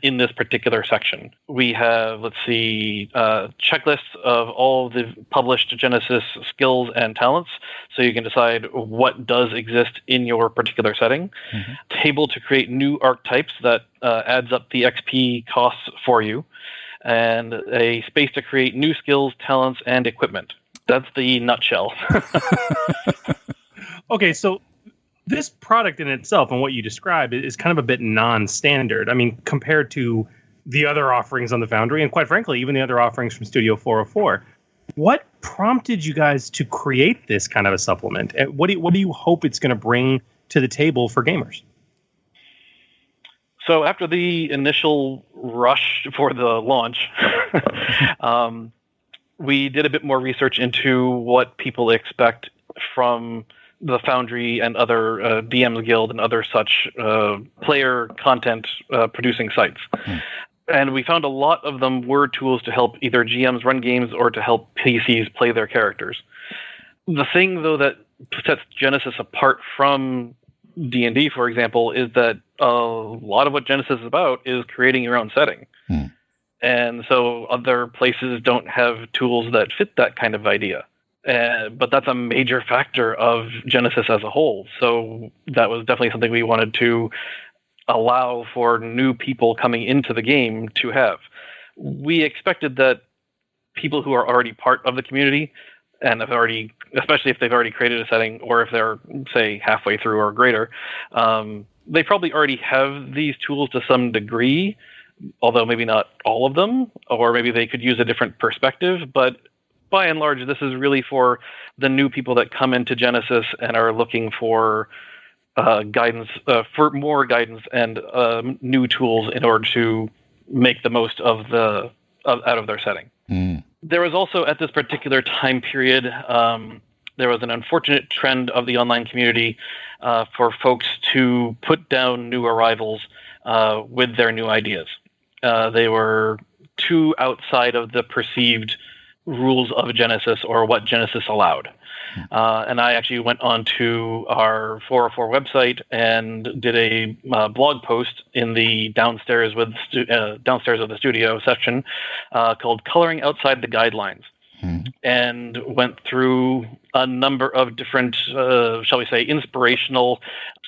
in this particular section. We have, checklists of all the published Genesys skills and talents, so you can decide what does exist in your particular setting. Table to create new archetypes that adds up the XP costs for you, and a space to create new skills, talents, and equipment. That's the nutshell. Okay, so this product in itself and what you describe is kind of a bit non-standard. I mean, compared to the other offerings on the Foundry, and quite frankly, even the other offerings from Studio 404. What prompted you guys to create this kind of a supplement? What do you hope it's going to bring to the table for gamers? So after the initial rush for the launch, we did a bit more research into what people expect from the Foundry and other DMs Guild and other such player content producing sites. And we found a lot of them were tools to help either GMs run games or to help PCs play their characters. The thing, though, that sets Genesys apart from D&D, for example, is that a lot of what Genesys is about is creating your own setting. And so other places don't have tools that fit that kind of idea. But that's a major factor of Genesys as a whole. So that was definitely something we wanted to allow for new people coming into the game to have. We expected that people who are already part of the community and have already, especially if they've already created a setting or if they're, say, halfway through or greater, they probably already have these tools to some degree, although maybe not all of them, or maybe they could use a different perspective. But by and large, this is really for the new people that come into Genesys and are looking for guidance, for more guidance and new tools in order to make the most out of their setting. There was also, at this particular time period, there was an unfortunate trend of the online community for folks to put down new arrivals with their new ideas. They were too outside of the perceived rules of Genesys or what Genesys allowed. And I actually went onto our 404 website and did a blog post in the downstairs of the studio section called Coloring Outside the Guidelines, and went through a number of different, shall we say, inspirational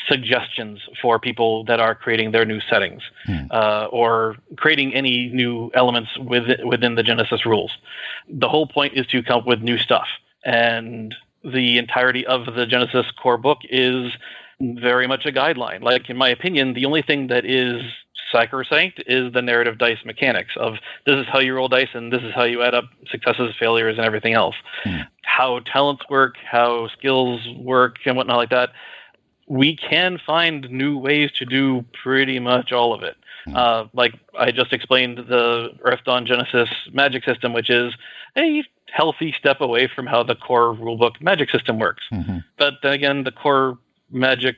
suggestions for people that are creating their new settings or creating any new elements within the Genesys rules. The whole point is to come up with new stuff. And the entirety of the Genesys core book is very much a guideline. Like, in my opinion, the only thing that is sacrosanct is the narrative dice mechanics of this is how you roll dice and this is how you add up successes, failures, and everything else. How talents work, how skills work, and whatnot like that. We can find new ways to do pretty much all of it. Like I just explained, the Earth Dawn Genesys magic system, which is a healthy step away from how the core rulebook magic system works. But then again, the core magic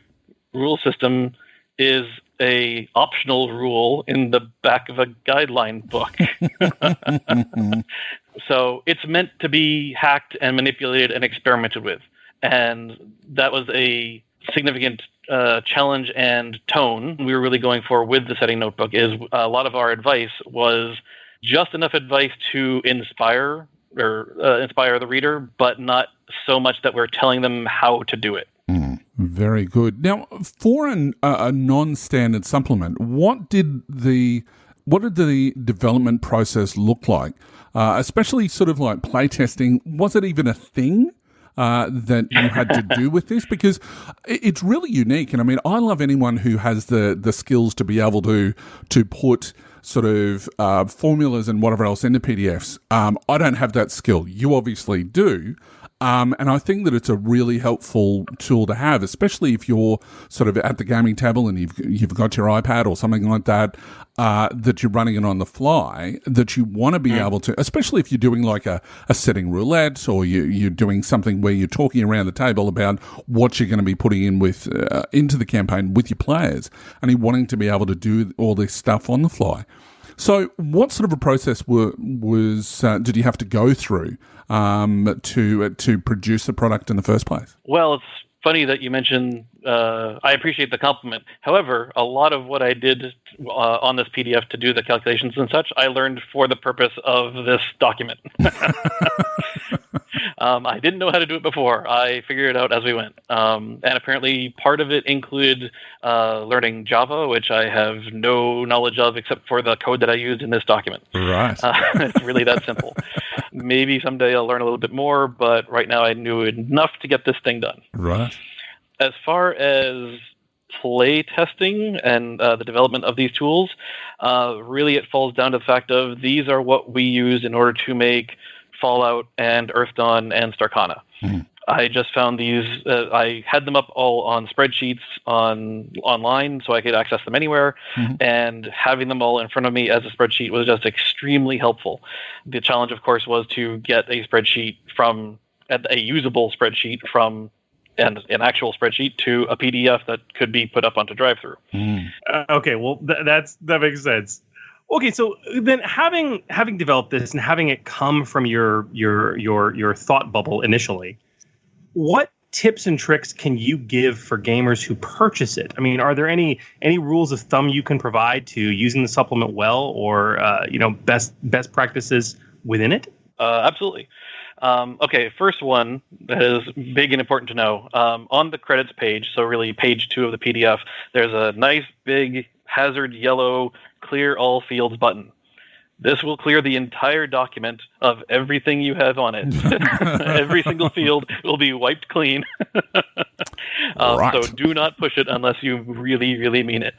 rule system is a optional rule in the back of a guideline book. So it's meant to be hacked and manipulated and experimented with. And that was a significant challenge and tone we were really going for with the setting notebook. Is a lot of our advice was just enough advice to inspire the reader, but not so much that we're telling them how to do it. Very good. Now, for a non-standard supplement, what did the development process look like? Especially sort of like playtesting. Was it even a thing that you had to do with this? Because it's really unique. And I mean, I love anyone who has the skills to be able to put sort of formulas and whatever else into PDFs. I don't have that skill. You obviously do. And I think that it's a really helpful tool to have, especially if you're sort of at the gaming table and you've got your iPad or something like that, that you're running it on the fly, that you want to be able to, especially if you're doing like a setting roulette, or you're doing something where you're talking around the table about what you're going to be putting in with into the campaign with your players, and you're wanting to be able to do all this stuff on the fly. So what sort of a process did you have to go through to produce the product in the first place? Well, it's funny that you mentioned, I appreciate the compliment. However, a lot of what I did on this PDF to do the calculations and such, I learned for the purpose of this document. I didn't know how to do it before. I figured it out as we went. And apparently part of it included learning Java, which I have no knowledge of except for the code that I used in this document. Right. It's really that simple. Maybe someday I'll learn a little bit more, but right now I knew enough to get this thing done. Right. As far as play testing and the development of these tools, really it falls down to the fact of these are what we use in order to make Fallout and Earth Dawn and Starkana. I just found these, I had them up all on spreadsheets online so I could access them anywhere, and having them all in front of me as a spreadsheet was just extremely helpful. The challenge, of course, was to get a spreadsheet a usable spreadsheet from an actual spreadsheet to a PDF that could be put up onto drive-through. Okay, well, that makes sense. Okay, so then having developed this and having it come from your thought bubble initially, what tips and tricks can you give for gamers who purchase it? I mean, are there any rules of thumb you can provide to using the supplement well, or best practices within it? Absolutely. Okay, first one that is big and important to know. On the credits page, so really page 2 of the PDF, there's a nice big hazard yellow clear all fields button. This will clear the entire document of everything you have on it. Every single field will be wiped clean. Right. So do not push it unless you really, really mean it.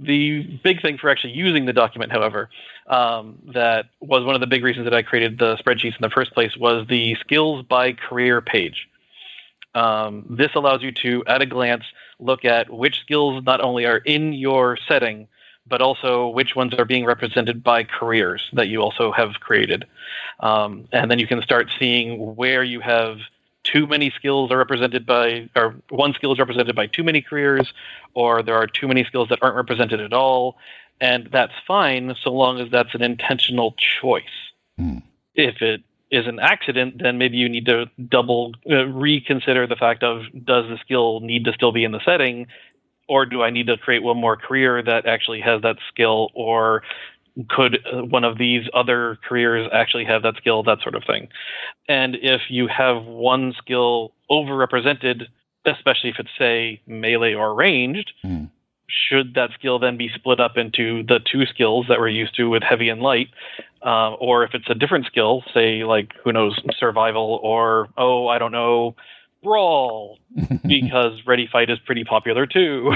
The big thing for actually using the document, however, that was one of the big reasons that I created the spreadsheets in the first place, was the skills by career page. This allows you to, at a glance, look at which skills not only are in your setting, but also which ones are being represented by careers that you also have created. And then you can start seeing where you have too many skills are represented by, or one skill is represented by too many careers, or there are too many skills that aren't represented at all. And that's fine so long as that's an intentional choice. If it is an accident, then maybe you need to reconsider the fact of, does the skill need to still be in the setting, or do I need to create one more career that actually has that skill, or could one of these other careers actually have that skill, that sort of thing. And if you have one skill overrepresented, especially if it's, say, melee or ranged, should that skill then be split up into the two skills that we're used to with heavy and light? Or if it's a different skill, say, like, who knows, survival, or, I don't know, brawl, because Ready Fight is pretty popular too.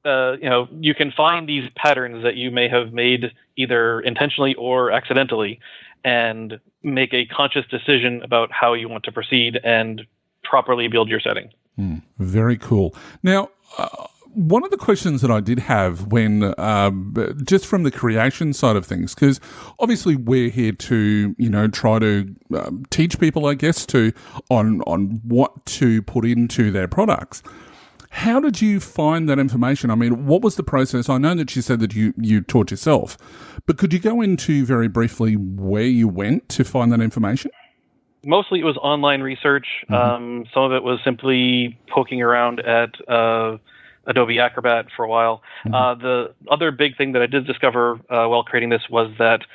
You can find these patterns that you may have made either intentionally or accidentally, and make a conscious decision about how you want to proceed and properly build your setting. Very cool. Now, one of the questions that I did have when, just from the creation side of things, because obviously we're here to, try to teach people, I guess, on what to put into their products. How did you find that information? I mean, what was the process? I know that you said that you taught yourself, but could you go into very briefly where you went to find that information? Mostly it was online research. Some of it was simply poking around at Adobe Acrobat for a while. The other big thing that I did discover while creating this was that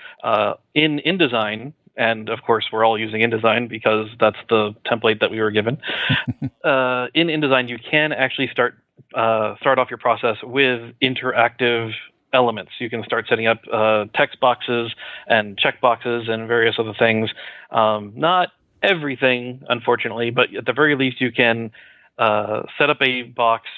in InDesign, and of course we're all using InDesign because that's the template that we were given, in InDesign you can actually start off your process with interactive elements. You can start setting up text boxes and check boxes and various other things. Not everything, unfortunately, but at the very least you can set up a box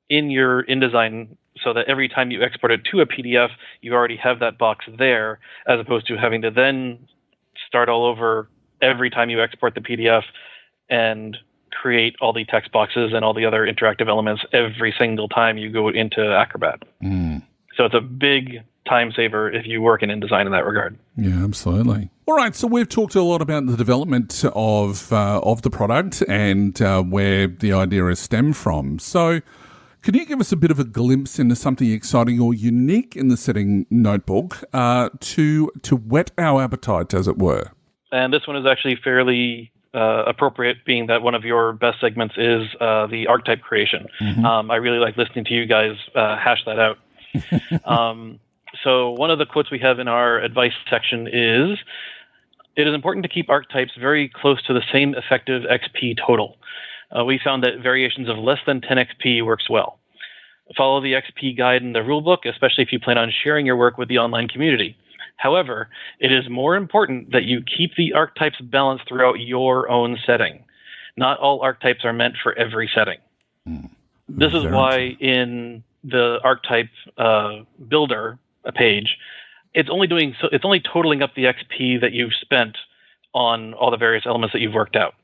in your InDesign so that every time you export it to a PDF, you already have that box there, as opposed to having to then start all over every time you export the PDF and create all the text boxes and all the other interactive elements every single time you go into Acrobat. So it's a big time saver if you work in InDesign in that regard. Yeah, absolutely. All right, so we've talked a lot about the development of the product and where the idea has stemmed from. So can you give us a bit of a glimpse into something exciting or unique in the setting notebook to whet our appetite, as it were? And this one is actually fairly appropriate, being that one of your best segments is the archetype creation. I really like listening to you guys hash that out. So one of the quotes we have in our advice section is, "It is important to keep archetypes very close to the same effective XP total. We found that variations of less than 10 XP works well. Follow the XP guide in the rulebook, especially if you plan on sharing your work with the online community. However, it is more important that you keep the archetypes balanced throughout your own setting. Not all archetypes are meant for every setting." This is why in the archetype builder page, it's only totaling up the XP that you've spent on all the various elements that you've worked out.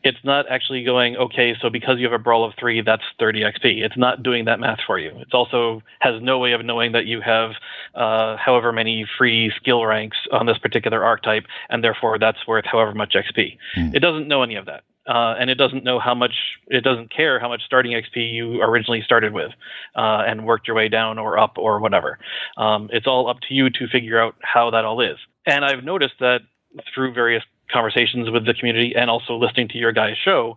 It's not actually going, okay, so because you have a brawl of 3, that's 30 XP. It's not doing that math for you. It also has no way of knowing that you have however many free skill ranks on this particular archetype, and therefore that's worth however much XP. It doesn't know any of that. And it doesn't know it doesn't care how much starting XP you originally started with and worked your way down or up or whatever. It's all up to you to figure out how that all is. And I've noticed that through various conversations with the community and also listening to your guys' show,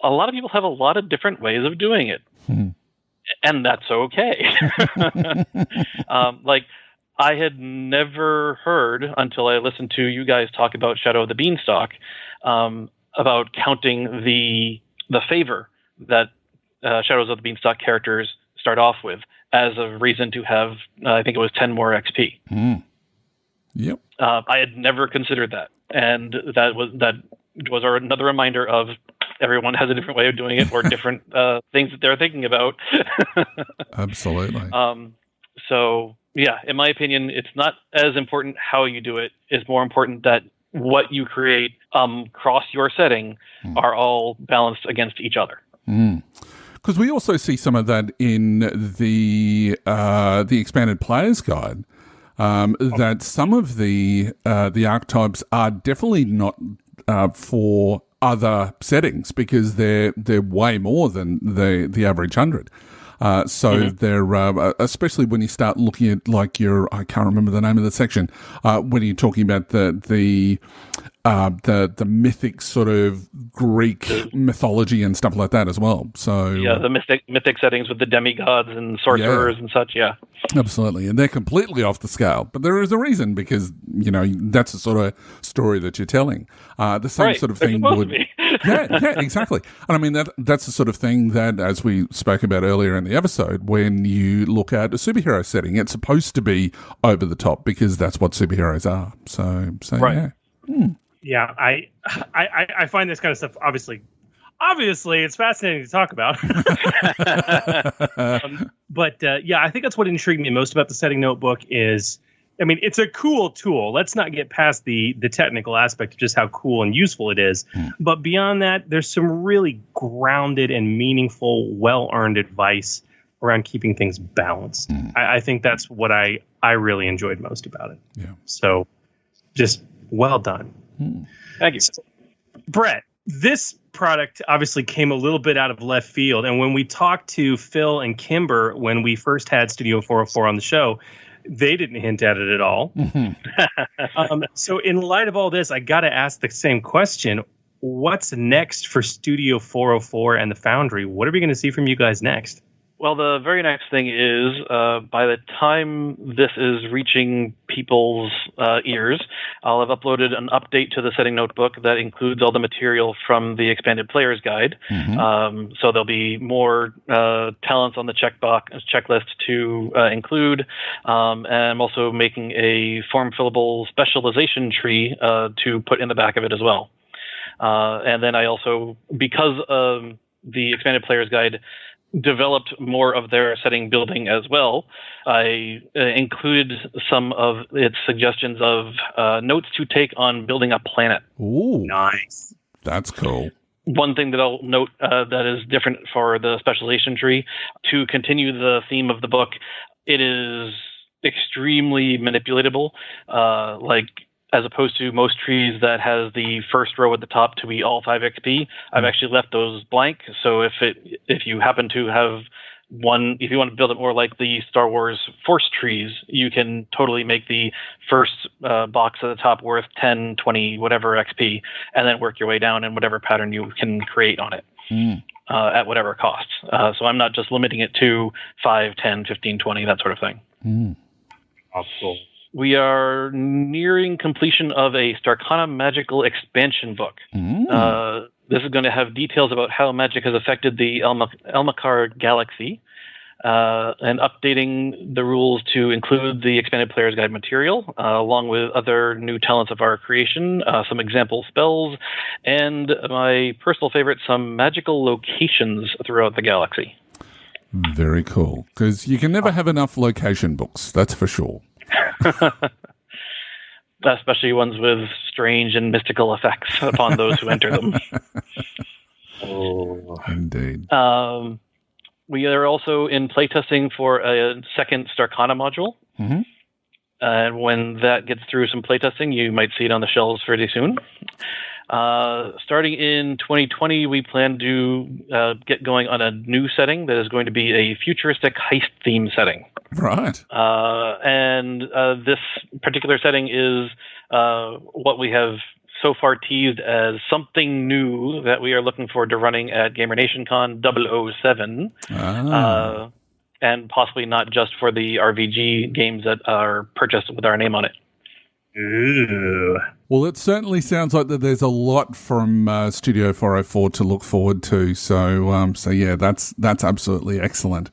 a lot of people have a lot of different ways of doing it. And that's okay. Like, I had never heard until I listened to you guys talk about Shadow of the Beanstalk, about counting the favor that Shadows of the Beanstalk characters start off with as a reason to have, I think it was 10 more XP. Yep. I had never considered that. And that was another reminder of everyone has a different way of doing it or different things that they're thinking about. Absolutely. So, yeah, in my opinion, it's not as important how you do it. It's more important that what you create across your setting are all balanced against each other. Because we also see some of that in the expanded player's guide. That some of the archetypes are definitely not for other settings because they're way more than the average 100. So they're especially when you start looking at like I can't remember the name of the section when you're talking about the mythic sort of Greek mythology and stuff like that as well. So yeah, the mythic settings with the demigods and sorcerers and such. Yeah, absolutely, and they're completely off the scale. But there is a reason because that's the sort of story that you're telling. The same sort of thing would. yeah, exactly. And I mean that's the sort of thing that, as we spoke about earlier in the episode, when you look at a superhero setting, it's supposed to be over the top because that's what superheroes are. So right. Yeah. Yeah, I find this kind of stuff obviously it's fascinating to talk about. But I think that's what intrigued me most about the setting notebook is, I mean, it's a cool tool. Let's not get past the technical aspect of just how cool and useful it is. But beyond that, there's some really grounded and meaningful, well-earned advice around keeping things balanced. I think that's what I really enjoyed most about it. Yeah. So just well done. Thank you. Brett, this product obviously came a little bit out of left field. And when we talked to Phil and Kimber when we first had Studio 404 on the show, they didn't hint at it at all. So in light of all this, I got to ask the same question. What's next for Studio 404 and the Foundry? What are we going to see from you guys next? Well, the very next thing is, by the time this is reaching people's ears, I'll have uploaded an update to the setting notebook that includes all the material from the expanded player's guide. So there'll be more talents on the checklist to include. And I'm also making a form-fillable specialization tree to put in the back of it as well. And then I also, because the expanded player's guide developed more of their setting building as well. I included some of its suggestions of notes to take on building a planet. Ooh, Nice. that's cool. One thing that I'll note that is different for the specialization tree, to continue the theme of the book, it is extremely manipulatable, as opposed to most trees that has the first row at the top to be all 5 XP. I've actually left those blank, so if you happen to have one, if you want to build it more like the Star Wars Force trees, you can totally make the first box at the top worth 10, 20, whatever XP, and then work your way down in whatever pattern you can create on it at whatever cost. So I'm not just limiting it to 5, 10, 15, 20, that sort of thing. Awesome. We are nearing completion of a Starkana Magical expansion book. This is going to have details about how magic has affected the Elmakar Galaxy, and updating the rules to include the expanded player's guide material, along with other new talents of our creation, some example spells, and my personal favorite, some magical locations throughout the galaxy. Very cool, because you can never have enough location books, that's for sure. Especially ones with strange and mystical effects upon those who enter them. Oh, indeed. We are also in playtesting for a second Starkana module. And when that gets through some playtesting, you might see it on the shelves pretty soon. Starting in 2020, we plan to get going on a new setting that is going to be a futuristic heist theme setting. Right. And this particular setting is what we have so far teased as something new that we are looking forward to running at Gamer Nation Con 007. And possibly not just for the RVG games that are purchased with our name on it. Ooh. Well, it certainly sounds like that there's a lot from Studio 404 to look forward to. So yeah, that's absolutely excellent.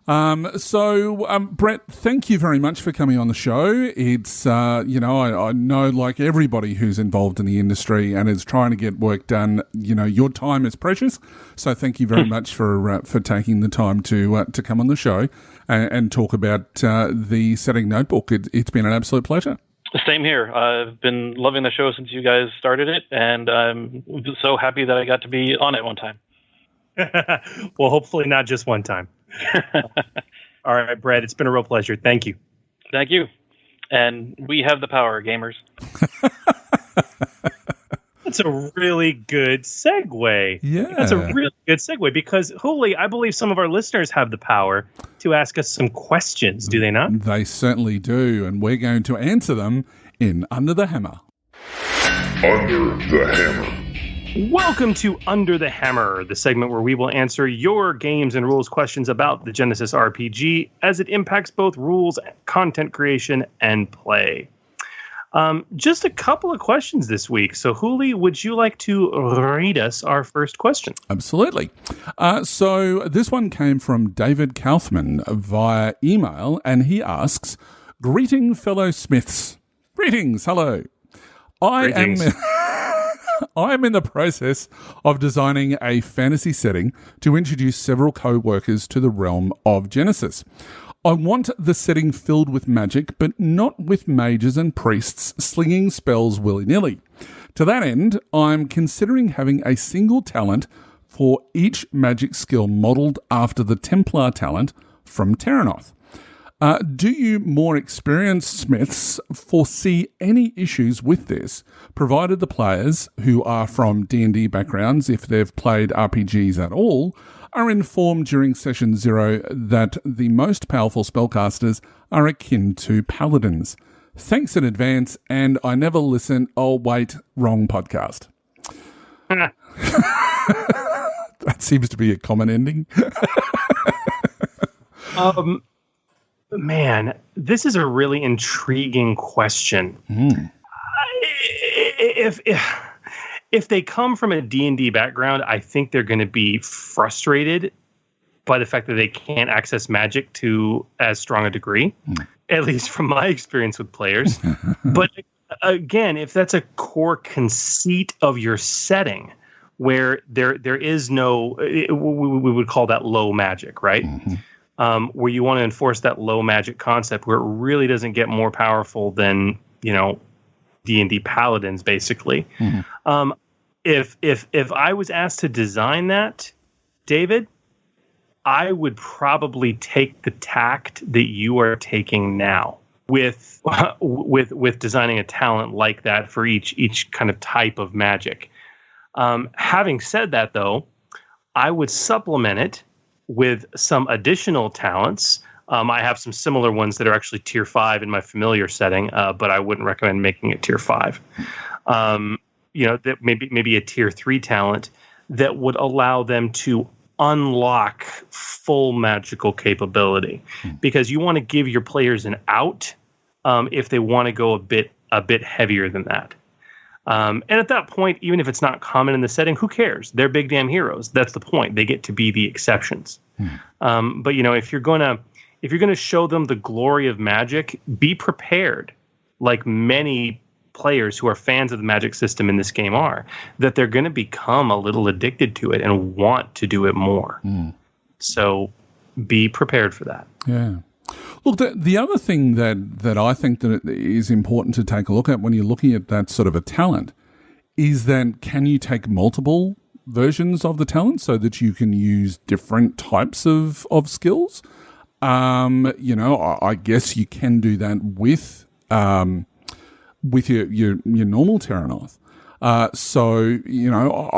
Brett, thank you very much for coming on the show. It's, I know like everybody who's involved in the industry and is trying to get work done, your time is precious. So thank you very much for taking the time to come on the show and talk about the setting notebook. It's been an absolute pleasure. Same here. I've been loving the show since you guys started it, and I'm so happy that I got to be on it one time. Well, hopefully not just one time. All right, Brett, it's been a real pleasure. Thank you. Thank you. And we have the power, gamers. That's a really good segue. Yeah. That's a really good segue because, Hooli, I believe some of our listeners have the power to ask us some questions, do they not? They certainly do, and we're going to answer them in Under the Hammer. Under the Hammer. Welcome to Under the Hammer, the segment where we will answer your games and rules questions about the Genesys RPG as it impacts both rules, content creation, and play. Just a couple of questions this week. So, Hooli, would you like to read us our first question? Absolutely. So this one came from David Kaufman via email, and he asks, "Greeting, fellow Smiths. Greetings. Hello. Greetings. I am in the process of designing a fantasy setting to introduce several co-workers to the realm of Genesys. I want the setting filled with magic, but not with mages and priests slinging spells willy-nilly. To that end, I'm considering having a single talent for each magic skill modelled after the Templar talent from Terranoth. Do you more experienced Smiths foresee any issues with this, provided the players, who are from D&D backgrounds if they've played RPGs at all, are informed during Session 0 that the most powerful spellcasters are akin to paladins? Thanks in advance, and I never listen. Oh, wait, wrong podcast." That seems to be a common ending. Man, this is a really intriguing question. If they come from a D&D background, I think they're going to be frustrated by the fact that they can't access magic to as strong a degree, at least from my experience with players. But again, if that's a core conceit of your setting, where there is no, we would call that low magic, right? Mm-hmm. Where you want to enforce that low magic concept where it really doesn't get more powerful than, D&D paladins, basically. Mm-hmm. If I was asked to design that, David, I would probably take the tact that you are taking now with designing a talent like that for each kind of type of magic. Having said that, though, I would supplement it with some additional talents. I have some similar ones that are actually tier 5 in my familiar setting, but I wouldn't recommend making it tier 5. That maybe a tier 3 talent that would allow them to unlock full magical capability, because you want to give your players an out if they want to go a bit heavier than that. And at that point, even if it's not common in the setting, who cares? They're big damn heroes. That's the point. They get to be the exceptions. But if you're going to show them the glory of magic, be prepared, like many players who are fans of the magic system in this game are, that they're going to become a little addicted to it and want to do it more. So be prepared for that. Yeah. Look, the other thing that I think that is important to take a look at when you're looking at that sort of a talent is that can you take multiple versions of the talent so that you can use different types of skills? I guess you can do that with your normal Terranoth. I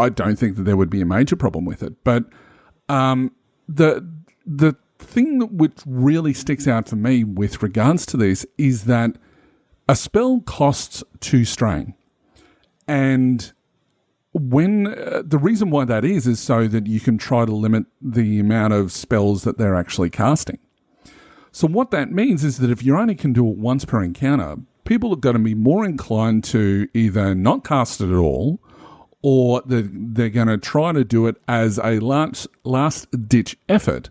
don't think that there would be a major problem with it. But the thing which really sticks out for me with regards to this is that a spell costs 2 strain. And when the reason why that is so that you can try to limit the amount of spells that they're actually casting. So what that means is that if you only can do it once per encounter, people are going to be more inclined to either not cast it at all, or they're going to try to do it as a last-ditch effort,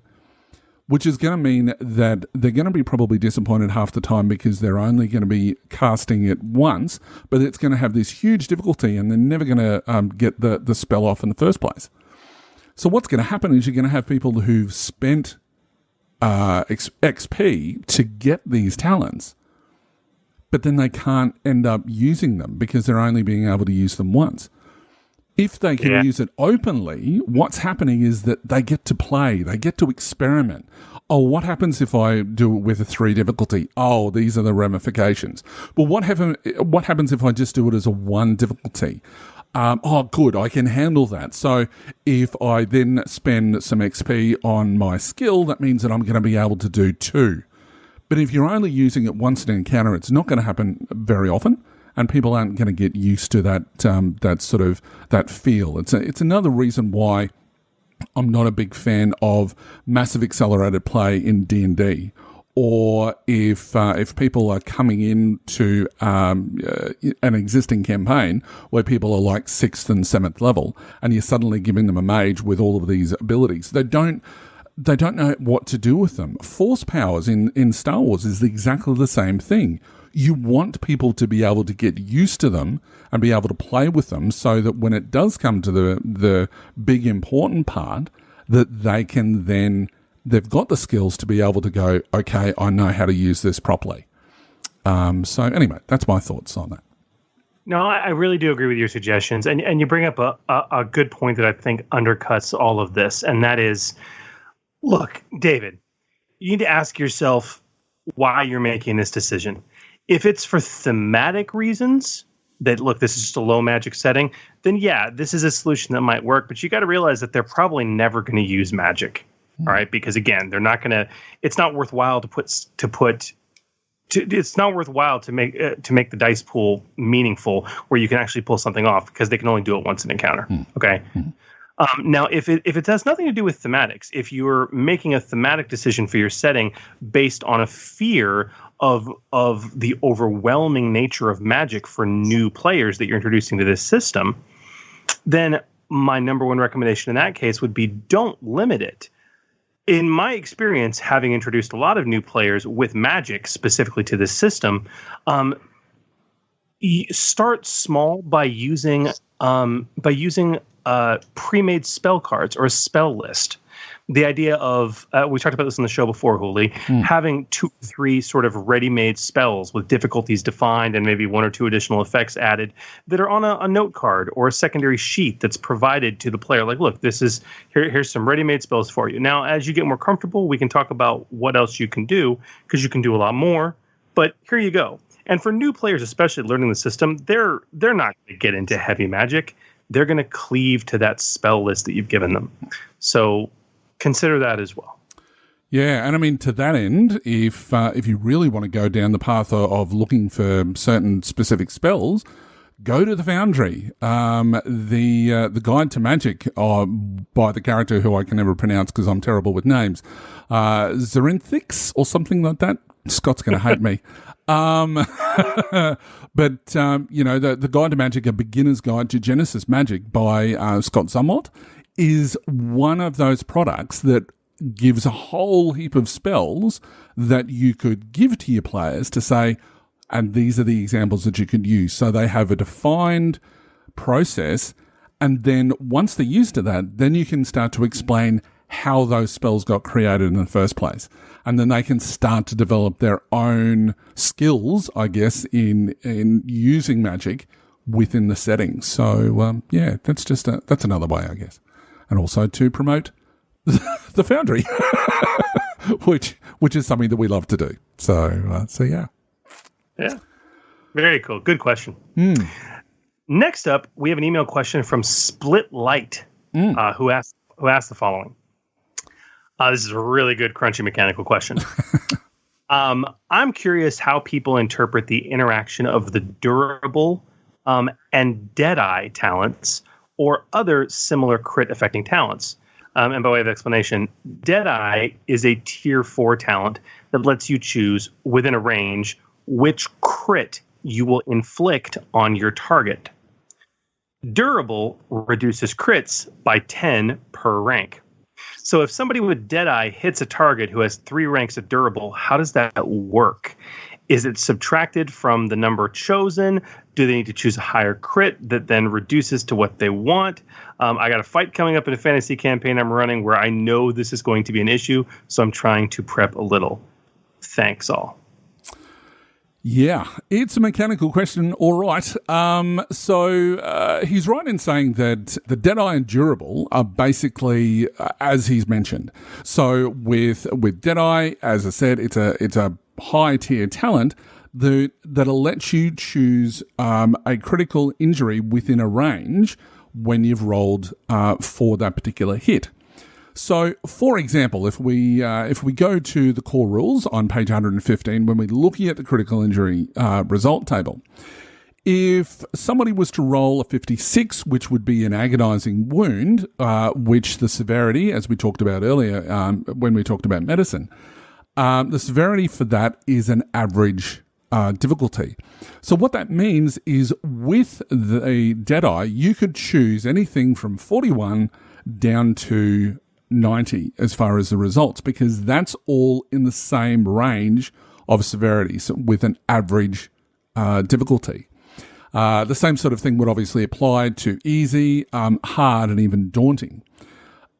which is going to mean that they're going to be probably disappointed half the time because they're only going to be casting it once, but it's going to have this huge difficulty and they're never going to get the spell off in the first place. So what's going to happen is you're going to have people who've spent XP to get these talents, but then they can't end up using them because they're only being able to use them once. If they can use it openly, what's happening is that they get to play, they get to experiment. Oh, what happens if I do it with a 3 difficulty? Oh, these are the ramifications. But what happens if I just do it as a 1 difficulty? Oh, good, I can handle that. So if I then spend some XP on my skill, that means that I'm going to be able to do 2. But if you're only using it once in an encounter, it's not going to happen very often. And people aren't going to get used to that feel. It's another reason why I'm not a big fan of massive accelerated play in D&D, or if people are coming into an existing campaign where people are like 6th and 7th level, and you're suddenly giving them a mage with all of these abilities, they don't know what to do with them. Force powers in Star Wars is exactly the same thing. You want people to be able to get used to them and be able to play with them so that when it does come to the big important part, that they've got the skills to be able to go, okay, I know how to use this properly. So anyway, that's my thoughts on that. No, I really do agree with your suggestions. And you bring up a good point that I think undercuts all of this. And that is, look, David, you need to ask yourself why you're making this decision. If it's for thematic reasons, that, look, this is just a low magic setting, then yeah, this is a solution that might work. But you got to realize that they're probably never going to use magic, all right? Because again, they're not going to. It's not worthwhile it's not worthwhile to make the dice pool meaningful, where you can actually pull something off, because they can only do it once an encounter. Okay. Now, if it has nothing to do with thematics, if you're making a thematic decision for your setting based on a fear of the overwhelming nature of magic for new players that you're introducing to this system, then my number one recommendation in that case would be don't limit it. In my experience, having introduced a lot of new players with magic specifically to this system, start small by using pre-made spell cards or a spell list. The idea of, we talked about this on the show before, Hooli, having 2 or 3 sort of ready-made spells with difficulties defined and maybe 1 or 2 additional effects added that are on a note card or a secondary sheet that's provided to the player. Like, look, here's some ready-made spells for you. Now, as you get more comfortable, we can talk about what else you can do, because you can do a lot more. But here you go. And for new players, especially learning the system, they're not going to get into heavy magic. They're going to cleave to that spell list that you've given them. So consider that as well. Yeah, and I mean, to that end, if you really want to go down the path of looking for certain specific spells, go to the Foundry. The Guide to Magic by the character who I can never pronounce because I'm terrible with names, Zerinthix or something like that. Scott's going to hate me. But the Guide to Magic, A Beginner's Guide to Genesys Magic by Scott Zumwalt, is one of those products that gives a whole heap of spells that you could give to your players to say, and these are the examples that you could use. So they have a defined process, and then once they're used to that, then you can start to explain how those spells got created in the first place. And then they can start to develop their own skills, I guess, in using magic within the setting. So, that's another way, I guess. And also to promote the Foundry, which is something that we love to do. So yeah. Yeah. Very cool. Good question. Next up, we have an email question from Split Light, who asked the following. This is a really good, crunchy mechanical question. I'm curious how people interpret the interaction of the durable and Deadeye talents or other similar crit affecting talents. And by way of explanation, Deadeye is a tier 4 talent that lets you choose within a range which crit you will inflict on your target. Durable reduces crits by 10 per rank. So if somebody with Deadeye hits a target who has 3 ranks of durable, how does that work? Is it subtracted from the number chosen? Do they need to choose a higher crit that then reduces to what they want? I got a fight coming up in a fantasy campaign I'm running where I know this is going to be an issue, so I'm trying to prep a little. Thanks all. Yeah, it's a mechanical question, all right. So he's right in saying that the Deadeye and Durable are basically as he's mentioned. So with Deadeye, as I said, it's a high tier talent that'll let you choose a critical injury within a range when you've rolled for that particular hit. So, for example, if we go to the core rules on page 115, when we're looking at the critical injury result table, if somebody was to roll a 56, which would be an agonizing wound, which the severity, as we talked about earlier when we talked about medicine, the severity for that is an average difficulty. So what that means is with the Deadeye, you could choose anything from 41 down to 90 as far as the results, because that's all in the same range of severity, so with an average difficulty. The same sort of thing would obviously apply to easy, hard, and even daunting.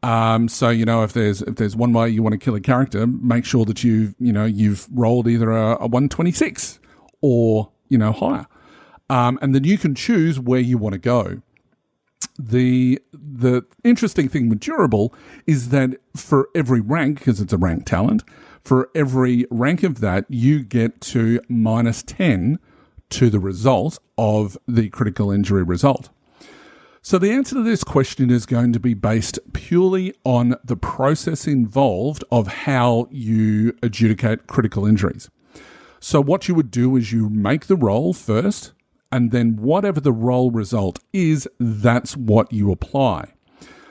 So if there's one way you want to kill a character, make sure that you've rolled either a 126 or higher, and then you can choose where you want to go. The interesting thing with Durable is that for every rank, because it's a rank talent, for every rank of that, you get to -10 to the result of the critical injury result. So the answer to this question is going to be based purely on the process involved of how you adjudicate critical injuries. So what you would do is you make the roll first, and then whatever the roll result is, that's what you apply.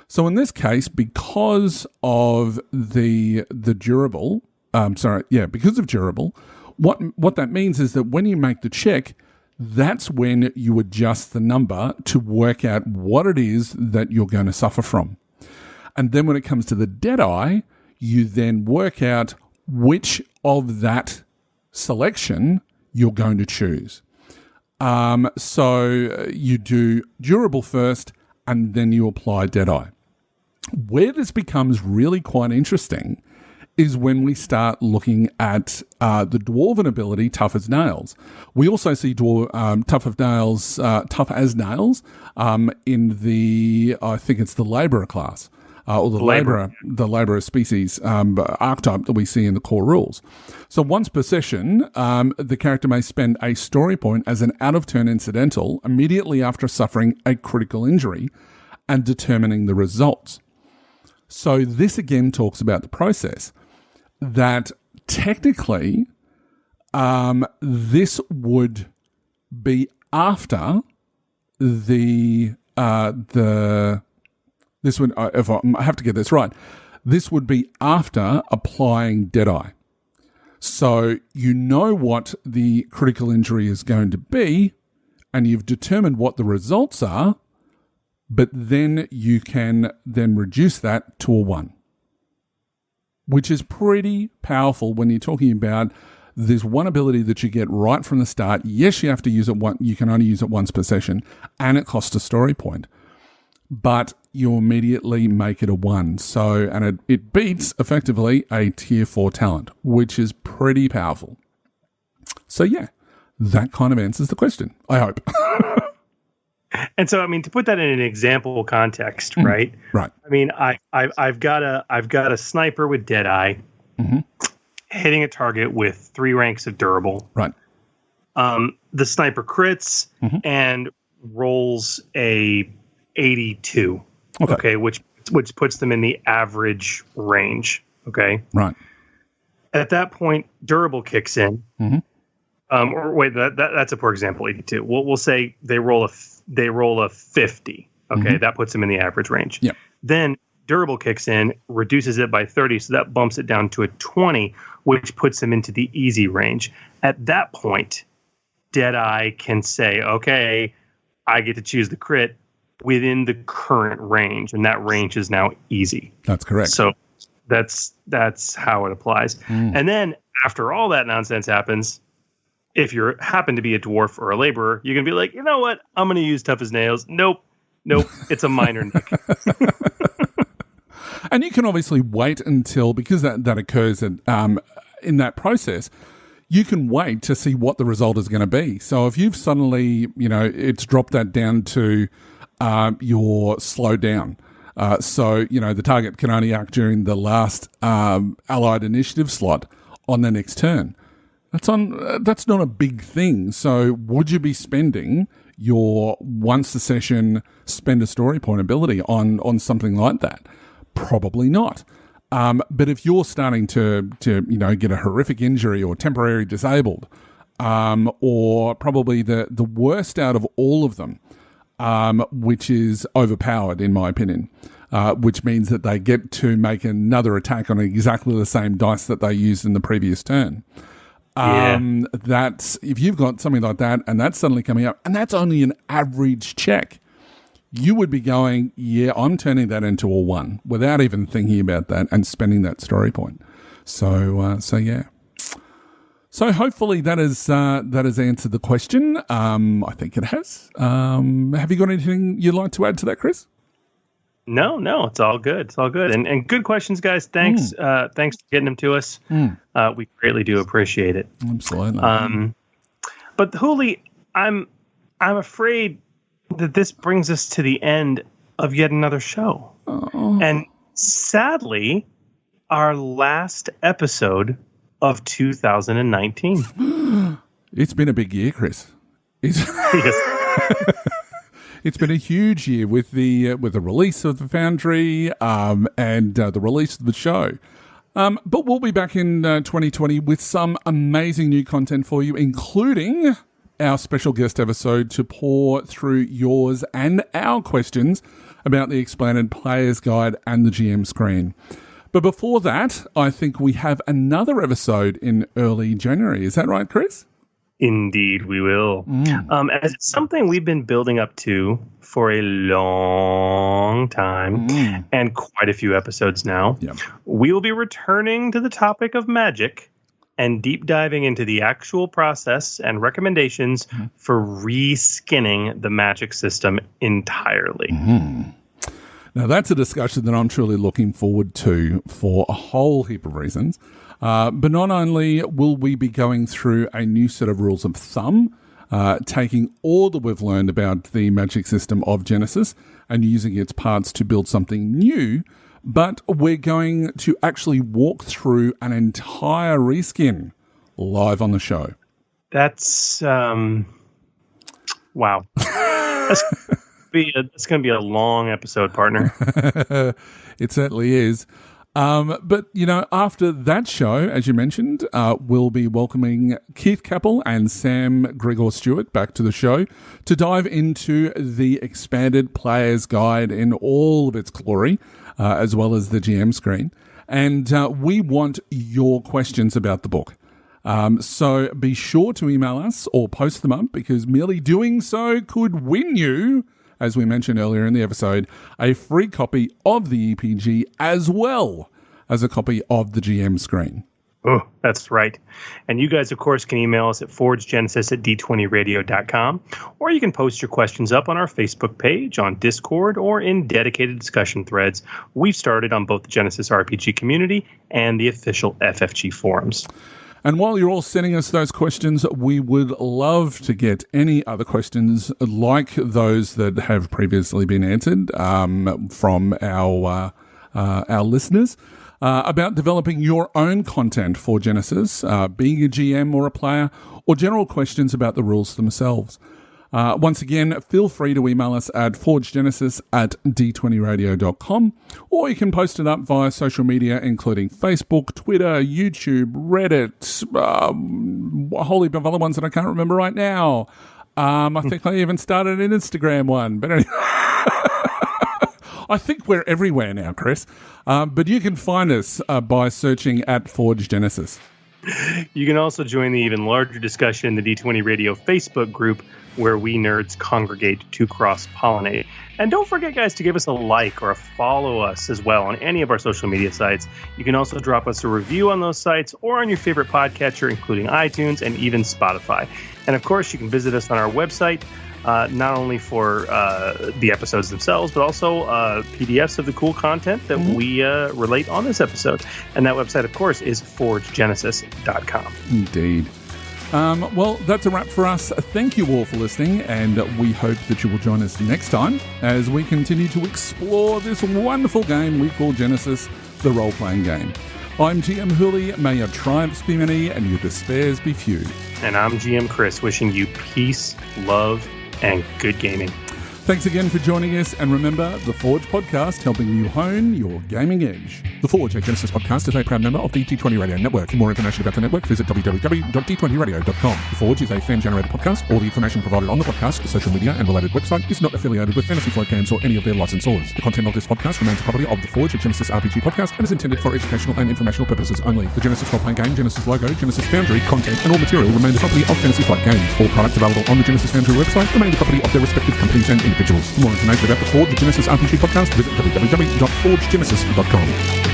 So in this case, because of the durable, because of durable, what that means is that when you make the check, that's when you adjust the number to work out what it is that you're going to suffer from. And then when it comes to the Deadeye, you then work out which of that selection you're going to choose. So you do durable first, and then you apply Deadeye. Where this becomes really quite interesting is when we start looking at the Dwarven ability, Tough as Nails. We also see Tough as Nails in the, I think it's the Labourer class, or the Labourer species archetype that we see in the core rules. So once per session, the character may spend a story point as an out-of-turn incidental immediately after suffering a critical injury and determining the results. So this again talks about the process that technically this would be after this would, if I have to get this right, this would be after applying Deadeye. So you know what the critical injury is going to be, and you've determined what the results are, but then you can then reduce that to a 1, which is pretty powerful when you're talking about this one ability that you get right from the start. Yes, you have to use it you can only use it once per session, and it costs a story point, but you immediately make it a 1. So, and it beats effectively a tier 4 talent, which is pretty powerful. So yeah, that kind of answers the question, I hope. And so, I mean, to put that in an example context, right? Right. I mean, I've got a sniper with Deadeye hitting a target with 3 ranks of durable. Right. The sniper crits and rolls a 82. Okay, which puts them in the average range. Okay. Right. At that point, durable kicks in. Or wait, that's a poor example. 82. We'll say they roll a 50. Okay, that puts them in the average range. Yep. Then durable kicks in, reduces it by 30, so that bumps it down to a 20, which puts them into the easy range. At that point, Deadeye can say, okay, I get to choose the crit within the current range, and that range is now easy. That's correct. So that's how it applies. And then after all that nonsense happens, if you happen to be a dwarf or a laborer, you can be like, you know what? I'm going to use Tough as Nails. Nope. It's a minor nick. And you can obviously wait until, because that occurs in that process, you can wait to see what the result is going to be. So if you've suddenly, it's dropped that down to your slow down. So, the target can only act during the last allied initiative slot on the next turn. That's not a big thing. So would you be spending your once a session spend a story point ability on something like that? Probably not. But if you're starting to get a horrific injury or temporary disabled, or probably the worst out of all of them, which is overpowered in my opinion, which means that they get to make another attack on exactly the same dice that they used in the previous turn. That's, if you've got something like that and that's suddenly coming up, and that's only an average check, you would be going, yeah, I'm turning that into a 1 without even thinking about that and spending that story point. So yeah. So hopefully that has answered the question. I think it has. Have you got anything you'd like to add to that, Chris? No, it's all good. It's all good. And good questions, guys. Thanks. Thanks for getting them to us. We greatly do appreciate it. Absolutely. But Hooli, I'm afraid that this brings us to the end of yet another show. Oh. And sadly, our last episode of 2019. It's been a big year, Chris. Yes. It's been a huge year with the release of the Foundry and the release of the show. But we'll be back in 2020 with some amazing new content for you, including our special guest episode to pour through yours and our questions about the expanded player's guide and the GM screen. But before that, I think we have another episode in early January. Is that right, Chris? Indeed, we will. As it's something we've been building up to for a long time and quite a few episodes now. Yep. We will be returning to the topic of magic and deep diving into the actual process and recommendations for re-skinning the Magic system entirely. Now, that's a discussion that I'm truly looking forward to for a whole heap of reasons. But not only will we be going through a new set of rules of thumb, taking all that we've learned about the Magic system of Genesys and using its parts to build something new, but we're going to actually walk through an entire reskin live on the show. That's, wow. It's going to be a long episode, partner. It certainly is. But, after that show, as you mentioned, we'll be welcoming Keith Capel and Sam Gregor-Stewart back to the show to dive into the expanded player's guide in all of its glory, as well as the GM screen. And we want your questions about the book. So be sure to email us or post them up, because merely doing so could win you, as we mentioned earlier in the episode, a free copy of the EPG as well as a copy of the GM screen. Oh, that's right. And you guys, of course, can email us at forgegenesis@d20radio.com, or you can post your questions up on our Facebook page, on Discord, or in dedicated discussion threads we've started on both the Genesys RPG community and the official FFG forums. And while you're all sending us those questions, we would love to get any other questions like those that have previously been answered from our listeners about developing your own content for Genesys, being a GM or a player, or general questions about the rules themselves. Once again, feel free to email us at forgegenesis@d20radio.com, or you can post it up via social media, including Facebook, Twitter, YouTube, Reddit, a whole heap of other ones that I can't remember right now. I think I even started an Instagram one, but anyway. I think we're everywhere now, Chris. But you can find us by searching at Forge Genesis. You can also join the even larger discussion in the D20 Radio Facebook group, where we nerds congregate to cross-pollinate. And don't forget, guys, to give us a like or a follow us as well on any of our social media sites. You can also drop us a review on those sites or on your favorite podcatcher, including iTunes and even Spotify. And, of course, you can visit us on our website, not only for the episodes themselves, but also PDFs of the cool content that we relate on this episode. And that website, of course, is forgegenesis.com. Indeed. Well, that's a wrap for us. Thank you all for listening, and we hope that you will join us next time as we continue to explore this wonderful game we call Genesys, the role-playing game. I'm GM Hooley. May your triumphs be many and your despairs be few. And I'm GM Chris, wishing you peace, love, and good gaming. Thanks again for joining us, and remember, the Forge Podcast, helping you hone your gaming edge. The Forge, a Genesys podcast, is a proud member of the D20 Radio Network. For more information about the network, visit www.d20radio.com. The Forge is a fan-generated podcast. All the information provided on the podcast, social media, and related website is not affiliated with Fantasy Flight Games or any of their licensors. The content of this podcast remains the property of the Forge, a Genesys RPG podcast, and is intended for educational and informational purposes only. The Genesys role-playing game, Genesys logo, Genesys Foundry, content, and all material remain the property of Fantasy Flight Games. All products available on the Genesys Foundry website remain the property of their respective companies and individuals. For more information about the Forge, the Genesys RPG podcast, visit www.forgegenesis.com.